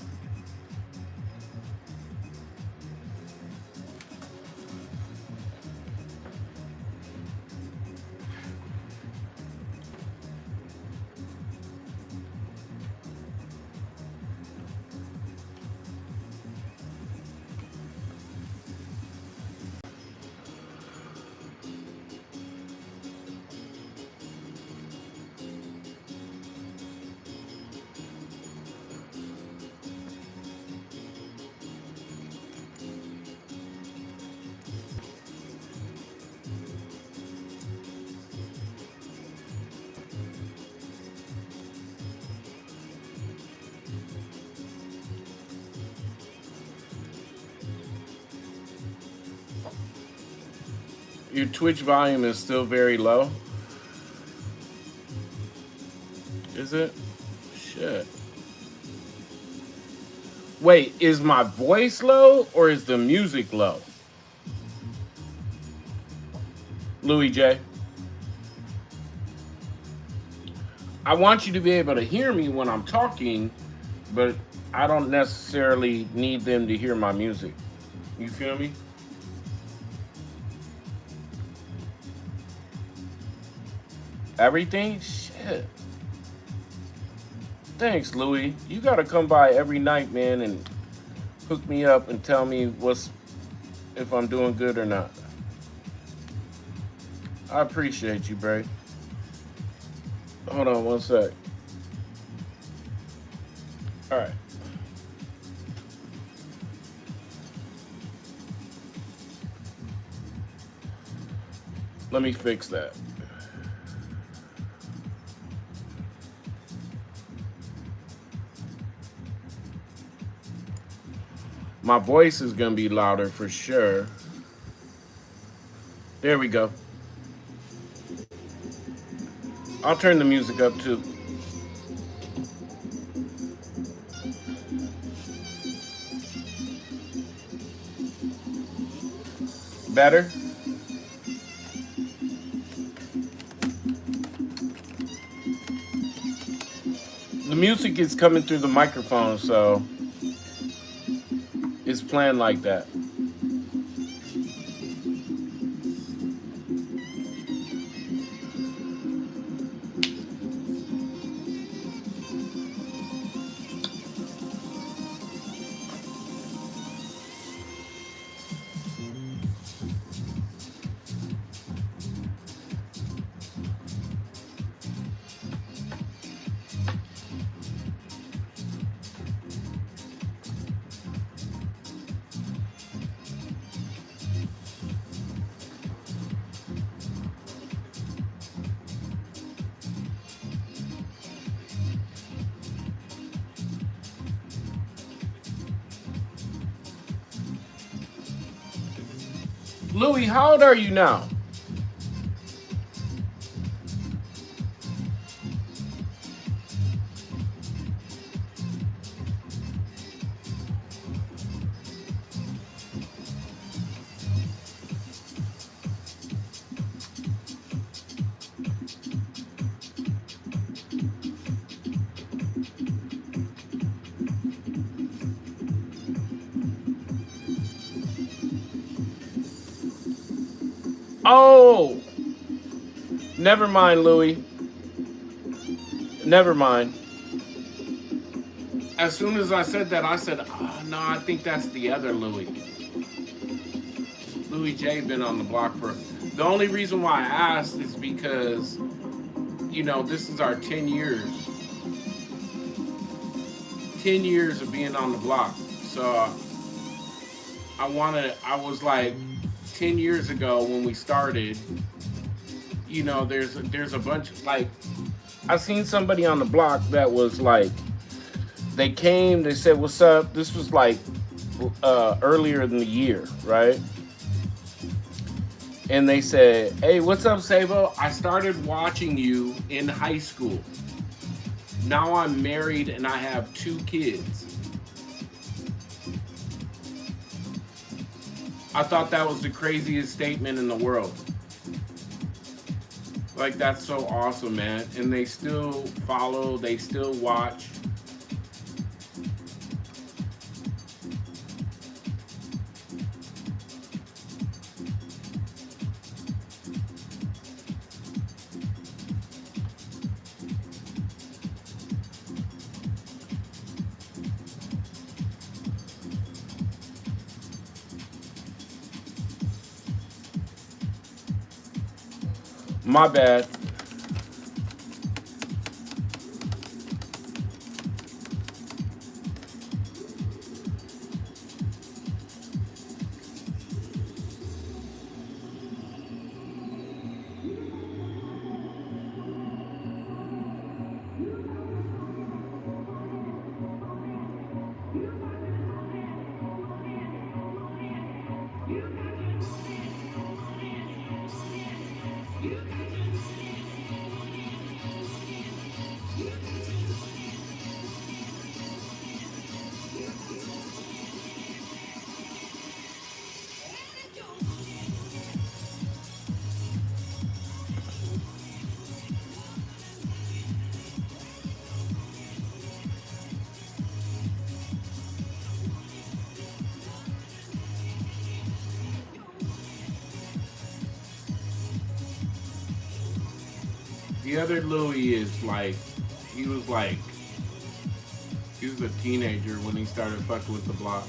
[SPEAKER 1] Your Twitch volume is still very low. Is it? Shit. Wait, is my voice low or is the music low? Louis J. I want you to be able to hear me when I'm talking, but I don't necessarily need them to hear my music. You feel me? Everything? Shit. Thanks, Louis. You gotta come by every night, man, and hook me up and tell me if I'm doing good or not. I appreciate you, Bray. Hold on one sec. All right. Let me fix that. My voice is gonna be louder for sure. There we go. I'll turn the music up too. Better? The music is coming through the microphone, so it's playing like that. Louis, how old are you now? Oh, never mind, Louis. Never mind. As soon as I said that, I said, oh, no, I think that's the other Louis. Louis J been on the block for. The only reason why I asked is because, this is our 10 years. 10 years of being on the block. So I was like, 10 years ago when we started, there's a bunch of, like, I seen somebody on the block that was like, they came, they said, what's up? This was like earlier in the year, right? And they said, hey, what's up, Savo? I started watching you in high school. Now I'm married and I have 2 kids. I thought that was the craziest statement in the world. Like, that's so awesome, man. And they still follow, they still watch. My bad. The other Louis is like, he was like, he was a teenager when he started fucking with the block.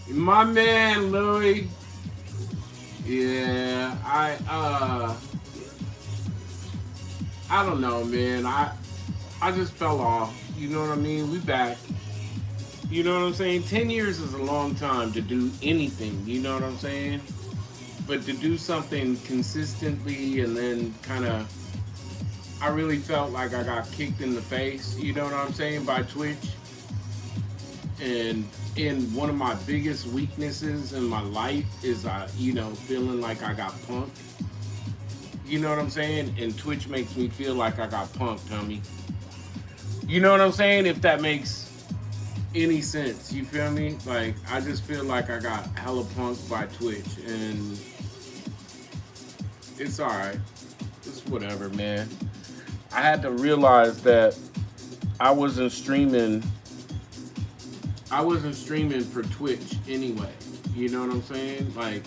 [SPEAKER 1] My man, Louis. Yeah, I don't know, man. I just fell off. You know what I mean? We back. You know what I'm saying? 10 years is a long time to do anything. You know what I'm saying? But to do something consistently and then kind of, I really felt like I got kicked in the face. You know what I'm saying? By Twitch. And in one of my biggest weaknesses in my life is feeling like I got punked. You know what I'm saying? And Twitch makes me feel like I got punked, homie. You know what I'm saying? If that makes any sense, you feel me? Like, I just feel like I got hella punked by Twitch, and It's all right. It's whatever, man. I had to realize that I wasn't streaming. I wasn't streaming for Twitch anyway. You know what I'm saying? Like,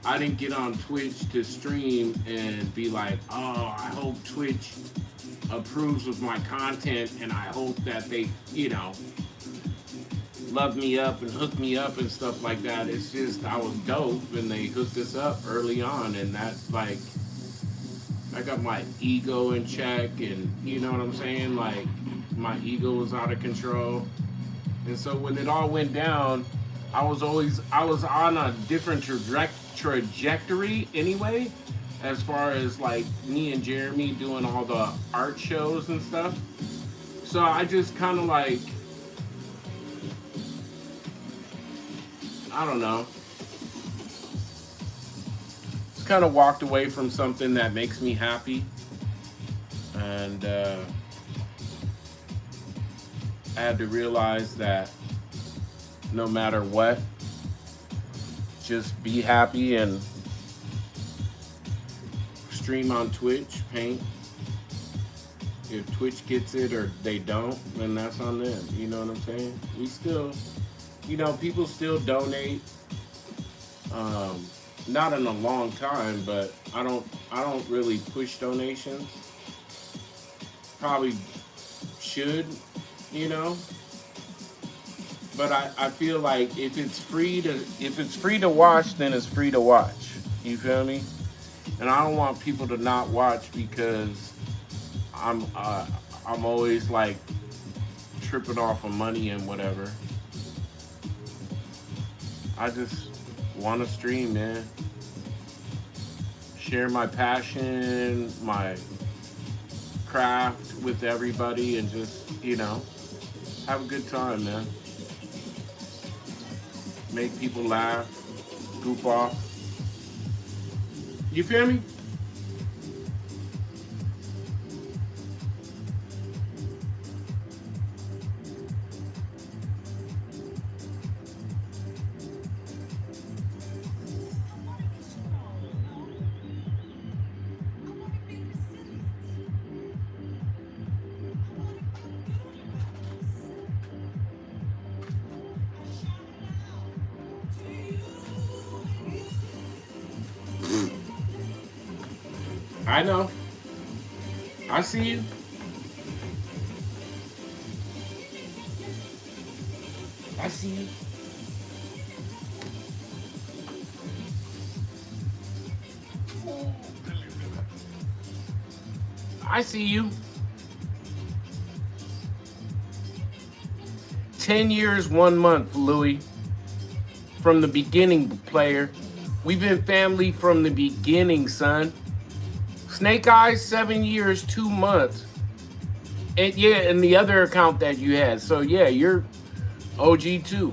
[SPEAKER 1] I didn't get on Twitch to stream and be like, oh, I hope Twitch approves of my content and I hope that they, love me up and hook me up and stuff like that. It's just I was dope and they hooked us up early on, and that's like I got my ego in check, and you know what I'm saying? Like my ego was out of control. And so when it all went down, I was on a different trajectory anyway, as far as like me and Jeremy doing all the art shows and stuff. So I just kind of like, I don't know, just kind of walked away from something that makes me happy. And I had to realize that no matter what, just be happy and stream on Twitch, paint. If Twitch gets it or they don't, then that's on them. You know what I'm saying? We still, people still donate. Not in a long time, but I don't really push donations. Probably should, you know. But I feel like if it's free to watch, then it's free to watch. You feel me? And I don't want people to not watch because I'm always like tripping off of money and whatever. I just want to stream, man. Share my passion, my craft with everybody, and just, have a good time, man. Make people laugh, goof off. You feel me? I know. I see you. I see you. I see you. 10 years, 1 month, Louis. From the beginning, player. We've been family from the beginning, son. Snake Eyes, 7 years, 2 months. And yeah, and the other account that you had. So yeah, you're OG too.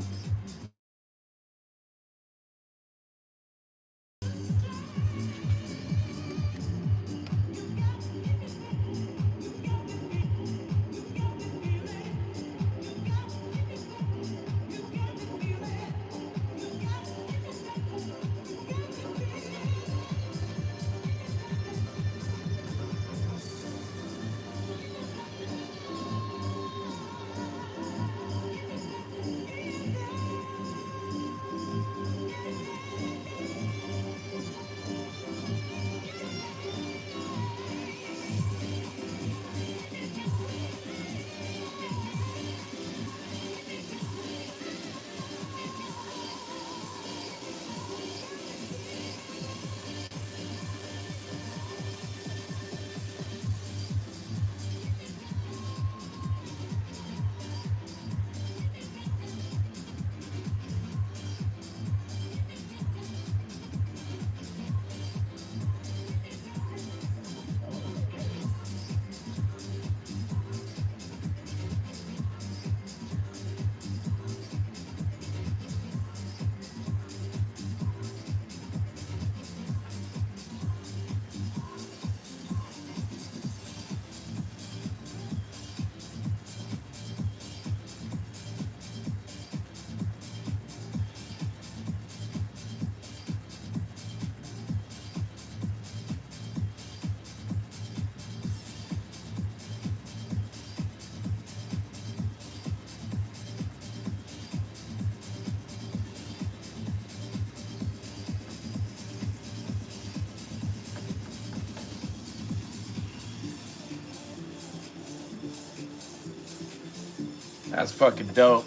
[SPEAKER 1] That's fucking dope.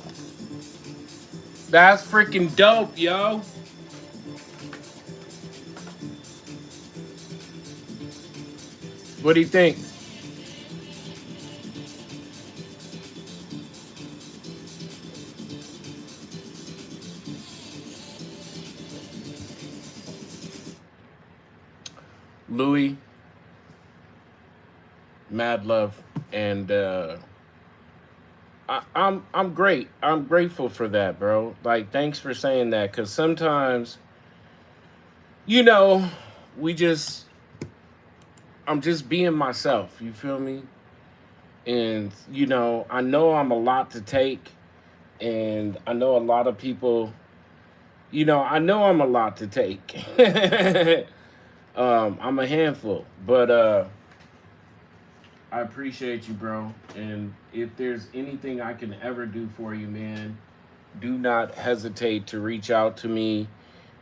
[SPEAKER 1] That's freaking dope, yo. What do you think? Louis, mad love. And I'm great. I'm grateful for that, bro. Like, thanks for saying that. Cause sometimes, you know, we just I'm just being myself. You feel me? And I know I'm a lot to take, and I know a lot of people. I know I'm a lot to take. I'm a handful, but I appreciate you, bro. And if there's anything I can ever do for you, man, do not hesitate to reach out to me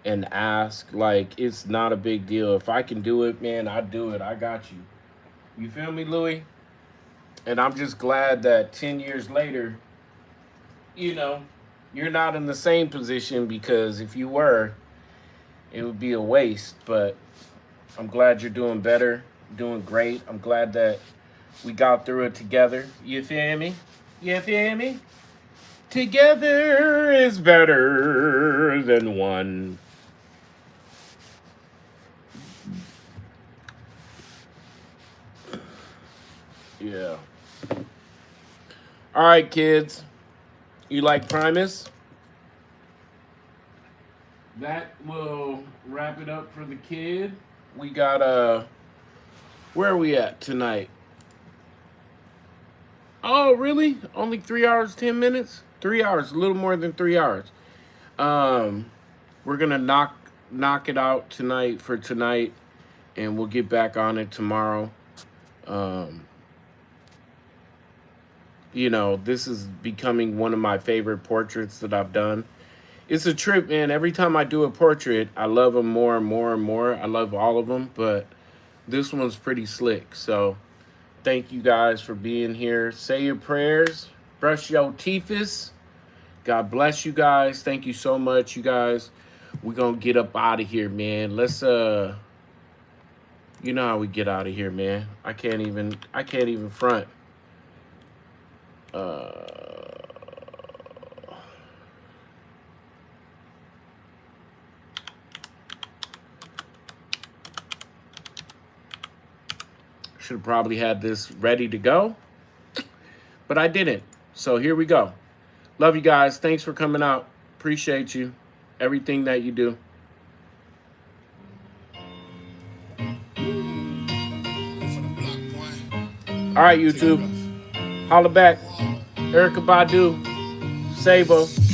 [SPEAKER 1] and ask. Like, it's not a big deal. If I can do it, man, I do it. I got you. You feel me, Louis? And I'm just glad that 10 years later, you know, you're not in the same position, because if you were, it would be a waste. But I'm glad you're doing better, doing great. I'm glad that we got through it together. You feel me? You feel me? Together is better than one. Yeah. All right, kids. You like Primus? That will wrap it up for the kid. We got where are we at tonight? Oh, really? Only 3 hours, 10 minutes? 3 hours, a little more than 3 hours. Um, we're gonna knock it out tonight for tonight, and we'll get back on it tomorrow. Um, this is becoming one of my favorite portraits that I've done. It's a trip, man. Every time I do a portrait, I love them more and more and more. I love all of them, but this one's pretty slick. So thank you guys for being here. Say your prayers. Brush your teeths. God bless you guys. Thank you so much, you guys. We're gonna get up out of here, man. Let's you know how we get out of here, man. I can't even front. Should have probably had this ready to go, but I didn't. So here we go. Love you guys. Thanks for coming out. Appreciate you. Everything that you do. All right, YouTube. Holla back. Erica Badu. Savo.